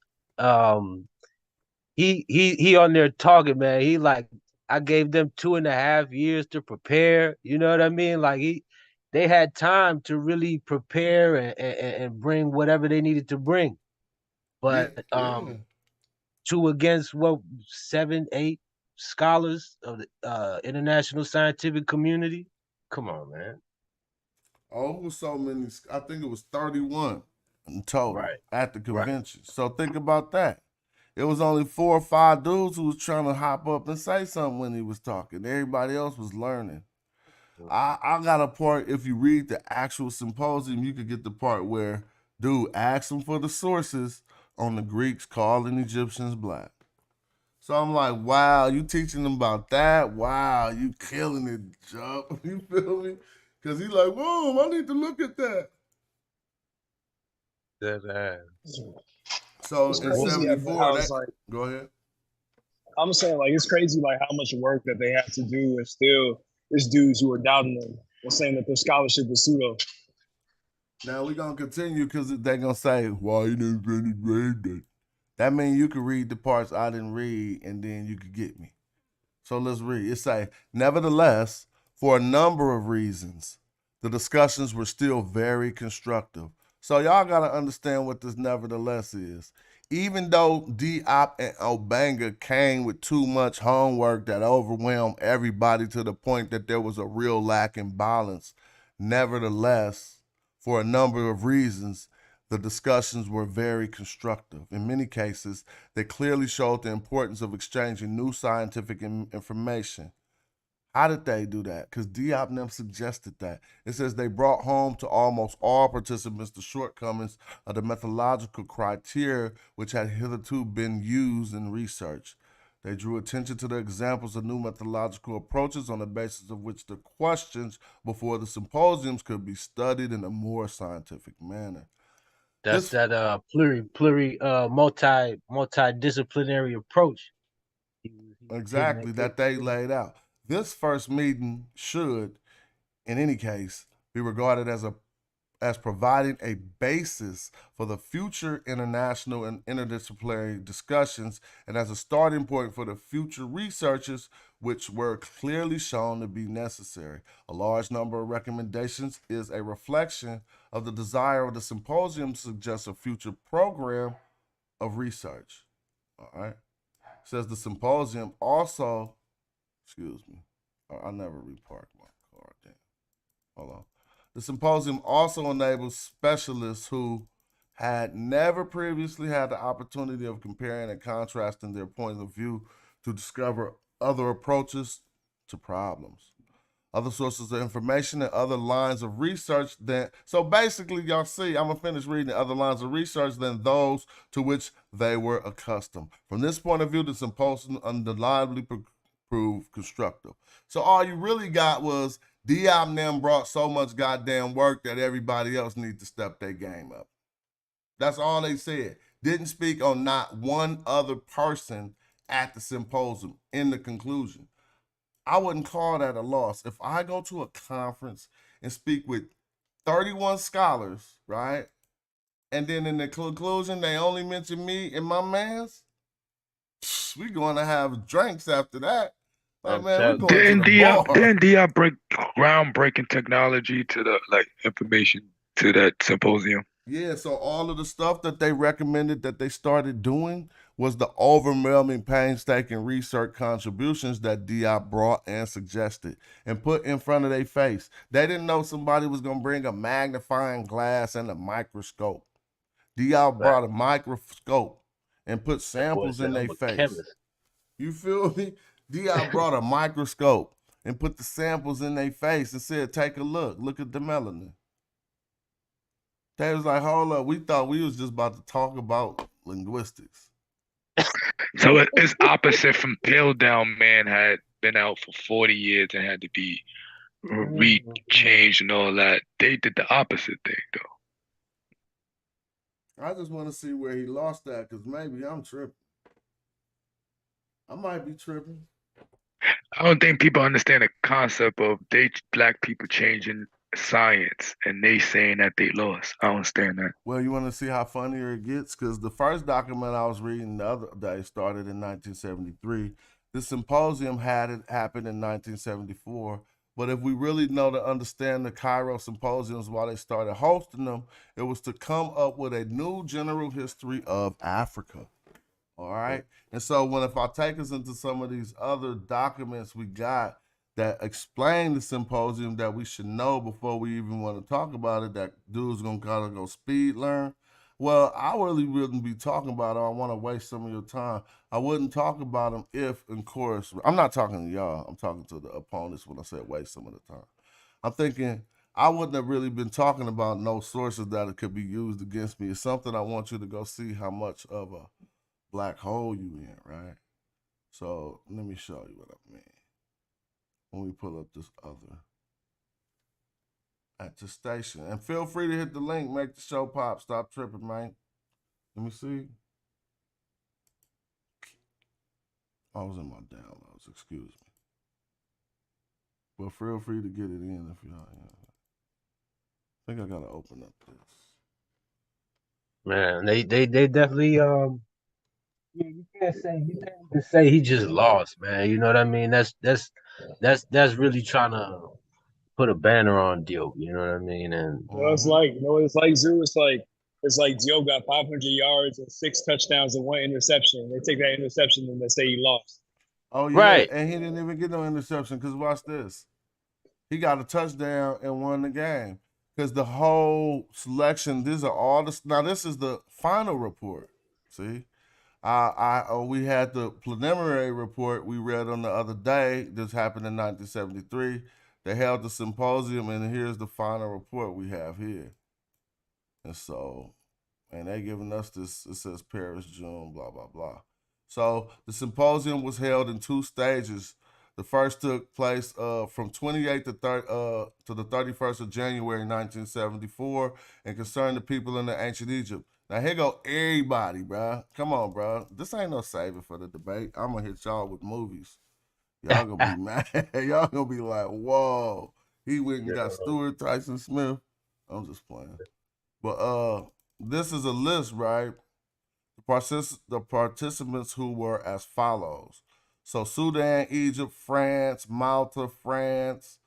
He on there talking, man. He like, I gave them 2.5 years to prepare. You know what I mean? Like they had time to really prepare and bring whatever they needed to bring. But two against 7, 8 scholars of the international scientific community. Come on, man. Oh, it was so many. I think it was 31 in total at the convention. Right. So think about that. It was only 4 or 5 dudes who was trying to hop up and say something when he was talking. Everybody else was learning. I got a part, if you read the actual symposium, you could get the part where dude asked him for the sources on the Greeks calling Egyptians black. So I'm like, wow, you teaching them about that? Wow, you killing it, Joe. You feel me? Because he's like, whoa, I need to look at that. So in 74, go ahead. I'm saying, like, it's crazy, like, how much work that they have to do, and still, there's dudes who are doubting them and saying that their scholarship is pseudo. Now we're gonna continue because they're gonna say, "Why you didn't really read that?" That means you could read the parts I didn't read, and then you could get me. So let's read. It say, nevertheless, for a number of reasons, the discussions were still very constructive. So y'all gotta understand what this nevertheless is. Even though Diop and Obenga came with too much homework that overwhelmed everybody to the point that there was a real lack in balance, nevertheless, for a number of reasons, the discussions were very constructive. In many cases, they clearly showed the importance of exchanging new scientific information. How did they do that? Because Diop never suggested that. It says they brought home to almost all participants the shortcomings of the methodological criteria which had hitherto been used in research. They drew attention to the examples of new methodological approaches on the basis of which the questions before the symposiums could be studied in a more scientific manner. That's that multidisciplinary approach. Exactly, that they laid out. This first meeting should, in any case, be regarded as providing a basis for the future international and interdisciplinary discussions and as a starting point for the future researches which were clearly shown to be necessary. A large number of recommendations is a reflection of the desire of the symposium to suggest a future program of research. All right. It says the symposium also, excuse me, I never reparked my car. Damn. Hold on. The symposium also enables specialists who had never previously had the opportunity of comparing and contrasting their point of view to discover other approaches to problems, other sources of information, and other lines of research so basically, y'all see, I'm gonna finish reading other lines of research than those to which they were accustomed. From this point of view, the symposium undeniably prove constructive. So all you really got was Diop and them brought so much goddamn work that everybody else need to step their game up. That's all they said. Didn't speak on not one other person at the symposium in the conclusion. I wouldn't call that a loss. If I go to a conference and speak with 31 scholars, right? And then in the conclusion, they only mention me and my mans, we going to have drinks after that. Like, man, we're going to the bar. Didn't Diop break groundbreaking technology to the information to that symposium? Yeah, so all of the stuff that they recommended that they started doing was the overwhelming painstaking research contributions that Diop brought and suggested and put in front of their face. They didn't know somebody was going to bring a magnifying glass and a microscope. Diop brought a microscope and put samples in their face. Chemist. You feel me? Diop brought a microscope and put the samples in their face and said, take a look. Look at the melanin. They was like, hold up, we thought we was just about to talk about linguistics. So it's opposite from Pale Down Man had been out for 40 years and had to be rechanged and all that. They did the opposite thing, though. I just want to see where he lost that, because maybe I'm tripping. I might be tripping. I don't think people understand the concept of black people changing science and they saying that they lost. I don't understand that. Well, you want to see how funnier it gets? Because the first document I was reading the other day started in 1973. The symposium had it happen in 1974. But if we really know to understand the Cairo symposiums, why they started hosting them, it was to come up with a new general history of Africa. All right. And so if I take us into some of these other documents we got that explain the symposium that we should know before we even want to talk about it, that dude's going to kind of go speed learn. Well, I really wouldn't be talking about it. I want to waste some of your time. I wouldn't talk about them if, in course, I'm not talking to y'all. I'm talking to the opponents when I said waste some of the time. I'm thinking I wouldn't have really been talking about no sources that it could be used against me. It's something I want you to go see how much of a black hole you in, right? So let me show you what I mean. When we pull up this other attestation. And feel free to hit the link, make the show pop. Stop tripping, man. Let me see. I was in my downloads, excuse me. But feel free to get it in if y'all. I think I gotta open up this. Man, they definitely you can't say he just lost, man. You know what I mean? That's really trying to put a banner on Diop. You know what I mean? And it's like, it's like Zoo. It's like Diop got 500 yards and 6 touchdowns and 1 interception. They take that interception and they say he lost. Oh yeah, right. And he didn't even get no interception because watch this. He got a touchdown and won the game. Because the whole selection, these are all the, now this is the final report. See? We had the preliminary report we read on the other day. This happened in 1973. They held the symposium, and here's the final report we have here. And so, and they giving us this, it says Paris, June, blah, blah, blah. So the symposium was held in 2 stages. The first took place from 28th to the 31st of January 1974 and concerned the people in the ancient Egypt. Now here go everybody, bro. Come on, bro. This ain't no saving for the debate. I'm gonna hit y'all with movies. Y'all gonna be mad. Y'all gonna be like, whoa. He went and got Stuart Tyson Smith. I'm just playing. But this is a list, right? The participants who were as follows. So Sudan, Egypt, France, Malta, France,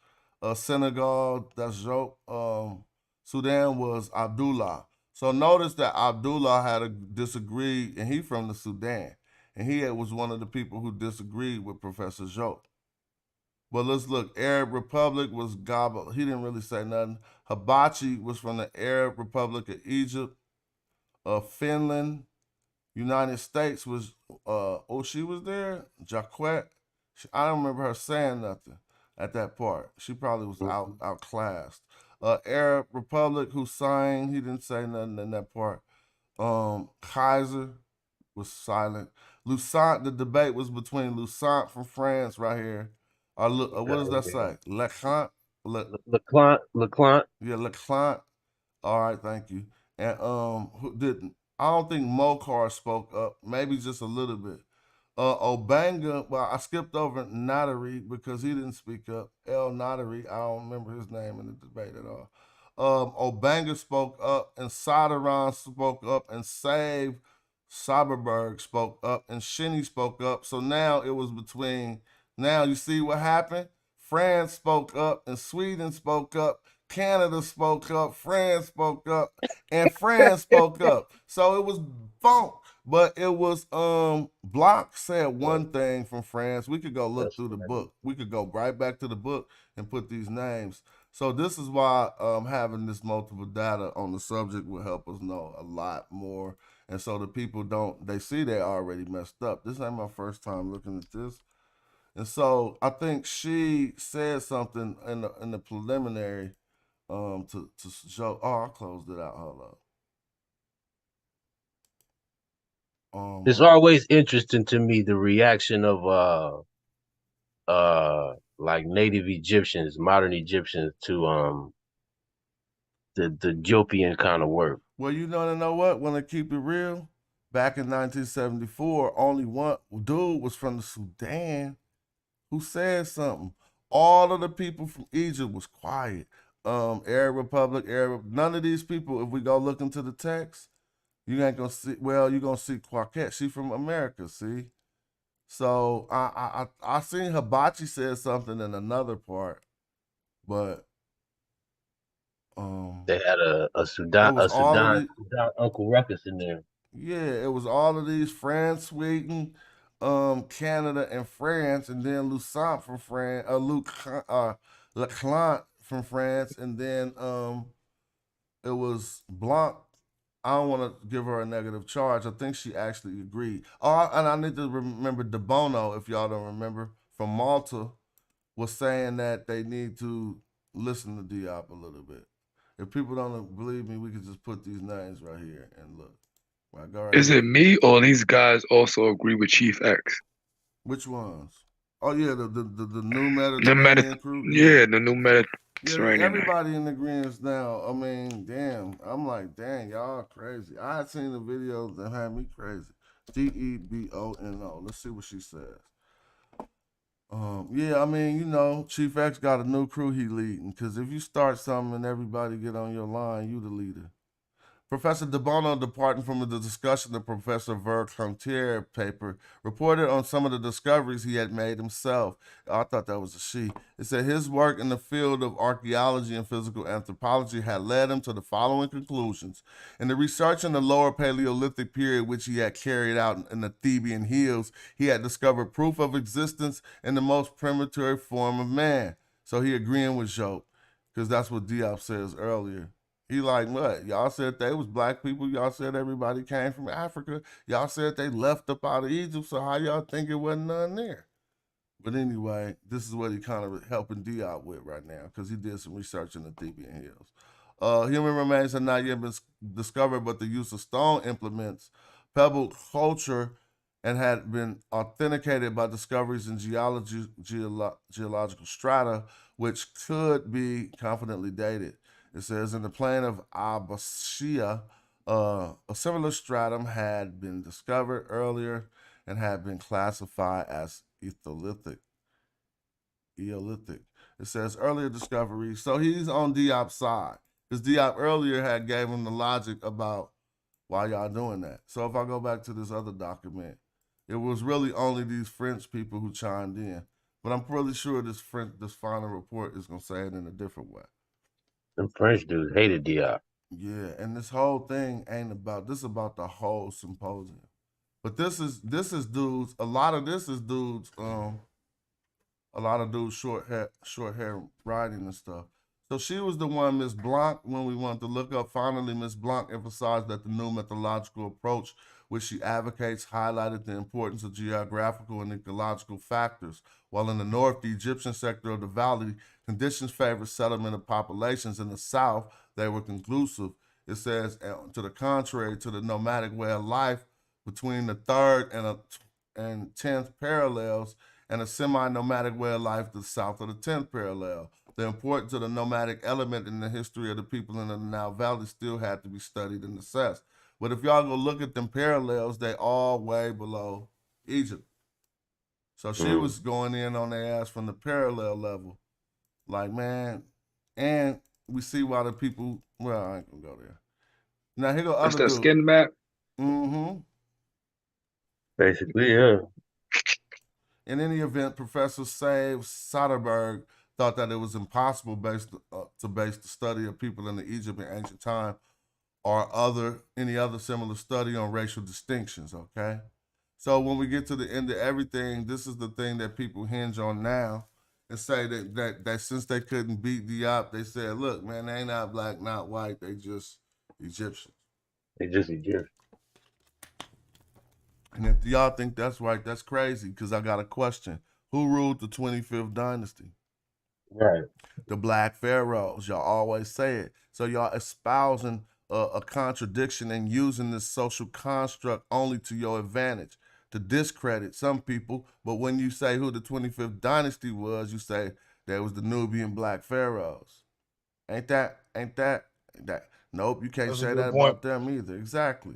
Senegal, that's Joe. Sudan was Abdullah. So notice that Abdullah had disagreed, and he from the Sudan. And he was one of the people who disagreed with Professor Joe. But let's look. Arab Republic was Gaba. He didn't really say nothing. Hibachi was from the Arab Republic of Egypt. Finland. United States was, she was there? Jacquette. I don't remember her saying nothing at that part. She probably was outclassed. Arab Republic, Hussein, he didn't say nothing in that part. Kaiser was silent. Lusant, the debate was between Lusant from France right here. What does that say? Lecant? Leclant. Yeah, Leclant. All right, thank you. And who didn't? I don't think Mokar spoke up. Maybe just a little bit. Obanga. Well, I skipped over Notary because he didn't speak up. El Notary. I don't remember his name in the debate at all. Obanga spoke up, and Soderon spoke up, and Save Soberberg spoke up, and Shinny spoke up. So now it was between. Now you see what happened. France spoke up, and Sweden spoke up. Canada spoke up, France spoke up, and France spoke up. So it was funk, but it was Block said one thing from France. We could go look through the book. We could go right back to the book and put these names. So this is why having this multiple data on the subject will help us know a lot more. And so the people they see they already messed up. This ain't my first time looking at this. And so I think she said something in the preliminary to show. Oh, I closed it out. Hold up. It's always interesting to me the reaction of like native Egyptians, modern Egyptians to the Jopian kind of work. Well, you know what? When I keep it real, back in 1974, only one dude was from the Sudan who said something. All of the people from Egypt was quiet. Arab Republic, none of these people, if we go look into the text, you ain't gonna see, well, you're gonna see Quarket. She from America, see? So I seen Hibachi said something in another part, but they had a Sudan Uncle Ruckus in there. Yeah, it was all of these France, Sweden, Canada, and France, and then Lusant from France, Leclant from France, and then it was Blanc. I don't want to give her a negative charge. I think she actually agreed. Oh, and I need to remember De Bono, if y'all don't remember, from Malta, was saying that they need to listen to Diop a little bit. If people don't believe me, we could just put these names right here and look. Right, is it me or these guys also agree with Chief X? Which ones? Oh yeah, the new Mediterranean crew. Yeah, the new Mediterranean. Yeah, everybody in agreement now. I mean, damn. I'm like, dang, y'all crazy. I had seen the videos that had me crazy. Debono. Let's see what she says. Yeah, I mean, Chief X got a new crew he leading. Because if you start something and everybody get on your line, you the leader. Professor De Bono, departing from the discussion of Professor Vercomtier paper, reported on some of the discoveries he had made himself. I thought that was a she. It said his work in the field of archaeology and physical anthropology had led him to the following conclusions. In the research in the lower Paleolithic period, which he had carried out in the Theban hills, he had discovered proof of existence in the most primitive form of man. So he agreeing with Job, because that's what Diop says earlier. He like, what? Y'all said they was black people. Y'all said everybody came from Africa. Y'all said they left up out of Egypt. So how y'all think it wasn't none there? But anyway, this is what he kind of helping Diop with right now, because he did some research in the Theban hills. Human remains have not yet been discovered, but the use of stone implements, pebble culture, and had been authenticated by discoveries in geological strata, which could be confidently dated. It says in the plain of Abbasia, a similar stratum had been discovered earlier and had been classified as Eolithic. It says earlier discoveries. So he's on Diop's side, because Diop earlier had gave him the logic about why y'all doing that. So if I go back to this other document, it was really only these French people who chimed in. But I'm pretty sure this final report is going to say it in a different way. Them French dudes hated Diop. Yeah, and this whole thing ain't about this. Is about the whole symposium. But this is dudes. A lot of this is dudes. A lot of dudes short hair riding and stuff. So she was the one, Miss Blanc, when we wanted to look up. Finally, Miss Blanc emphasized that the new methodological approach, which she advocates, highlighted the importance of geographical and ecological factors. While in the north, the Egyptian sector of the valley, conditions favored settlement of populations. In the south, they were conclusive. It says, to the contrary, to the nomadic way of life between the 3rd and and 10th parallels, and a semi-nomadic way of life to the south of the 10th parallel. The importance of the nomadic element in the history of the people in the Nile Valley still had to be studied and assessed. But if y'all go look at them parallels, they all way below Egypt. So she was going in on their ass from the parallel level. Like, man, and we see why the people, well, I ain't gonna go there. Now, here go That's other that dude. skin map. Basically, yeah. In any event, Professor Save Soderbergh thought that it was impossible to base the study of people in the Egypt in ancient time or any other similar study on racial distinctions, okay? So when we get to the end of everything, this is the thing that people hinge on now and say that since they couldn't beat Diop, they said, look, man, they ain't not black, not white, they just Egyptians. They just Egyptian. And if y'all think that's right, that's crazy, because I got a question. Who ruled the 25th dynasty? Right. The Black Pharaohs. Y'all always say it. So y'all espousing a contradiction and using this social construct only to your advantage to discredit some people. But when you say who the 25th dynasty was, you say that was the Nubian Black Pharaohs. Ain't that? Nope, you can't say that about them either. Exactly.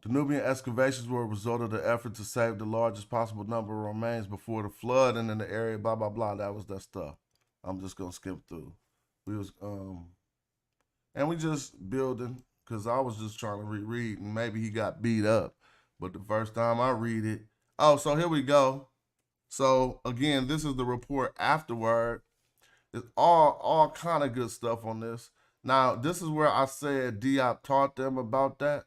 The Nubian excavations were a result of the effort to save the largest possible number of remains before the flood and in the area, blah, blah, blah. That was that stuff. I'm just going to skip through. We was, and we just building, because I was just trying to reread, and maybe he got beat up. But the first time I read it, so here we go. So again, this is the report afterward. It's all kind of good stuff on this. Now, this is where I said Diop taught them about that.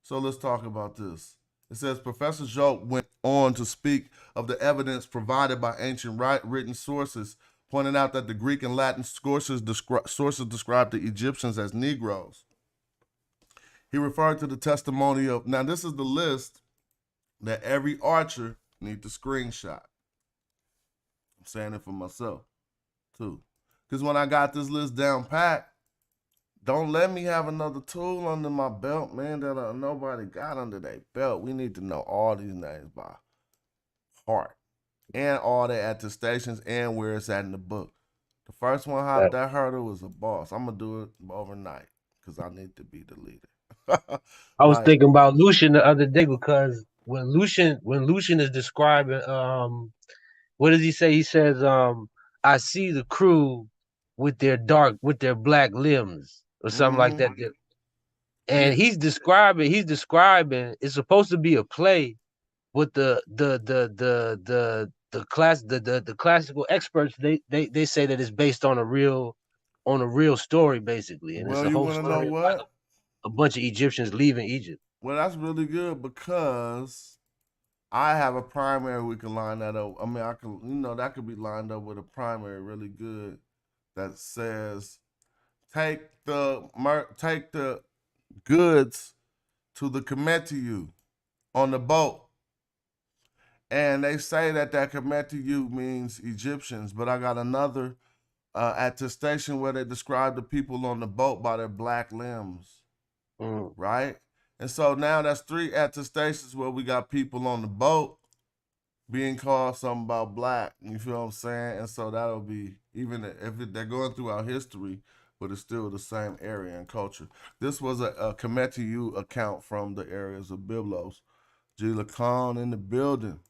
So let's talk about this. It says Professor Job went on to speak of the evidence provided by ancient written sources, pointing out that the Greek and Latin sources describe the Egyptians as Negroes. He referred to the testimony of, now this is the list that every archer needs to screenshot. I'm saying it for myself, too. Because when I got this list down pat, don't let me have another tool under my belt, man, that nobody got under their belt. We need to know all these names by heart and all their attestations and where it's at in the book. The first one hopped that hurdle was a boss. I'm going to do it overnight because I need to be the leader. I was thinking about Lucian the other day, because when Lucian is describing, what does he say? He says, I see the crew with their black limbs, or something like that. And he's describing, it's supposed to be a play, but the classical experts, they say that it's based on a real story, basically. And well, it's a you whole want to story know what? A bunch of Egyptians leaving Egypt. Well, that's really good, because I have a primary we can line that up. I mean, that could be lined up with a primary really good that says, take the goods to the Kemetiu on the boat. And they say that Kemetiu means Egyptians, but I got another attestation where they describe the people on the boat by their black limbs, right? And so now that's 3 attestations where we got people on the boat being called something about black. You feel what I'm saying? And so that'll be, even if they're going through our history, but it's still the same area and culture. This was a Kemetiu account from the areas of Byblos. G. Lacan in the building.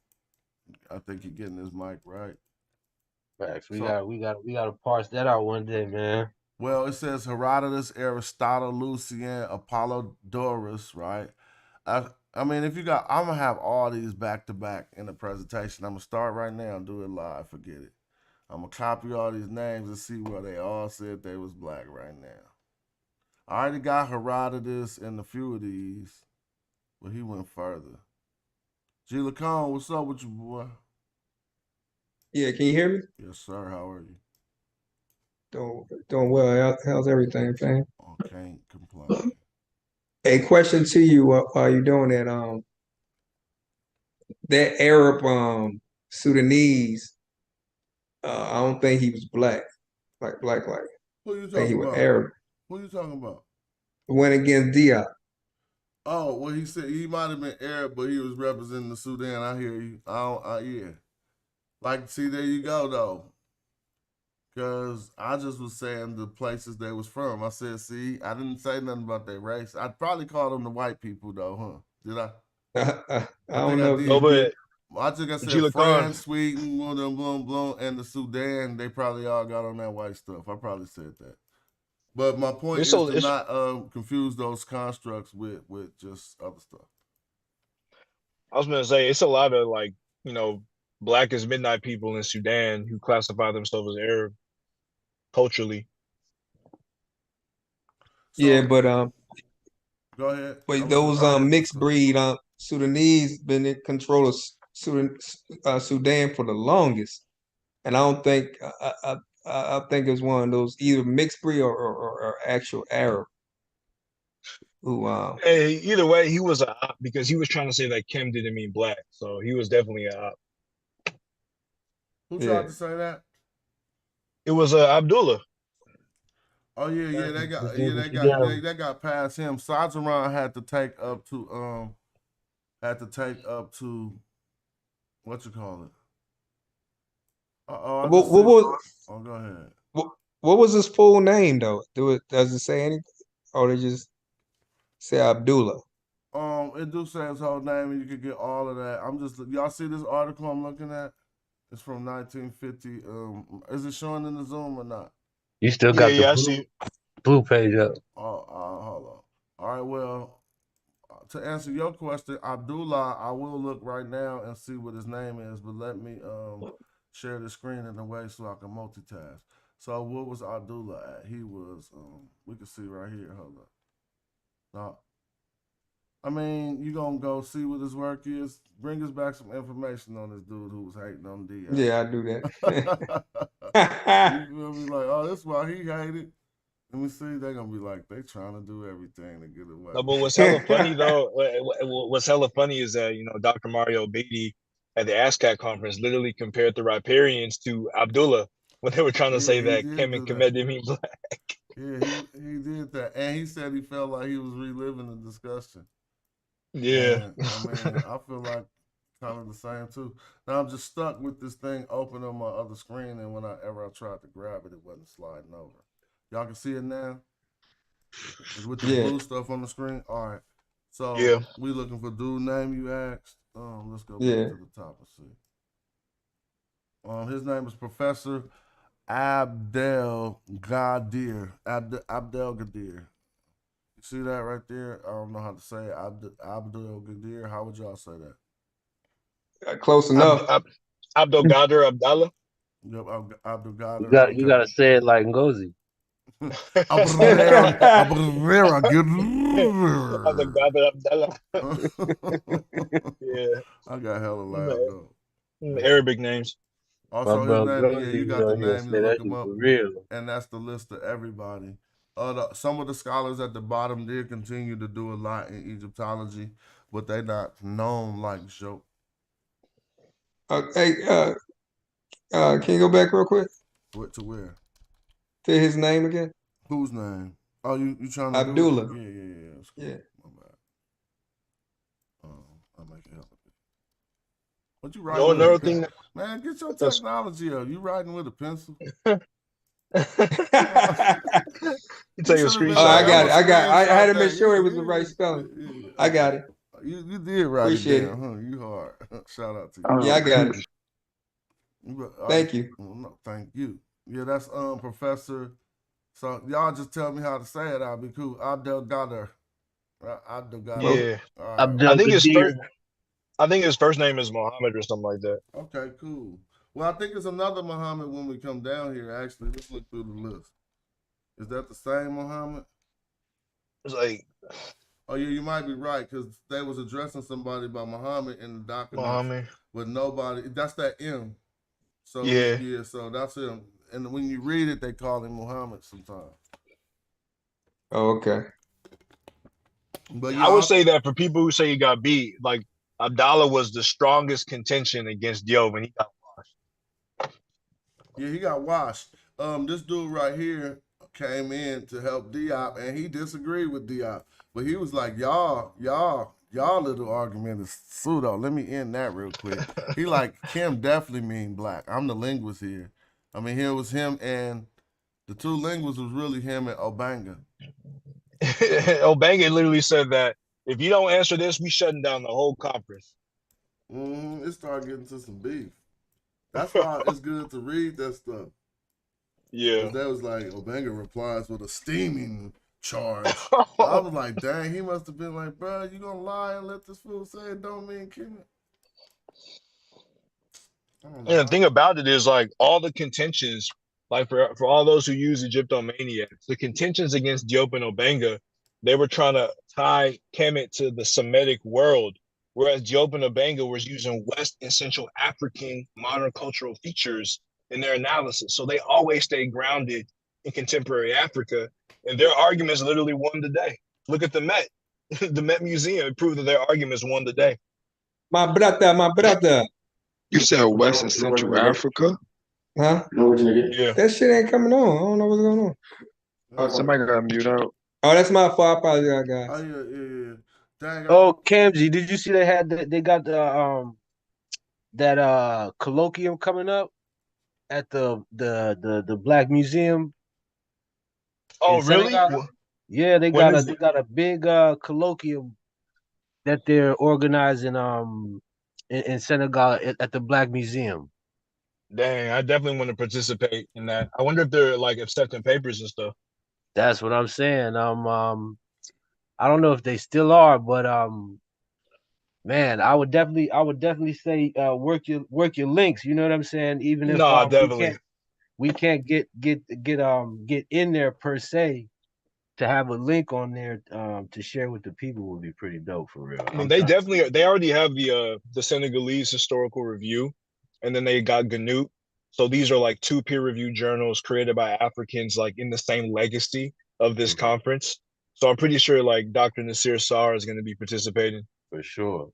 I think you're getting this mic right. Facts. We gotta parse that out one day, man. Well, it says Herodotus, Aristotle, Lucian, Apollodorus, right? I mean, if you got, I'm gonna have all these back to back in the presentation. I'm gonna start right now and do it live. Forget it. I'm gonna copy all these names and see where they all said they was black right now. I already got Herodotus and a few of these, but he went further. G. Lacan, what's up with you, boy? Yeah, can you hear me? Yes, sir. How are you? Doing well. How's everything, man? Oh, can't complain. A question to you while you're doing that. That Arab Sudanese, I don't think he was black. Like. Who you I think he talking was about? Arab. Who you talking about? Went against Diop. Oh, well, he said he might have been Arab, but he was representing the Sudan. I hear you. Yeah. Like, see, there you go, though. Because I just was saying the places they was from. I said, see, I didn't say nothing about their race. I'd probably call them the white people, though, huh? Did I? I think don't I know if did. Oh, you did. but I think I said Gila Khan. France, Sweden, boom, and the Sudan. They probably all got on that white stuff. I probably said that. But my point It's is so to it's not confuse those constructs with just other stuff. I was gonna say it's a lot of like, black as midnight people in Sudan who classify themselves as Arab culturally. Yeah, So but go ahead. those mixed breed Sudanese been in control of Sudan for the longest, and I don't think I think it's one of those either mixed breed or actual Arab who Hey, either way, he was a op because he was trying to say that Kim didn't mean black, so he was definitely a op. Who yeah. tried to say that? It was Abdullah. Oh yeah, they got past him. Sazaran had to take up to what you call it. What was Oh, go ahead. what was his full name though? Does it say anything, or they just say Abdullah? It do say his whole name, and you could get all of that. Y'all see this article I'm looking at? It's from 1950. Is it showing in the Zoom or not? You still got I see. blue page up. Oh, hold on. All right, well, to answer your question, Abdullah, I will look right now and see what his name is, but let me share the screen in a way so I can multitask. So what was Abdullah at? He was, we can see right here. Hold up. No. I mean, you gonna go see what his work is. Bring us back some information on this dude who was hating on D. Yeah, I do that. You feel me? Like, oh, that's why he hated. Let me see. They're gonna be like, they trying to do everything to get away. No, but what's hella funny though, what's hella funny is that Dr. Mario Beatty at the ASCAT conference literally compared the riparians to Abdullah when they were trying to say that Kim and Kemet didn't mean black. Yeah, he did that, and he said he felt like he was reliving the discussion. Yeah, and, I mean, I feel like kind of the same too. Now I'm just stuck with this thing open on my other screen, and whenever I tried to grab it, it wasn't sliding over. Y'all can see it now. It's with the blue stuff on the screen. All right. So we looking for dude name you asked. Let's go back to the top and see. His name is Professor Abdel Gadir. Abdel Gadir. You see that right there? I don't know how to say it. Abdel Gadir. How would y'all say that? Close enough. Abdel Gadir Abdallah. Yep, Abdel Gadir. You gotta say it like Ngozi. Abdel Abdallah. Yeah, I got hella loud though. Arabic names. Also, his name, you got the name. You look him up, and that's the list of everybody. Some of the scholars at the bottom did continue to do a lot in Egyptology, but they not known like Joe. Hey, can you go back real quick? To where? Say his name again. Whose name? Oh, you trying to Abdullah? Do it? Yeah. Yeah. My bad. I'll make it help. What you writing? Another thing, man, get your technology up. You writing with a pencil? You take a screenshot. Oh, I got it. I had to make sure it was the right spelling. Yeah. I got it. You did write Appreciate it down, huh? You hard. Shout out to you. Yeah, I got it. Thank you. No, thank you. Yeah, that's Professor. So y'all just tell me how to say it. I'll be cool. Abdel Gadir. Abdel Gadir. Yeah. Right. I think his first name is Muhammad or something like that. Okay, cool. Well, I think it's another Muhammad when we come down here. Actually, let's look through the list. Is that the same Muhammad? It's like, oh yeah, you might be right because they was addressing somebody by Muhammad in the document, Muhammad. but nobody. That's that M. So yeah, so that's him. And when you read it, they call him Muhammad sometimes. Oh, okay. But I would say that for people who say he got beat, like Abdallah was the strongest contention against Diop, and he got washed. Yeah, he got washed. This dude right here came in to help Diop, and he disagreed with Diop. But he was like, y'all little argument is pseudo. Let me end that real quick. He like, Kim definitely mean black. I'm the linguist here. I mean, here was him and the two linguists was really him and Obanga. Obanga literally said that if you don't answer this, we shutting down the whole conference. It started getting to some beef. That's why it's good to read that stuff. Yeah. Because that was like, Obanga replies with a steaming charge. I was like, dang, he must have been like, bro, you gonna lie and let this fool say it don't mean Kim? And the thing about it is, like, all the contentions, like for all those who use Egyptomaniacs, the contentions against Diop and Obanga, they were trying to tie Kemet to the Semitic world, whereas Diop and Obanga was using West and Central African modern cultural features in their analysis. So they always stay grounded in contemporary Africa, and their arguments literally won the day. Look at the Met. The Met Museum proved that their arguments won the day. My brother. You said West and Central Africa? Huh? Yeah. That shit ain't coming on. I don't know what's going on. Oh, somebody got mute out. Oh, that's my fault. I apologize, guys. Oh yeah. Dang, Oh, Kamji, did you see they got the that colloquium coming up at the Black Museum? Oh, really? Yeah, they When got is they it? got a big colloquium that they're organizing in Senegal at the Black Museum. Dang, I definitely want to participate in that. I wonder if they're like accepting papers and stuff. That's what I'm saying. I don't know if they still are, but man, I would definitely say work your links. You know what I'm saying? Even if Nah, definitely. we can't get in there per se, to have a link on there to share with the people would be pretty dope for real. I mean, they already have the Senegalese historical review, and then they got Ganout. So these are like two peer-reviewed journals created by Africans, like in the same legacy of this conference. So I'm pretty sure like Dr. Nasir Sarr is going to be participating. For sure.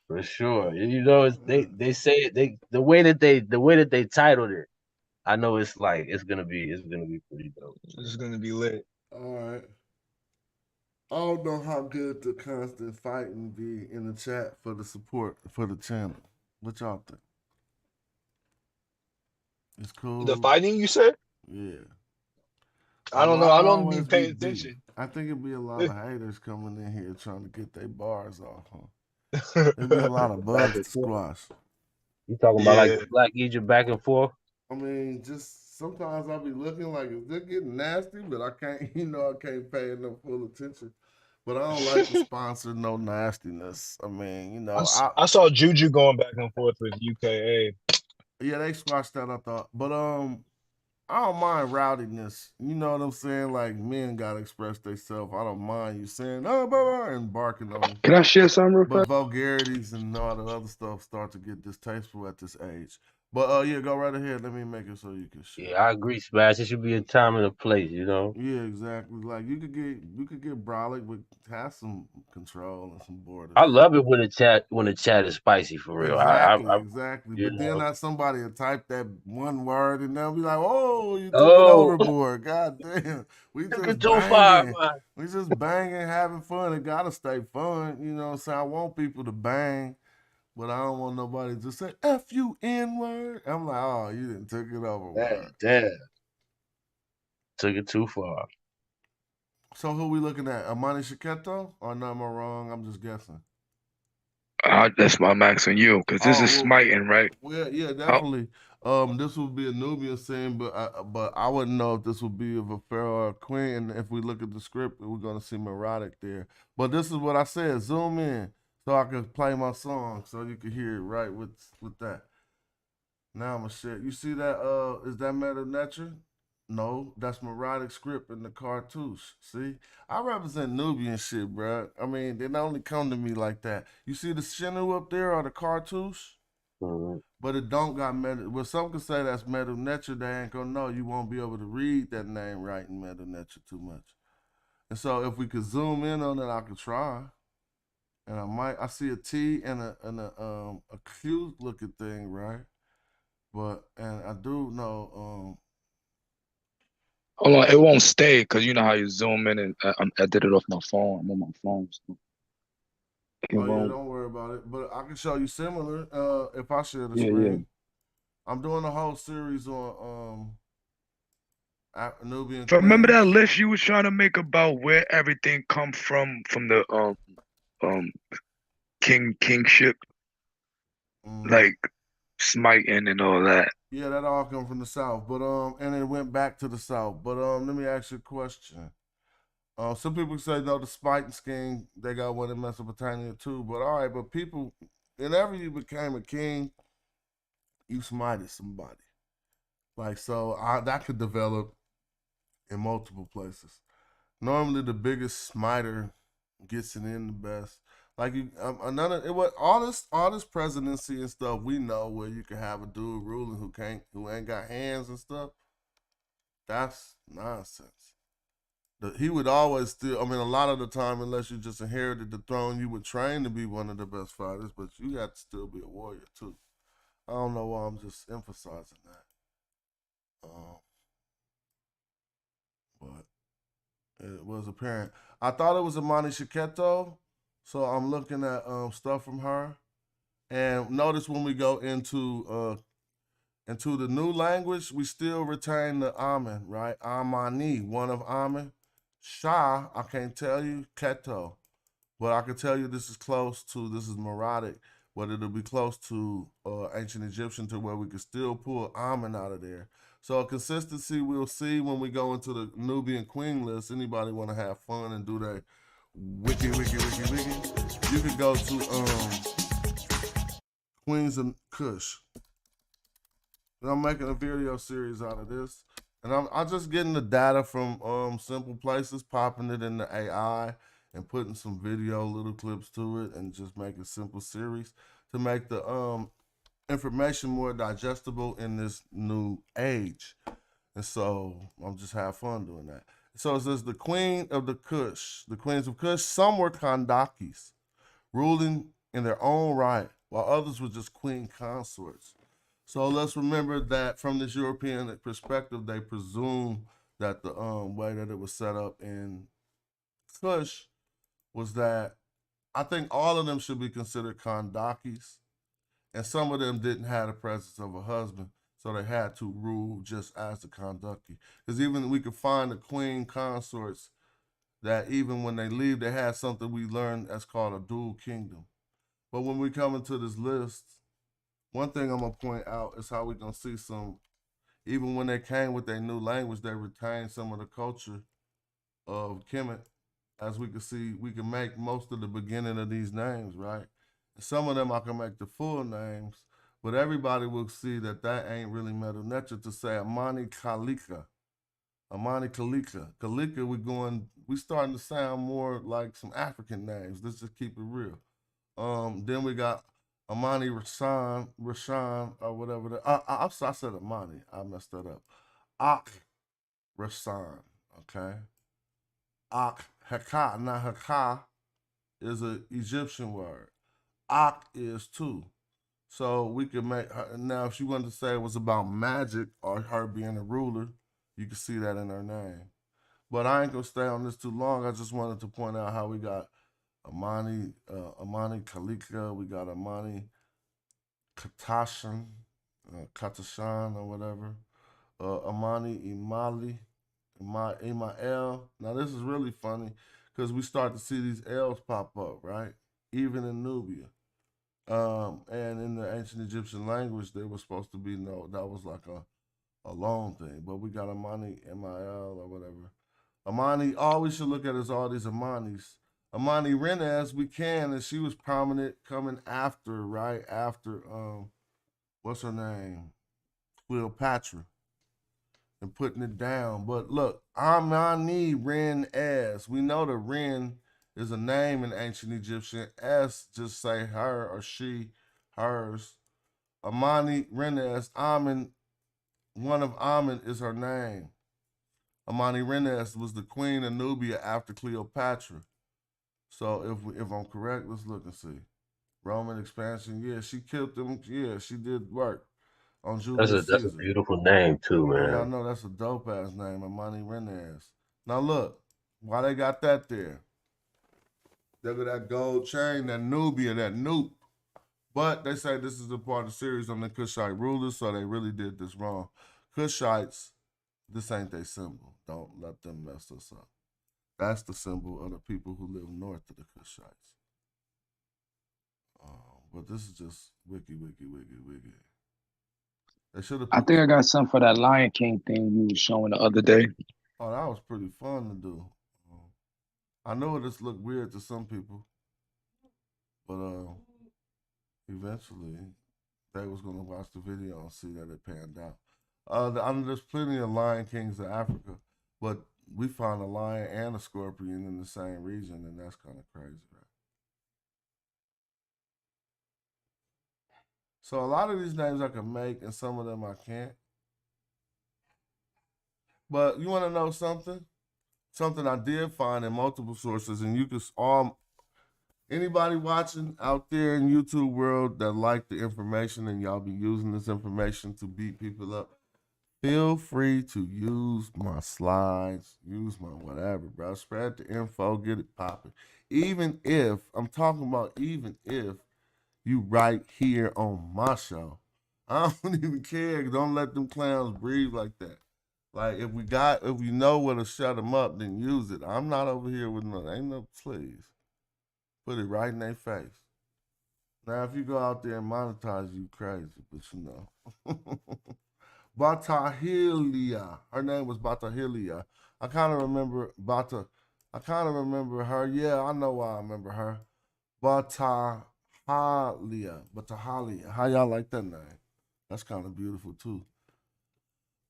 For sure. You know, they say it, the way that they titled it, I know it's like it's gonna be pretty dope. It's gonna be lit. All right. I don't know how good the constant fighting be in the chat for the support for the channel. What y'all think? It's cool. The fighting, you said? Yeah. I don't know. I don't be always paying deep. attention. I think it'd be a lot of haters coming in here trying to get their bars off. Huh? It'd be a lot of bugs to squash. You talking about like the Black Egypt back and forth? I mean, just sometimes I'll be looking like, is this getting nasty? But I can't, I can't pay enough full attention. But I don't like to sponsor no nastiness. I mean, I saw Juju going back and forth with UKA. Yeah, they squashed that, I thought. But I don't mind rowdiness. You know what I'm saying? Like, men gotta express themselves. I don't mind you saying, oh, blah, blah, and barking on them. Can I share something real quick? But vulgarities and all the other stuff start to get distasteful at this age. But yeah, go right ahead. Let me make it so you can share. Yeah, I agree, Smash. It should be a time and a place, Yeah, exactly. Like you could get brolic, but have some control and some borders. I love it when the chat is spicy for real. Exactly. But then not somebody will type that one word and they'll be like, "Oh, you took it Oh. overboard." God damn, we Took just it too far, banging. man. We just banging, having fun. It gotta stay fun. You know what I'm saying? I want people to bang, but I don't want nobody to say F-U-N word. I'm like, oh, you didn't took it overboard. Damn. Took it too far. So who we looking at? Amani Shiketo? Or no, am I wrong? I'm just guessing. That's my max on you, because this is smiting, right? Well, yeah, definitely. This would be a Nubian scene, but I wouldn't know if this would be of a pharaoh or a queen. And if we look at the script, we're gonna see melodic there. But this is what I said: zoom in so I can play my song, so you can hear it right with that. Now I'm gonna share. You see that? Is that Meta Nature? No, that's melodic script in the cartouche. See, I represent Nubian shit, bro. I mean, they don't only come to me like that. You see the Shinu up there or the cartouche? But it don't got meta. Well, some could say that's Metal Nature. They ain't gonna know. You won't be able to read that name right in Metal Nature too much. And so if we could zoom in on it, I could try. And I see a T and a cute looking thing, right? And I do know Hold on, it won't stay because you know how you zoom in and I did it off my phone. I'm on my phone. So it Oh yeah, won't. don't worry about it. But I can show you similar if I share the Yeah, yeah. screen. I'm doing a whole series on Nubian So remember that queens. list you was trying to make about where everything come from the um kingship, Mm. like smiting and all that. Yeah, that all come from the south, but and it went back to the south. But let me ask you a question. Some people say no, the spiting scheme they got one in Mesopotamia too. But all right, but people, whenever you became a king, you smited somebody. Like so, that could develop in multiple places. Normally, the biggest smiter gets it in the best. Like you, another it was all this presidency and stuff we know where you can have a dude ruling who ain't got hands and stuff. That's nonsense. He would always still. I mean, a lot of the time, unless you just inherited the throne, you would train to be one of the best fighters, but you got to still be a warrior too. I don't know why I'm just emphasizing that, but it was apparent. I thought it was Imani Shiketo, so I'm looking at stuff from her. And notice when we go into the new language, we still retain the Amen, right? Amani, one of Amen. Shah, I can't tell you, Keto. But I can tell you this is Maradic, but it'll be close to ancient Egyptian to where we can still pull Amen out of there. So a consistency we'll see when we go into the Nubian queen list. Anybody want to have fun and do that wiki. You could go to Queens of Kush. And I'm making a video series out of this. And I'm just getting the data from simple places, popping it in the AI and putting some video little clips to it and just make a simple series to make the information more digestible in this new age. And so I'm just have fun doing that. So it says the queen of the Kush, the queens of Kush, some were Kandakis, ruling in their own right, while others were just queen consorts. So let's remember that from this European perspective, they presume that the way that it was set up in Kush was that I think all of them should be considered Kandakis, and some of them didn't have the presence of a husband, so they had to rule just as the Kandaki. Because even we could find the queen consorts that even when they leave, they had something we learned that's called a dual kingdom. But when we come into this list, one thing I'm gonna point out is how we're gonna see some, even when they came with their new language, they retained some of the culture of Kemet. As we can see, we can make most of the beginning of these names, right? And some of them I can make the full names, but everybody will see that that ain't really Medu Neter to say Amani Kalika. Amani Kalika. Kalika, we starting to sound more like some African names. Let's just keep it real. Then we got Amani Rashan, or whatever. I said Amani. I messed that up. Ak Rashan, okay? Ak Haka, not Haka, is an Egyptian word. Ak is too. So we could make her, now if she wanted to say it was about magic or her being a ruler, you can see that in her name. But I ain't gonna stay on this too long. I just wanted to point out how we got Amani Kalika, we got Amani Katashan, Katashan or whatever, Amani Imali, Imael. Now this is really funny because we start to see these L's pop up, right? Even in Nubia. And in the ancient Egyptian language, they were supposed to be no, that was like a long thing. But we got Amani, M-I-L or whatever. Amani, all we should look at is all these Amanis. Amani Renez, we can, and she was prominent coming after, right? After, what's her name? Cleopatra. And putting it down. But look, Amani Renez. We know the Ren is a name in ancient Egyptian. S, just say her or she, hers. Amani Renez, Amen, one of Amen is her name. Amani Renez was the queen of Nubia after Cleopatra. So if I'm correct, let's look and see. Roman expansion, yeah, she killed them. Yeah, she did work. on That's Julius a Caesar. beautiful name too, Yeah, I man. know that's a dope ass name, Amani Renez. Now look, why they got that there? Look at that gold chain, that Nubian, that Noop. But they say this is a part of the series on the Kushite rulers, so they really did this wrong. Kushites, this ain't their symbol. Don't let them mess us up. That's the symbol of the people who live north of the Kushites. But this is just wiki. They should have I put. think I got something for that Lion King thing you was showing the other day. Oh, that was pretty fun to do. I know this looked weird to some people, but eventually they was gonna watch the video and see that it panned out. I know there's plenty of Lion Kings in Africa, but we found a lion and a scorpion in the same region, and that's kind of crazy, right? So a lot of these names I can make, and some of them I can't. But you want to know something? Something I did find in multiple sources, and you can all anybody watching out there in YouTube world that like the information and y'all be using this information to beat people up, feel free to use my slides, use my whatever, bro. Spread the info, get it popping. Even if I'm talking about, even if you right here on my show, I don't even care. Don't let them clowns breathe like that. Like if we know where to shut them up, then use it. I'm not over here with no, ain't no please. Put it right in their face. Now, if you go out there and monetize, you crazy, but you know. Batahilia. Her name was Batahilia. I kind of remember I kind of remember her. Yeah, I know why I remember her. Batahalia. Batahalia. How y'all like that name? That's kind of beautiful too.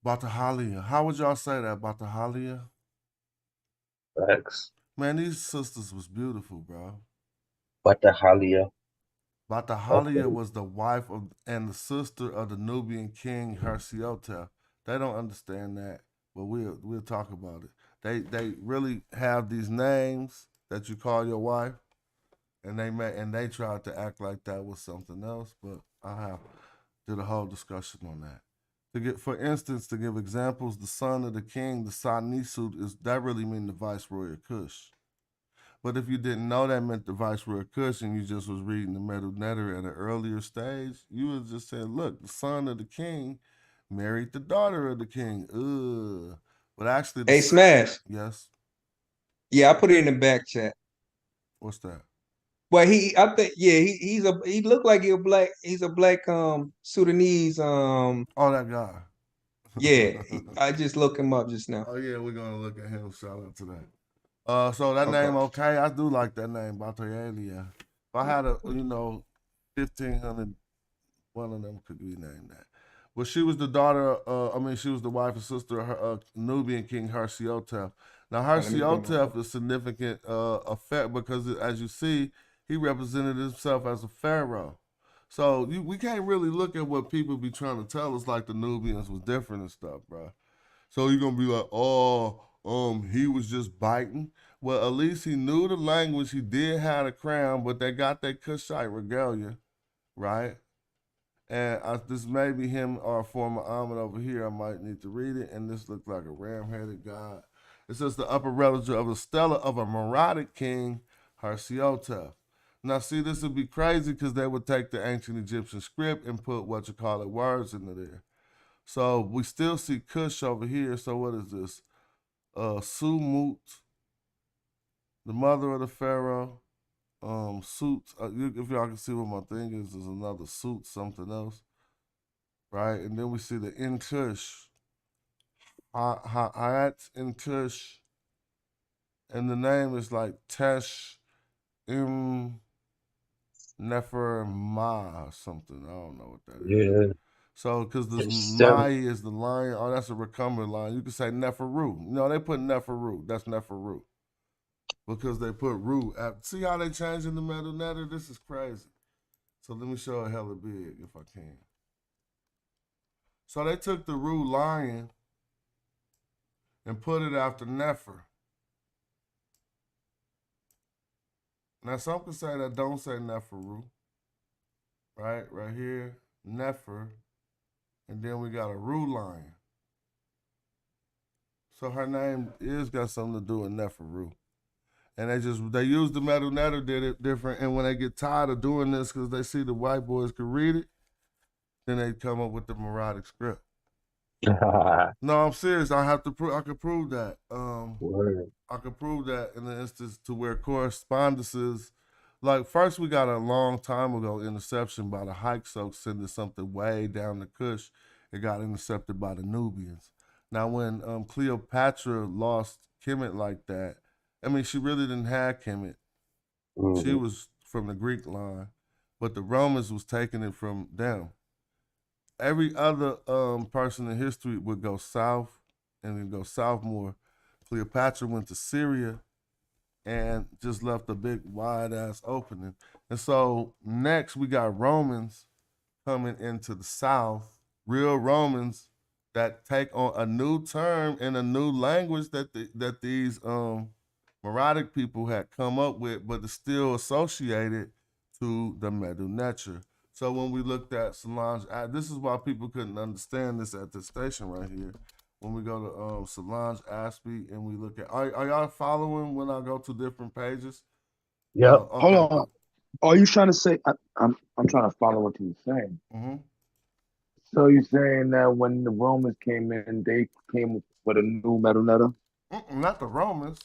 Batahalia. How would y'all say that, Batahalia? Facts. Man, these sisters was beautiful, bro. Batahalia. Batahalia Okay. was the wife of and the sister of the Nubian king Hersiotep. They don't understand that, but we'll talk about it. They really have these names that you call your wife, and they tried to act like that was something else, but I did a whole discussion on that. For instance, to give examples, the son of the king, the Sanisud, is that really mean the viceroy of Kush. But if you didn't know that meant the viceroy of Kush and you just was reading the Medu Neter at an earlier stage, you would just say, look, the son of the king married the daughter of the king. Ugh. But actually, Hey, Smash. yes. Yeah, I put it in the back chat. What's that? Well, I think, yeah, he looked like he's a black Sudanese Oh, that guy. yeah. I just looked him up just now. Oh yeah, we're gonna look at him. Shout out to that. So that Okay. name okay? I do like that name, Batoyalia. If I had 1,500, one of them could be named that. But she was the daughter. She was the wife and sister of her Nubian king Hersiotep. Now Let me bring it Hersiotep up. is significant effect because, as you see, he represented himself as a pharaoh. So we can't really look at what people be trying to tell us like the Nubians was different and stuff, bro. So you're gonna be like, oh, he was just biting. Well, at least he knew the language. He did have a crown, but they got that Kushite regalia, right? And this may be him or a former Ahmed over here. I might need to read it. And this looks like a ram-headed god. It says the upper relative of a stela of a Maradic king, Hersiotep. Now, see, this would be crazy because they would take the ancient Egyptian script and put words into there. So we still see Cush over here. So what is this? Sumut, the mother of the pharaoh. Suit. If y'all can see what my thing is another suit, something else, right? And then we see the in Kush, Hayat in Kush, and the name is like Tesh Im Nefer Ma or something. I don't know what that is. Yeah. So, because this It's Mai seven. is the lion, oh, that's a recumbent lion. You could say Neferu. No, they put Neferu. That's Neferu. Because they put Ru. See how they changing the metal netter? This is crazy. So let me show it hella big if I can. So they took the Ru lion and put it after Nefer. Now some can say that don't say Neferu. Right here, Nefer, and then we got a Ru lion. So her name is got something to do with Neferu. And they use the metal netter, did it different. And when they get tired of doing this because they see the white boys can read it, then they come up with the melodic script. No, I'm serious. I have to prove. I could prove that. I could prove that in the instance to where correspondences, like first we got a long time ago interception by the Hyksos sending something way down the Kush. It got intercepted by the Nubians. Now when Cleopatra lost Kemet like that, I mean she really didn't have Kemet. She was from the Greek line, but the Romans was taking it from them. Every other person in history would go south and then go south more. Cleopatra went to Syria and just left a big wide ass opening. And so next we got Romans coming into the south, real Romans that take on a new term and a new language that these Merodic people had come up with, but it's still associated to the Medu Neter. So when we looked at Solange, this is why people couldn't understand this at this station right here. When we go to Solange Aspie and we look at, are y'all following when I go to different pages? Yeah. Okay. Hold on. Are you trying to say? I'm trying to follow what you're saying. Mm-hmm. So you're saying that when the Romans came in, they came with a new metal netter? Not the Romans.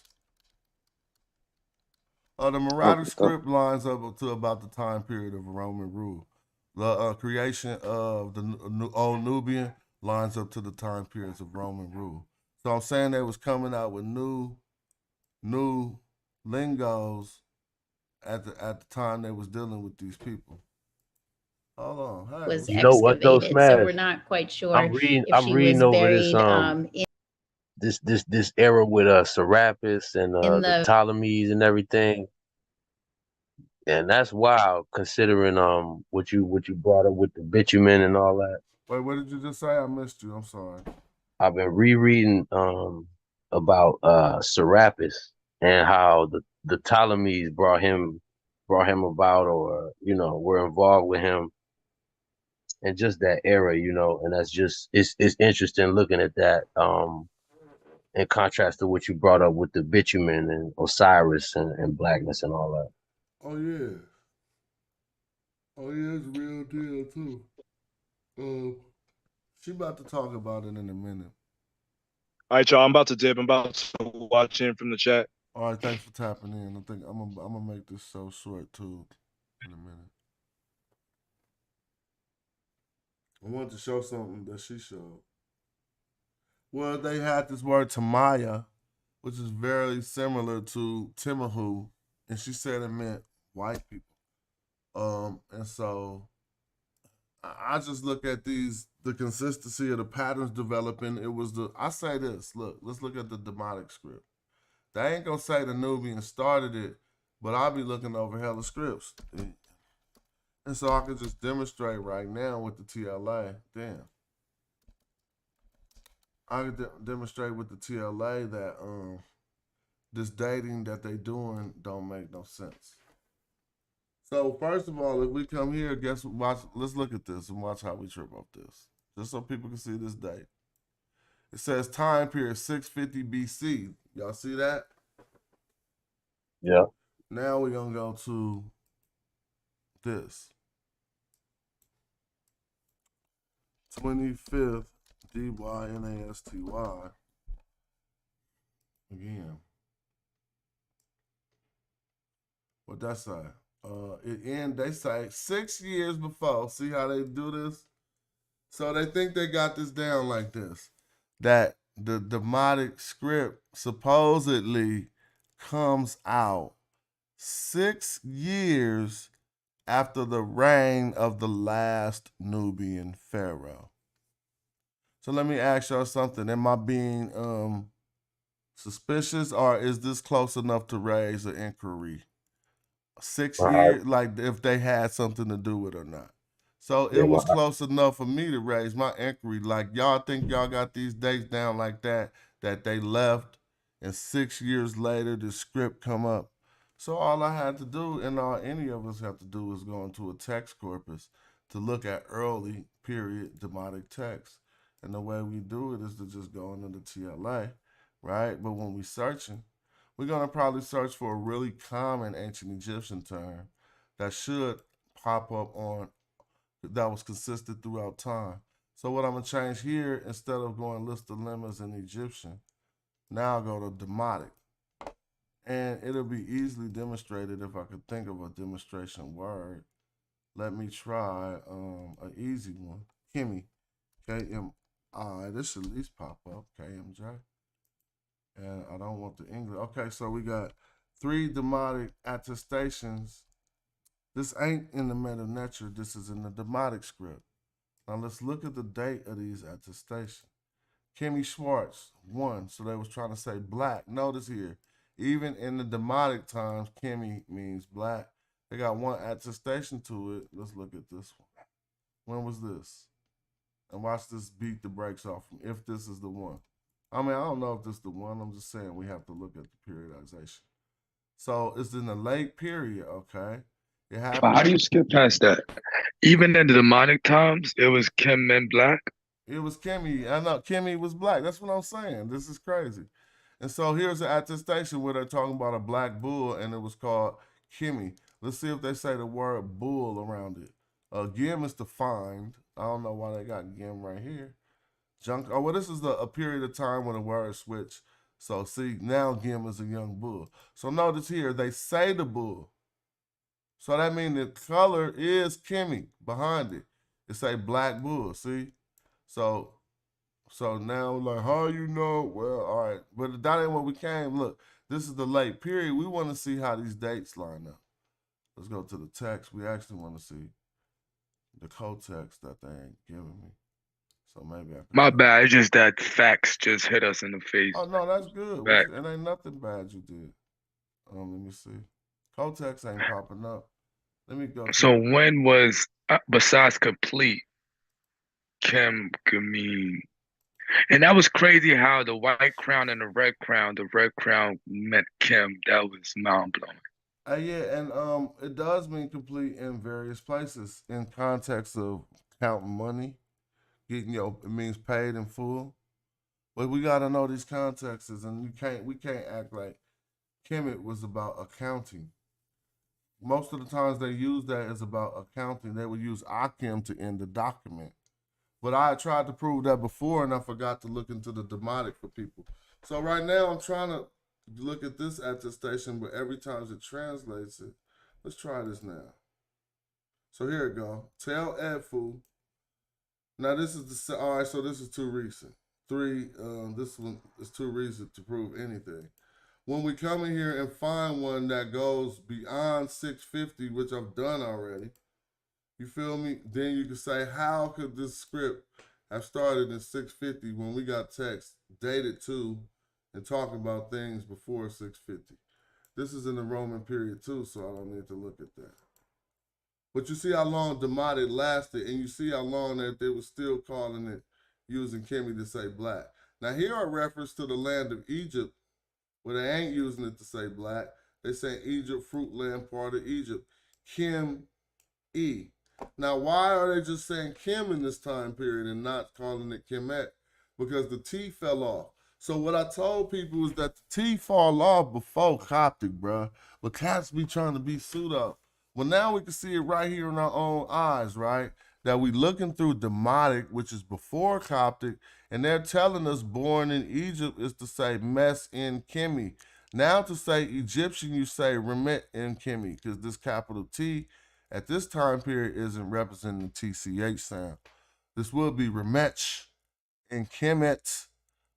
The Merodic script lines up to about the time period of Roman rule. The creation of the old Nubian lines up to the time periods of Roman rule. So I'm saying they was coming out with new lingos at the time they was dealing with these people. Hold on. Hey. Was You know what though, excavated, so Smash? we're not quite sure I'm if she reading was over this buried in this era with Serapis and the the Ptolemies and everything. And that's wild considering what you brought up with the bitumen and all that. Wait, what did you just say? I missed you. I'm sorry. I've been rereading about Serapis and how the Ptolemies brought him about, or were involved with him, and just that era, and that's just it's interesting looking at that in contrast to what you brought up with the bitumen and Osiris and Blackness and all that. Oh yeah. Oh yeah, it's a real deal too. She about to talk about it in a minute. All right, y'all. I'm about to dip. I'm about to watch in from the chat. All right, thanks for tapping in. I think I'm gonna make this so short too in a minute. I wanted to show something that she showed. Well, they had this word Tamaya, which is very similar to Timahu, and she said it meant white people. And so I just look at the consistency of the patterns developing. I say this, look, let's look at the Demotic script. They ain't gonna say the Nubian started it, but I'll be looking over hella scripts. And so I can just demonstrate right now with the TLA. Damn. I can demonstrate with the TLA that this dating that they doing don't make no sense. So first of all, if we come here, let's look at this and watch how we trip off this. Just so people can see this date. It says time period 650 BC. Y'all see that? Yeah. Now we're gonna go to this. 25th DYNASTY. Again. What that say? They say 6 years before. See how they do this? So they think they got this down like this. That the Demotic script supposedly comes out 6 years after the reign of the last Nubian pharaoh. So let me ask y'all something. Am I being suspicious, or is this close enough to raise an inquiry? 6 years, like if they had something to do with it or not. So it was close enough for me to raise my inquiry. Like, y'all think y'all got these dates down like that they left, and 6 years later the script come up. So all I had to do, and all any of us have to do, is go into a text corpus to look at early period Demotic texts. And the way we do it is to just go into the TLA, right? But when we're searching, we're going to probably search for a really common ancient Egyptian term that should pop up on, that was consistent throughout time. So what I'm going to change here, instead of going list of lemmas in Egyptian, now I'll go to Demotic. And it'll be easily demonstrated if I could think of a demonstration word. Let me try an easy one. Kimi, K-M-I. This should at least pop up, K-M-J. And I don't want the English. Okay, so we got 3 Demotic attestations. This ain't in the Meta Nature. This is in the Demotic script. Now let's look at the date of these attestations. Kimmy Schwartz, 1. So they was trying to say black. Notice here, even in the Demotic times, Kimmy means black. They got 1 attestation to it. Let's look at this one. When was this? And watch this beat the brakes off from if this is the one. I mean, I don't know if this is the one. I'm just saying we have to look at the periodization. So it's in the late period, okay? It happened. But how do you skip past that? Even in the demonic times, it was Kim men black. It was Kimmy. I know Kimmy was black. That's what I'm saying. This is crazy. And so here's an attestation where they're talking about a black bull, and it was called Kimmy. Let's see if they say the word bull around it. Gim is defined. I don't know why they got Gim right here. Junk. Oh, well, this is a period of time when the word switched. So see, now Gim is a young bull. So notice here, they say the bull. So that means the color is Kimmy behind it. It say black bull, see? So now, like, how you know? Well, all right. But that ain't what we came. Look, this is the late period. We want to see how these dates line up. Let's go to the text. We actually want to see the co-text that they ain't giving me. So maybe I can. My bad. It's just that facts just hit us in the face. Oh, no, that's good. It ain't nothing bad you did. Let me see. Co-text ain't popping up. Let me go. So when was, besides complete, Kim Gamin? And that was crazy how the white crown and the red crown meant Kim. That was mind blowing. Yeah, and it does mean complete in various places in context of counting money. Getting it means paid in full. But we gotta know these contexts, and we can't act like Kemet was about accounting. Most of the times they use that as about accounting. They would use Akim to end the document. But I tried to prove that before, and I forgot to look into the Demotic for people. So right now I'm trying to look at this attestation, but every time it translates it. Let's try this now. So here it go. Tell Edfu. Now this is all right, so this is too recent. 3, this one is too recent to prove anything. When we come in here and find one that goes beyond 650, which I've done already, you feel me? Then you can say, how could this script have started in 650 when we got text dated to and talking about things before 650? This is in the Roman period too, so I don't need to look at that. But you see how long Demotic lasted, and you see how long that they were still calling it, using Kimmy to say black. Now here are reference to the land of Egypt, where they ain't using it to say black. They say Egypt, fruit land, part of Egypt. Kim E. Now, why are they just saying Kim in this time period and not calling it Kemet? Because the T fell off. So what I told people is that the T fall off before Coptic, bro. But cats be trying to be pseudo. Well, now we can see it right here in our own eyes, right? That we looking through Demotic, which is before Coptic, and they're telling us born in Egypt is to say Mes in Kimi. Now to say Egyptian, you say Remet in Kimi, because this capital T at this time period isn't representing the TCH sound. This will be Remet in Kemet,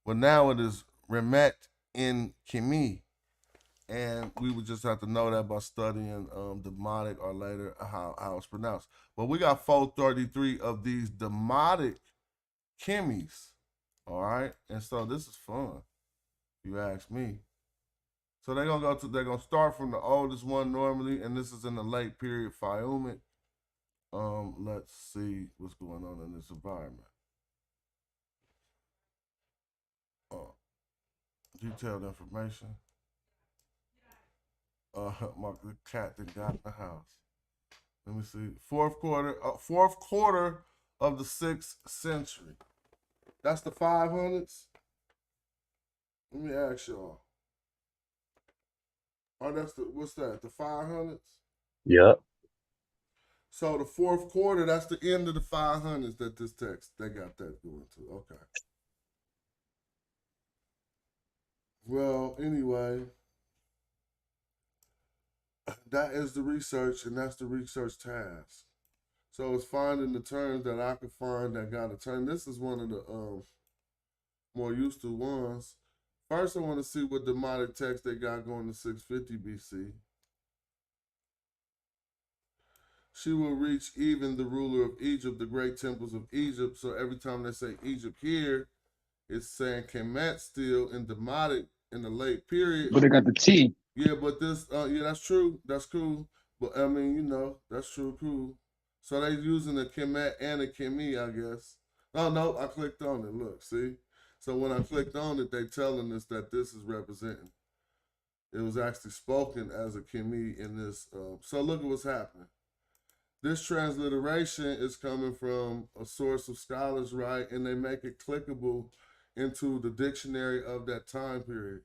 but now it is Remet in Kimi. And we would just have to know that by studying Demotic or later how it's pronounced. But we got 433 of these Demotic Kimmies, all right? And so this is fun, if you ask me. So they're gonna start from the oldest one normally, and this is in the late period Fayumic. Let's see what's going on in this environment. Detailed information. The cat that got in the house. Let me see. Fourth quarter of the 6th century. That's the 500s. Let me ask y'all. Oh, that's the, what's that? The 500s? Yep. So the fourth quarter, that's the end of the 500s that this text, they got that going to. Okay. Well, anyway, that is the research, and that's the research task. So it's finding the terms that I could find that got a term. This is one of the more useful ones. First, I want to see what demotic text they got going to 650 BC. She will reach even the ruler of Egypt, the great temples of Egypt. So every time they say Egypt here, it's saying Kemet still in demotic in the late period. But they got the T. Yeah, but this, yeah, that's true. That's cool. But I mean, you know, that's true, cool. So they using the Kemet and the Kemi, I guess. Oh, no, I clicked on it. Look, see? So when I clicked on it, they telling us that this is representing. It was actually spoken as a Kemi in this. So look at what's happening. This transliteration is coming from a source of scholars, right? And they make it clickable into the dictionary of that time period.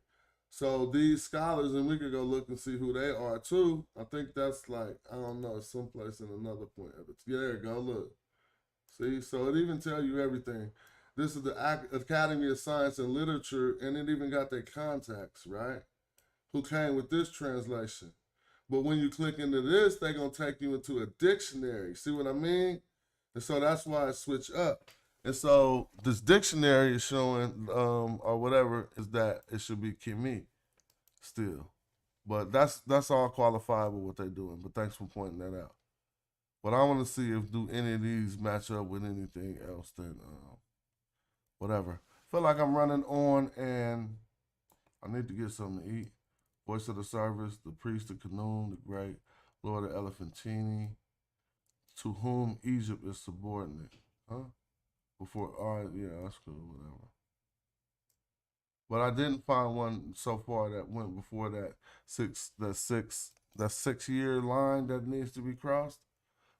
So these scholars, and we could go look and see who they are too. I think that's like, I don't know, someplace in another point. Yeah, there you go, look. See, so it even tell you everything. This is the Academy of Science and Literature, and it even got their contacts, right? Who came with this translation. But when you click into this, they're going to take you into a dictionary. See what I mean? And so that's why it switched up. And so this dictionary is showing, or whatever, is that it should be Kimi still. But that's all qualifiable what they're doing. But thanks for pointing that out. But I want to see if do any of these match up with anything else that, whatever. Feel like I'm running on and I need to get something to eat. Voice of the service, the priest of Khnum, the great Lord of Elephantini, to whom Egypt is subordinate. Huh? Before, all right, yeah, that's cool, whatever. But I didn't find one so far that went before that 6 year line that needs to be crossed.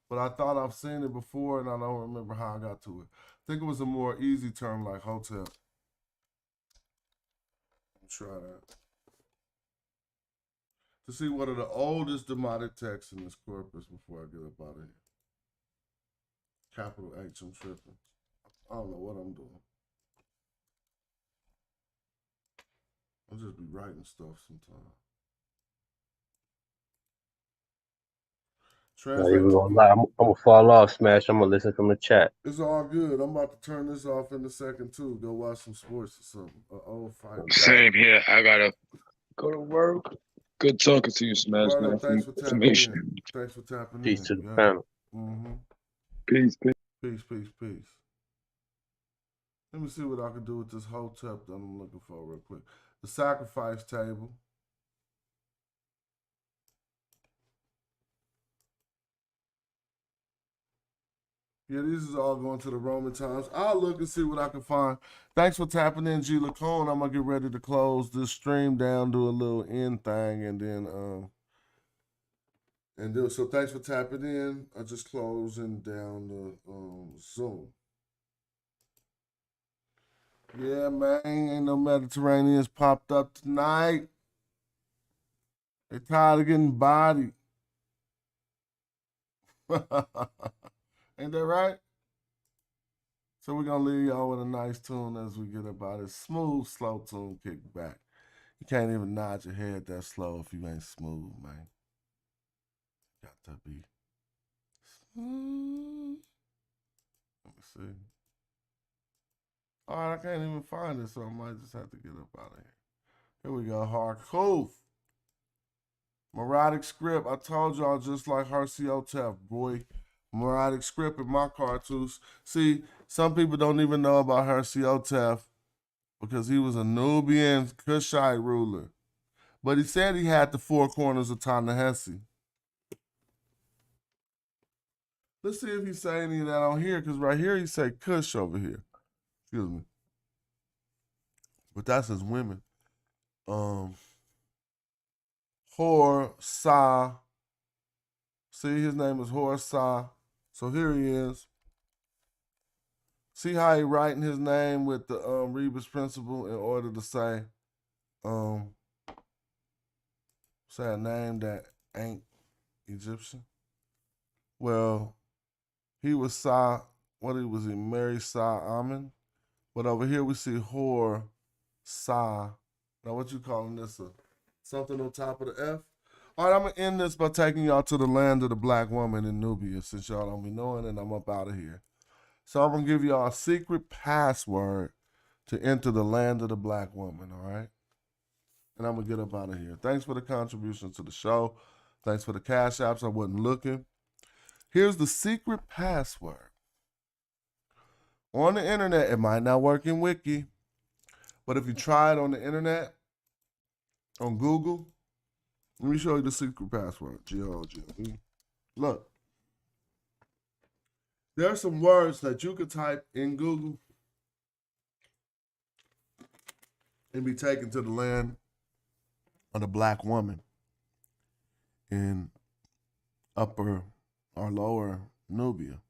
But I thought I've seen it before and I don't remember how I got to it. I think it was a more easy term like hotel. Try that. To see what are the oldest demotic texts in this corpus before I get up out of here. Capital H, I'm tripping. I don't know what I'm doing. I'll just be writing stuff sometimes. Not even gonna lie, I'm gonna fall off, Smash. I'm gonna listen from the chat. It's all good. I'm about to turn this off in a second too. Go watch some sports or something. Old fight. Same here. I gotta go to work. Good talking to you, Smash. Brother, thanks for tapping in. Thanks for tapping Peace in. to the panel. Mm-hmm. Peace, peace. Peace, peace, peace. Let me see what I can do with this hotep that I'm looking for real quick. The sacrifice table. Yeah, these is all going to the Roman times. I'll look and see what I can find. Thanks for tapping in, G. Lacone. I'm going to get ready to close this stream down, do a little end thing, and then, so thanks for tapping in. I'm just closing down the Zoom. Yeah, man, ain't no Mediterraneans popped up tonight. They tired of getting bodied. Ain't that right? So we're going to leave y'all with a nice tune as we get about it. Smooth, slow tune, kick back. You can't even nod your head that slow if you ain't smooth, man. Got to be smooth. Let me see. All right, I can't even find it, so I might just have to get up out of here. Here we go, Harkoof. Melodic script. I told y'all just like Harsiotef, boy. Melodic script in my cartoons. See, some people don't even know about Harsiotef because he was a Nubian Kushite ruler. But he said he had the four corners of Ta-Nehisi. Let's see if he say any of that on here, because right here he say Kush over here. Excuse me. But that's his women. Hor, Sa, See, his name is Horsa. So here he is. See how he writing his name with the rebus principle in order to say a name that ain't Egyptian? Well, he was he Mary Sa Amen? But over here we see Hor Sa. Now what you calling this? Something on top of the F? All right, I'm going to end this by taking y'all to the land of the black woman in Nubia, since y'all don't be knowing, and I'm up out of here. So I'm going to give y'all a secret password to enter the land of the black woman, all right? And I'm going to get up out of here. Thanks for the contributions to the show. Thanks for the cash apps. I wasn't looking. Here's the secret password. On the internet, it might not work in Wiki, but if you try it on the internet, on Google, let me show you the secret password. G-O-G-O-E. Look. There are some words that you could type in Google and be taken to the land of the black woman in upper or lower Nubia.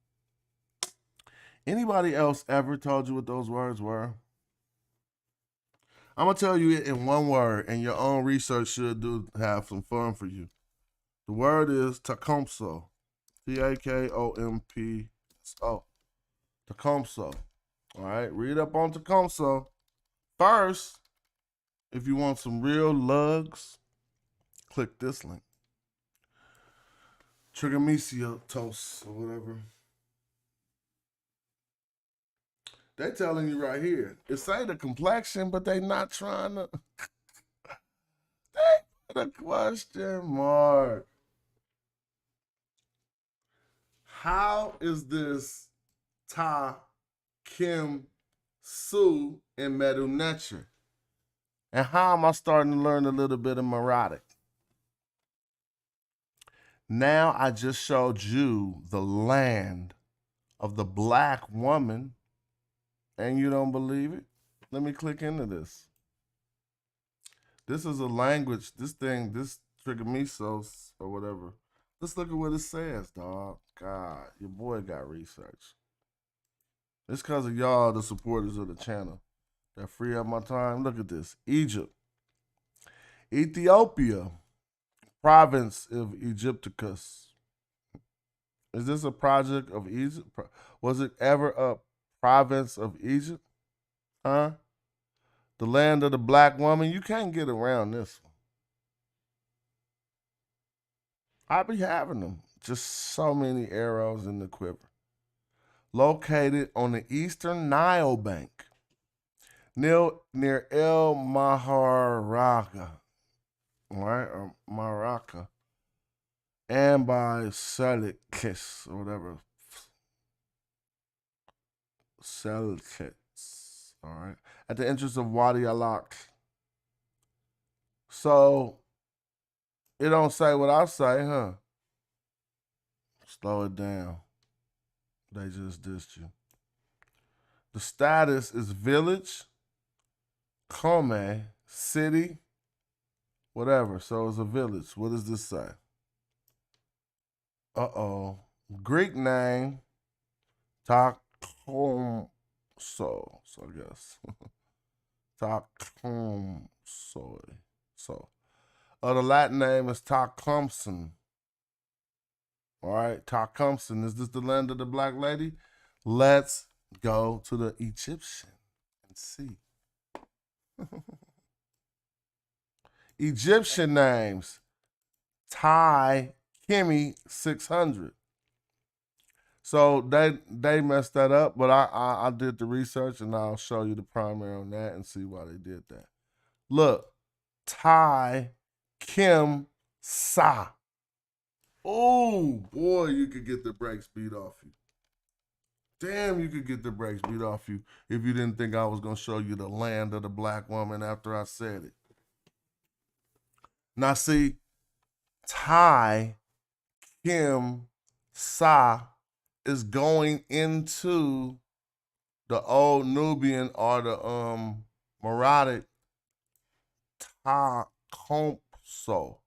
Anybody else ever told you what those words were? I'm going to tell you it in one word, and your own research should have some fun for you. The word is Tecumseh. T-A-K-O-M-P-S-O. Tecumseh. All right, read up on Tecumseh. First, if you want some real lugs, click this link. Trigonomesiotos or whatever. They telling you right here. It say the complexion, but they not trying to. They put a question mark. How is this Ta Kim Su in Medu Necher? And how am I starting to learn a little bit of Maratic? Now I just showed you the land of the black woman, and you don't believe it? Let me click into this. This is a language, this trigomesos or whatever. Let's look at what it says, dog. God, your boy got research. It's because of y'all, the supporters of the channel, that free up my time. Look at this. Egypt. Ethiopia. Province of Egypticus. Is this a project of Egypt? Was it ever a province of Egypt? Huh? The land of the black woman. You can't get around this one. I be having them. Just so many arrows in the quiver. Located on the eastern Nile bank, near El Maharaga, right, or Maraca, and by Seleucus, or whatever. Seleucus, all right, at the entrance of Wadi Alak. So, it don't say what I say, huh? Slow it down. They just dissed you. The status is village, come, city, whatever. So it's a village. What does this say? Uh-oh. Greek name, Tecumseh, so I guess. Tecumseh. So, the Latin name is Tecumseh. All right, Tecumseh. Is this the land of the black lady? Let's go to the Egyptian and see. Egyptian names. Tai Kimi 600. So they messed that up, but I did the research and I'll show you the primary on that and see why they did that. Look, Tai Kim Sa. Oh boy, you could get the brakes beat off you. Damn, you could get the brakes beat off you if you didn't think I was going to show you the land of the black woman after I said it. Now see, Tai Kim Sa is going into the old Nubian or the Maratic Ta Kompso.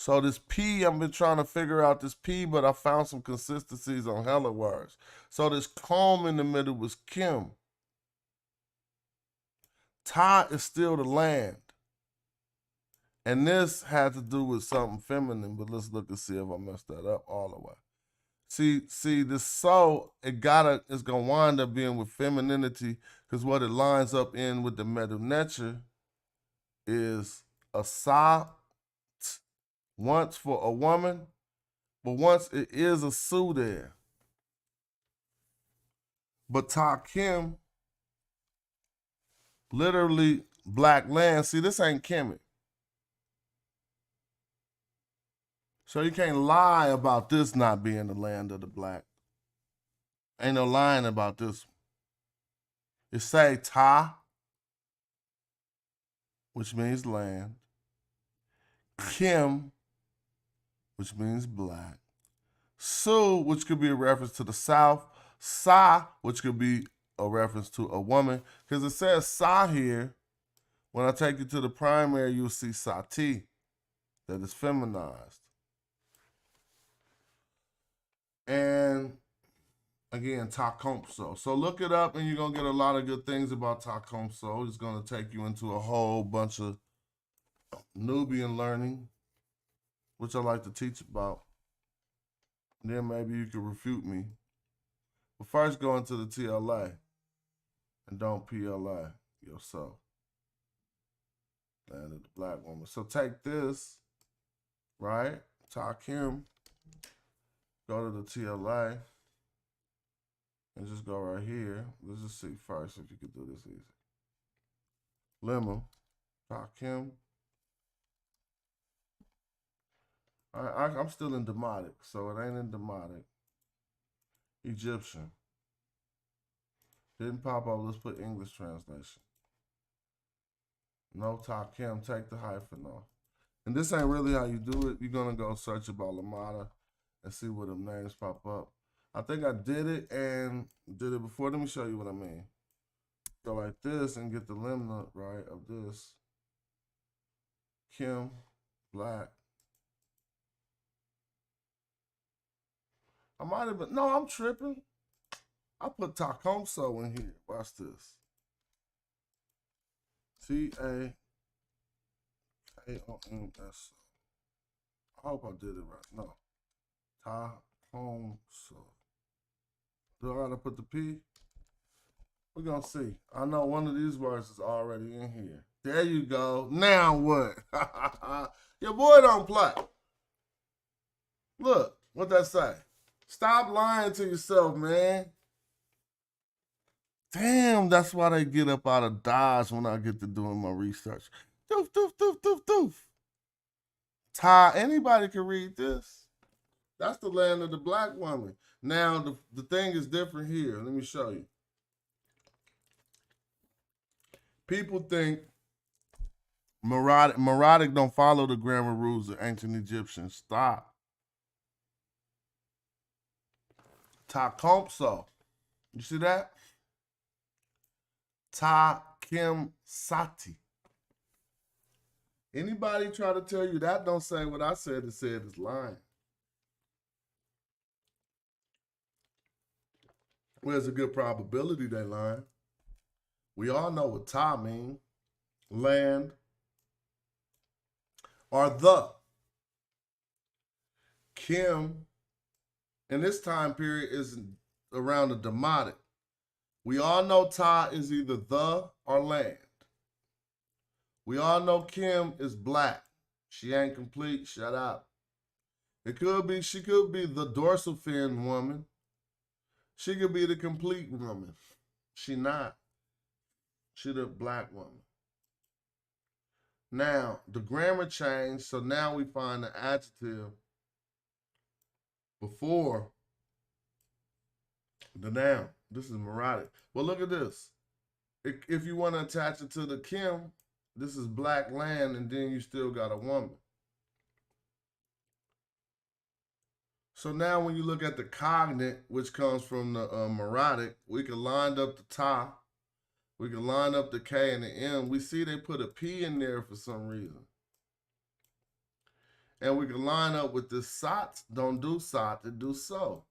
So this P, I've been trying to figure out this P, but I found some consistencies on hella words. So this comb in the middle was Kim. Ta is still the land. And this had to do with something feminine, but let's look and see if I messed that up all the way. See, this so, it's gonna wind up being with femininity, because what it lines up in with the middle nature is a sa once for a woman, but once it is a su there. But Ta Kim, literally black land. See, this ain't Kemet. So you can't lie about this not being the land of the black. Ain't no lying about this one. It say Ta, which means land. Kim, which means black. Su, which could be a reference to the South. Sa, which could be a reference to a woman. Because it says Sa here. When I take you to the primary, you'll see Sati, that is feminized. And again, Takomso. So look it up and you're going to get a lot of good things about Takomso. It's going to take you into a whole bunch of Nubian learning, which I like to teach about. And then maybe you can refute me. But first go into the TLA and don't PLA yourself. Land of the black woman. So take this, right? Takim. Go to the TLA and just go right here. Let's just see first if you could do this easy. Lemma, Takim. I'm still in Demotic, so it ain't in Demotic. Egyptian. Didn't pop up. Let's put English translation. No Takim, take the hyphen off. And this ain't really how you do it. You're going to go search about Lamada and see where the names pop up. I think I did it and did it before. Let me show you what I mean. Go like this and get the lemma, right, of this. Kim, black. I might have been, no, I'm tripping. I put Takomso in here. Watch this. Takomso. I hope I did it right. No. Takomso. Do I gotta put the P? We're gonna see. I know one of these words is already in here. There you go. Now what? Your boy don't play. Look, what that say? Stop lying to yourself, man. Damn, that's why they get up out of Dodge when I get to doing my research. Doof, doof, doof, doof, doof. Ty, anybody can read this. That's the land of the black woman. Now, the thing is different here. Let me show you. People think Maradic don't follow the grammar rules of ancient Egyptians. Stop. Takomso. You see that? Takim Sati. Anybody try to tell you that don't say what I said, it said is lying. Well, there's a good probability they lying. We all know what ta means. Land. Or the. Kim, in this time period, is around the Demotic. We all know ta is either the or land. We all know Kim is black. She ain't complete. Shut up. It could be, she could be the dorsal fin woman. She could be the complete woman. She not. She the black woman. Now, the grammar changed, so now we find the adjective before the noun. This is Maradic. Well, look at this. If you want to attach it to the Kim, this is black land, and then you still got a woman. So now when you look at the cognate, which comes from the Maradic, we can line up the ta, we can line up the K and the M. We see they put a P in there for some reason. And we can line up with this SOT, don't do SOT, it do so.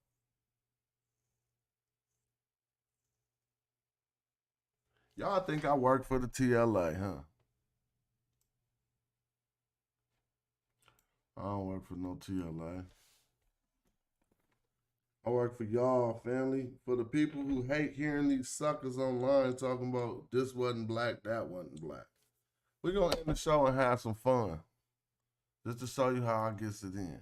Y'all think I work for the TLA, huh? I don't work for no TLA. I work for y'all, family. For the people who hate hearing these suckers online talking about this wasn't black, that wasn't black. We're going to end the show and have some fun. Just to show you how I gets it in.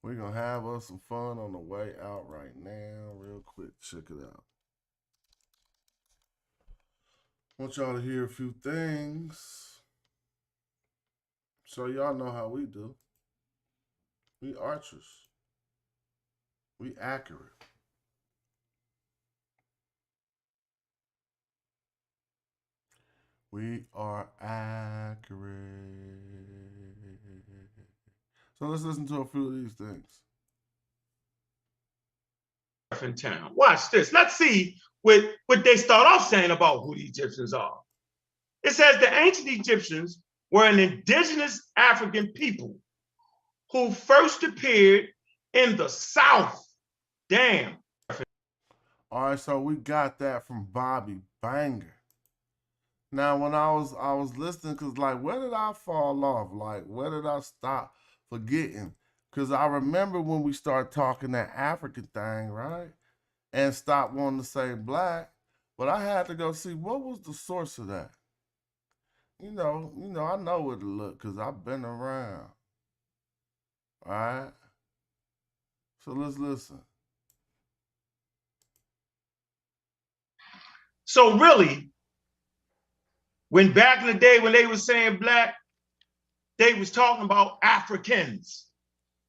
We're going to have us some fun on the way out right now. Real quick, check it out. I want y'all to hear a few things. So y'all know how we do. We archers. We accurate. We are accurate. So let's listen to a few of these things. In town. Watch this. Let's see what they start off saying about who the Egyptians are. It says the ancient Egyptians were an indigenous African people who first appeared in the South. Damn. All right, so we got that from Bobby Banger. Now, when I was listening, cause like, where did I fall off? Like, where did I stop forgetting? Cause I remember when we started talking that African thing, right? And stopped wanting to say black, but I had to go see what was the source of that. You know, I know what it looked, cause I've been around. All right. So let's listen. So really, when back in the day when they were saying black, they was talking about Africans.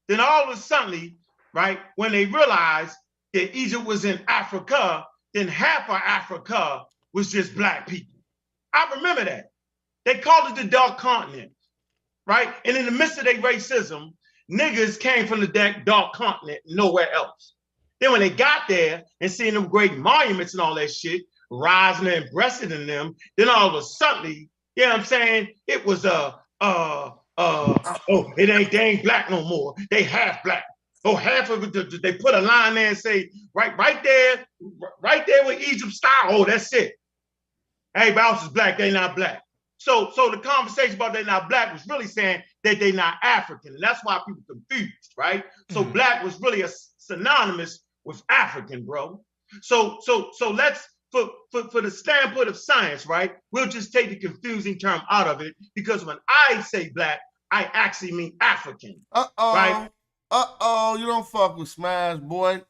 Then all of a sudden, right, when they realized that Egypt was in Africa, then half of Africa was just black people. I remember that. They called it the dark continent, right? And in the midst of their racism, niggas came from the dark continent, nowhere else. Then when they got there and seen them great monuments and all that shit, rising and breasted in them, then all of a sudden, you know what I'm saying? It was they ain't black no more. They half black. Oh, half of it, they put a line there and say, right there with Egypt style, oh, that's it. Everybody else is black, they not black. So the conversation about they not black was really saying that they not African. And that's why people confused, right? So black was really a synonymous with African, bro. So let's, for the standpoint of science, right? We'll just take the confusing term out of it, because when I say black, I actually mean African. Right? You don't fuck with Smash, boy.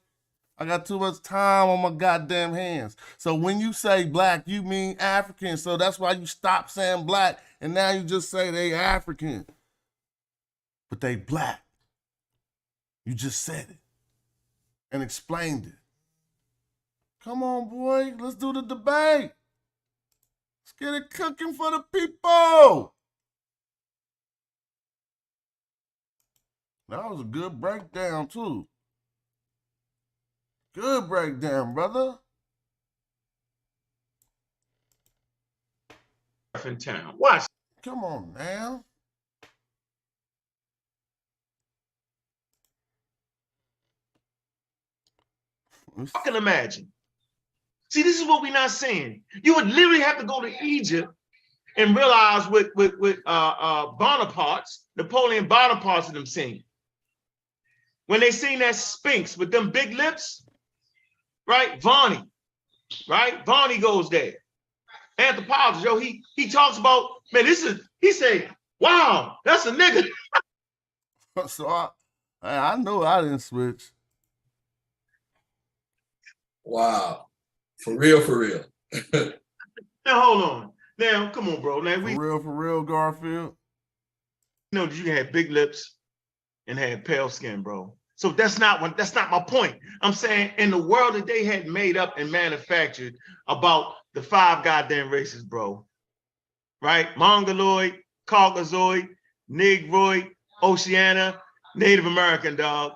I got too much time on my goddamn hands. So when you say black, you mean African. So that's why you stop saying black, and now you just say they African. But they black. You just said it and explained it. Come on, boy. Let's do the debate. Let's get it cooking for the people. That was a good breakdown, too. Good breakdown, brother. In town. Watch. Come on, now. I can imagine. See, this is what we're not saying. You would literally have to go to Egypt and realize with Bonaparte's, Napoleon Bonaparte's and them seen. When they seen that Sphinx with them big lips, right? Varney, right? Varney goes there. Anthropologist, yo, he talks about, man, he say, wow, that's a nigga. So I know I didn't switch. Wow. For real. Now, hold on. Now, come on, bro. Now, For real, Garfield. You know that you can have big lips and have pale skin, bro. So that's not my point. I'm saying in the world that they had made up and manufactured about the 5 goddamn races, bro. Right? Mongoloid, Caucasoid, Negroid, Oceania, Native American, dog.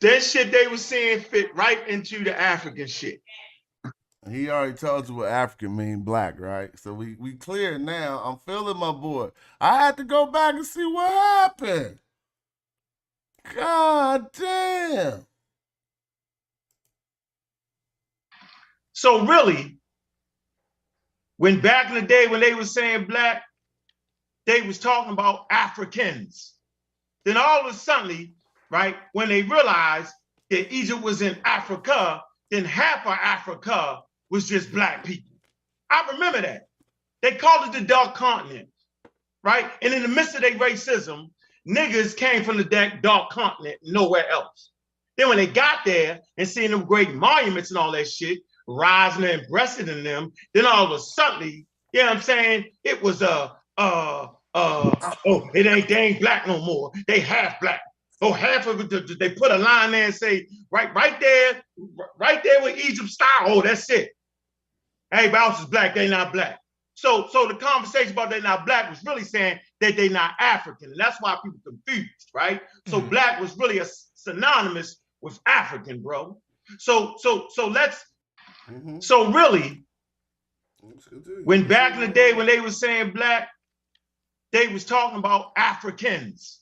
That shit they were saying fit right into the African shit. He already told you what African mean, black, right? So we clear now. I'm feeling my boy. I had to go back and see what happened. God damn. So really, when back in the day when they was saying black, they was talking about Africans. Then all of a sudden, right, when they realized that Egypt was in Africa, then half of Africa was just black people. I remember that. They called it the dark continent, right? And in the midst of their racism, niggas came from the dark continent, nowhere else. Then when they got there and seeing them great monuments and all that shit, rising and breasted in them, then all of a sudden, you know what I'm saying? It was they ain't black no more. They half black. Oh, half of it, they put a line there and say, right there with Egypt style, oh, that's it. Everybody else is black, they not black. So the conversation about they not black was really saying that they not African. And that's why people confused, right? So black was really a synonymous with African, bro. So really, when back in the day when they was saying black, they was talking about Africans.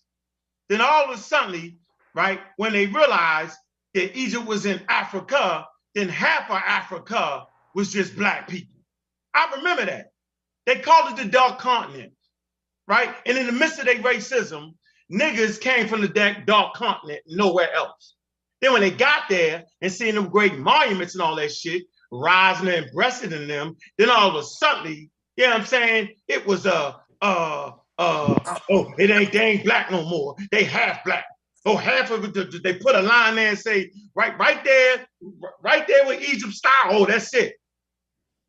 Then all of a sudden, right, when they realized that Egypt was in Africa, then half of Africa was just black people. I remember that. They called it the dark continent, right? And in the midst of their racism, niggas came from the dark continent, nowhere else. Then when they got there and seeing them great monuments and all that shit, rising and breasted in them, then all of a sudden, you know what I'm saying? It was they ain't black no more. They half black. Oh, half of it, they put a line there and say, right there with Egypt style, oh, that's it.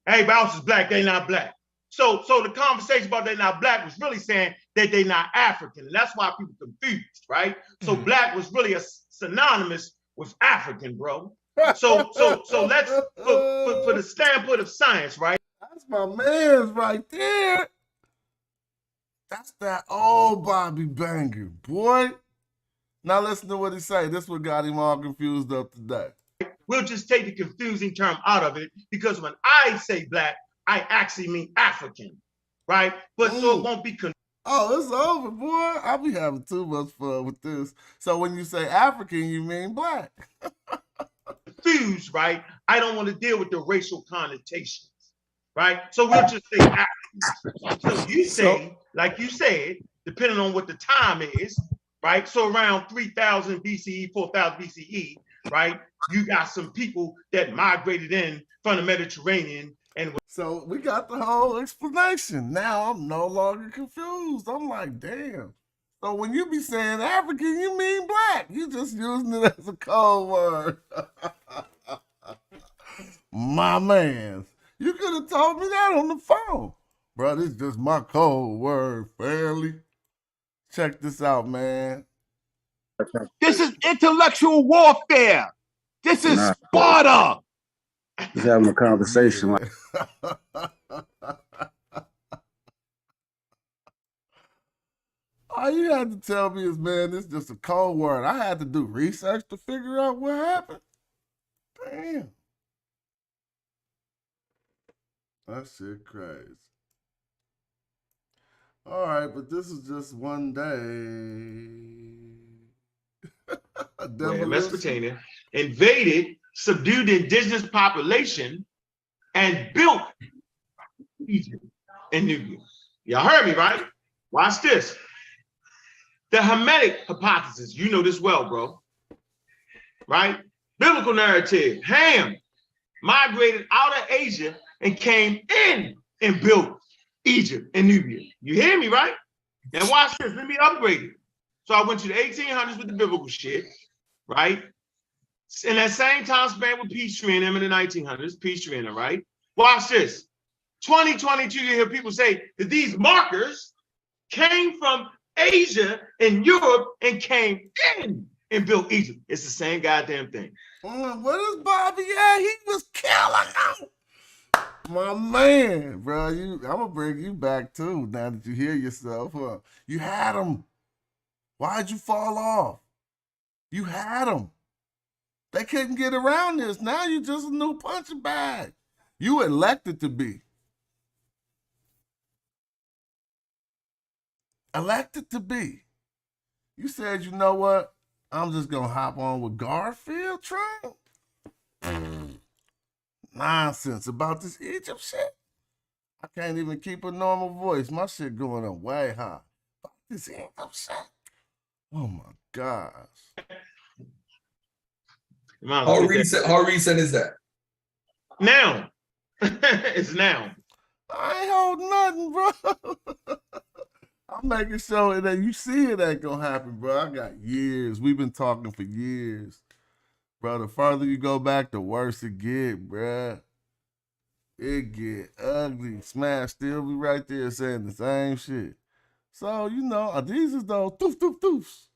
Everybody else is black, they not black. So the conversation about they not black was really saying that they not African. And that's why people confused, right? So black was really a synonymous with African, bro. So let's, for the standpoint of science, right? That's my man's right there. That's that old Bobby Banger, boy. Now listen to what he say. This what got him all confused up today. We'll just take the confusing term out of it because when I say black, I actually mean African, right? But so it won't be confused. Oh, it's over, boy. I'll be having too much fun with this. So when you say African, you mean black. Confused, right? I don't want to deal with the racial connotations, right? So we'll just say African. So you say, like you said, depending on what the time is, right? So around 3000 BCE, 4000 BCE, right? You got some people that migrated in from the Mediterranean. And so we got the whole explanation. Now I'm no longer confused. I'm like, damn. So when you be saying African, you mean black. You just using it as a code word. My man. You could have told me that on the phone. Bro, this is just my code word, fairly. Check this out, man. This is intellectual warfare. This is Sparta. He's having a conversation. All you had to tell me is, man, this is just a code word. I had to do research to figure out what happened. Damn. That shit crazy. All right, but this is just one day. Mesopotamia invaded, subdued the indigenous population, and built Egypt and Nubia. Y'all heard me, right? Watch this. The Hermetic hypothesis, you know this well, bro. Right? Biblical narrative, Ham migrated out of Asia and came in and built Egypt and Nubia. You hear me, right? Now watch this, let me upgrade it. So I went to the 1800s with the biblical shit, right? In that same time span with Peachtree and them in the 1900s, Peachtree and them, right? Watch this. 2022, you hear people say that these markers came from Asia and Europe and came in and built Egypt. It's the same goddamn thing. What is Bobby at? He was killing them. My man, bro. I'm going to bring you back too now that you hear yourself. You had him. Why'd you fall off? You had them. They couldn't get around this. Now you just a new punching bag. You elected to be. Elected to be. You said, you know what? I'm just going to hop on with Garfield train? Nonsense about this Egypt shit. I can't even keep a normal voice. My shit going up way high. About this Egypt shit. Oh my gosh. How recent is that? Now. It's now. I ain't holding nothing, bro. I'm making sure that you see it ain't gonna happen, bro. I got years. We've been talking for years. Bro, the further you go back, the worse it get, bro. It get ugly. Smash still be right there saying the same shit. So, you know, these is those doofs.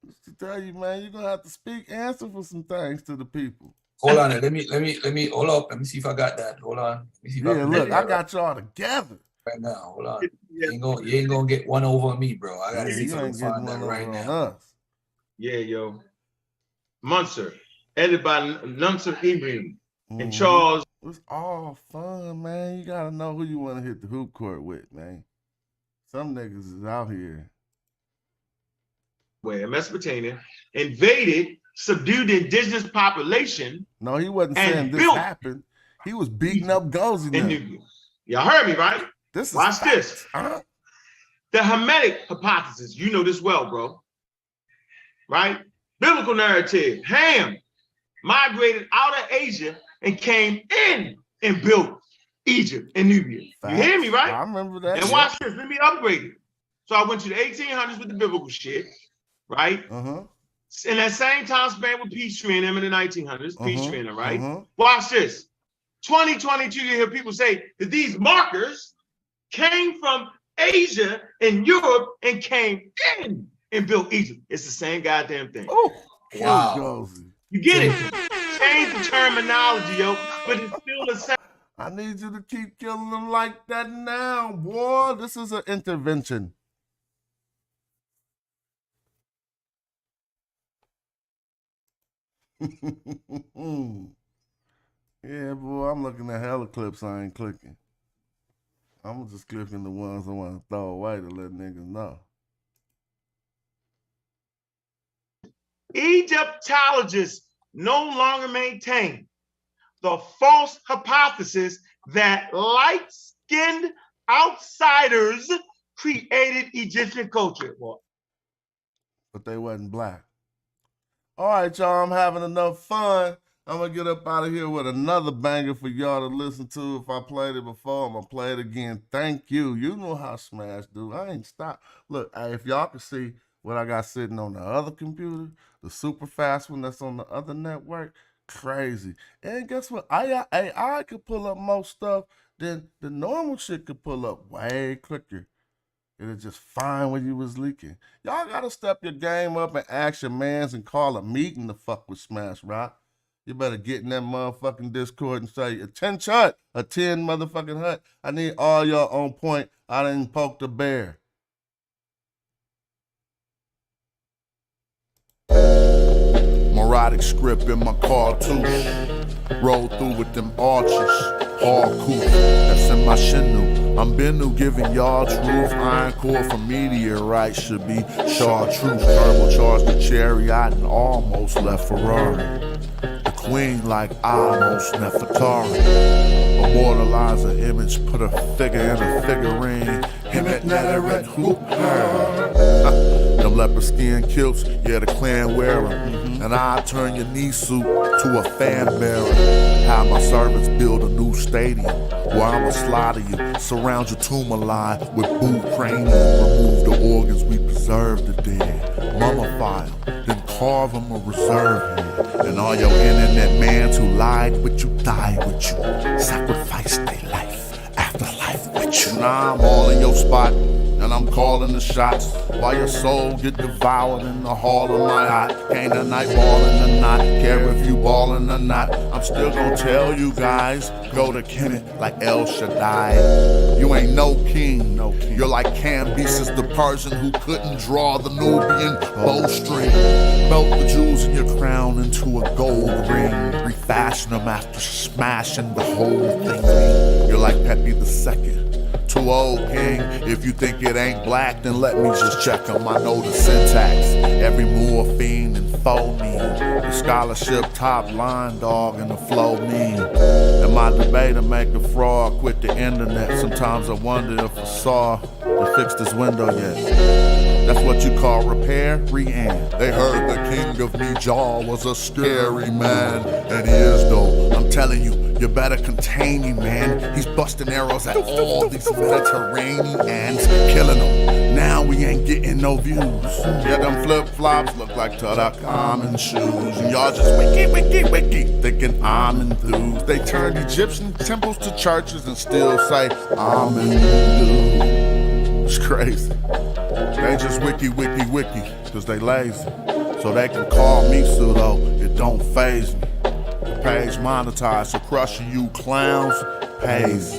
Just to tell you, man, you're gonna have to answer for some things to the people. Hold on, let me hold up. Let me see if I got that. Hold on. Let me see if I got y'all together. Right now, hold on. You ain't gonna get one over on me, bro. I gotta see if I can find that right now. Yeah, yo. Munster, edited by Nuncer Ibrahim and Charles. It's all fun, man. You gotta know who you want to hit the hoop court with, man. Some niggas is out here. Where Mesopotamia invaded, subdued the indigenous population. No, he wasn't saying this happened. He was beating up Gozi. Y'all heard me, right? Watch this. Uh-huh. The Hermetic hypothesis. You know this well, bro. Right? Biblical narrative. Ham migrated out of Asia and came in and built Egypt and Nubia. You hear me, right? I remember that. And watch this. Let me upgrade it. So I went to the 1800s with the biblical shit, right? Uh-huh. In that same time span with Peachtree and them in the 1900s, Peachtree and them, right? Watch this. 2022, you hear people say that these markers came from Asia and Europe and came in and built Egypt. It's the same goddamn thing. Oh, wow. You get it? Change the terminology, yo, but it's still the same. I need you to keep killing them like that now, boy. This is an intervention. Yeah, boy, I'm looking at hella clips I ain't clicking. I'm just clicking the ones I want to throw away to let niggas know. Egyptologists no longer maintain the false hypothesis that light-skinned outsiders created Egyptian culture. But they wasn't black. All right, y'all, I'm having enough fun. I'm going to get up out of here with another banger for y'all to listen to. If I played it before, I'm going to play it again. Thank you. You know how Smash do. I ain't stopped. Look, if y'all can see what I got sitting on the other computer, the super fast one that's on the other network, crazy. And guess what? AI could pull up more stuff than the normal shit could pull up way quicker. It'll just find where you was leaking. Y'all got to step your game up and ask your mans and call a meeting to fuck with Smash Rock. You better get in that motherfucking Discord and say, attention, attend motherfucking hut. I need all y'all on point. I didn't poke the bear. Morodic script in my cartouche. Roll through with them arches. All cool. That's in my shinu. I'm Bennu giving y'all truth. Iron core from meteorite should be chartreuse. Turbocharged the chariot and almost left Ferrari. The queen like almost Nefertari. Immortalize an image, put a figure in a figurine. Him at Netherred, who her? Them leopard skin kilts, yeah, the clan wear 'em. And I turn your knee suit to a fan bearer. Have my servants build a new stadium where I'ma slaughter you, surround your tumor line with boot cranium. Remove the organs, we preserve the dead. Mummify them, then carve them a reserve head. And all your internet mans who lied with you, died with you, sacrificed their life, afterlife with you. Now I'm all in your spot, and I'm calling the shots while your soul get devoured in the hall of my eye. Can't a night ballin' or not, care if you ballin' or not. I'm still gonna tell you guys, go to Kemet like El Shaddai. You ain't no king, You're like Cambyses the Persian who couldn't draw the Nubian bowstring. Melt the jewels in your crown into a gold ring. fashion them after smashing the whole thing. You're like Pepe II. Too old, king. If you think it ain't black, then let me just check them. I know the syntax. Every morphine and phoneme. The scholarship top line, dog, and the flow mean. And my debater make a fraud, quit the internet. Sometimes I wonder if I saw to fix this window yet. That's what you call repair, re-end. They heard the king of Nijal was a scary man. And he is though, I'm telling you, you better contain him, man. He's busting arrows at all these Mediterraneans, killing them. Now we ain't getting no views. Yeah, them flip-flops look like Tutankhamun shoes. And y'all just wiki, thinking I'm enthused. They turned Egyptian temples to churches and still say, I'm enthused. It's crazy. They just wiki, cause they lazy. So they can call me pseudo, it don't faze me. The page monetized, so crushing you clowns pays.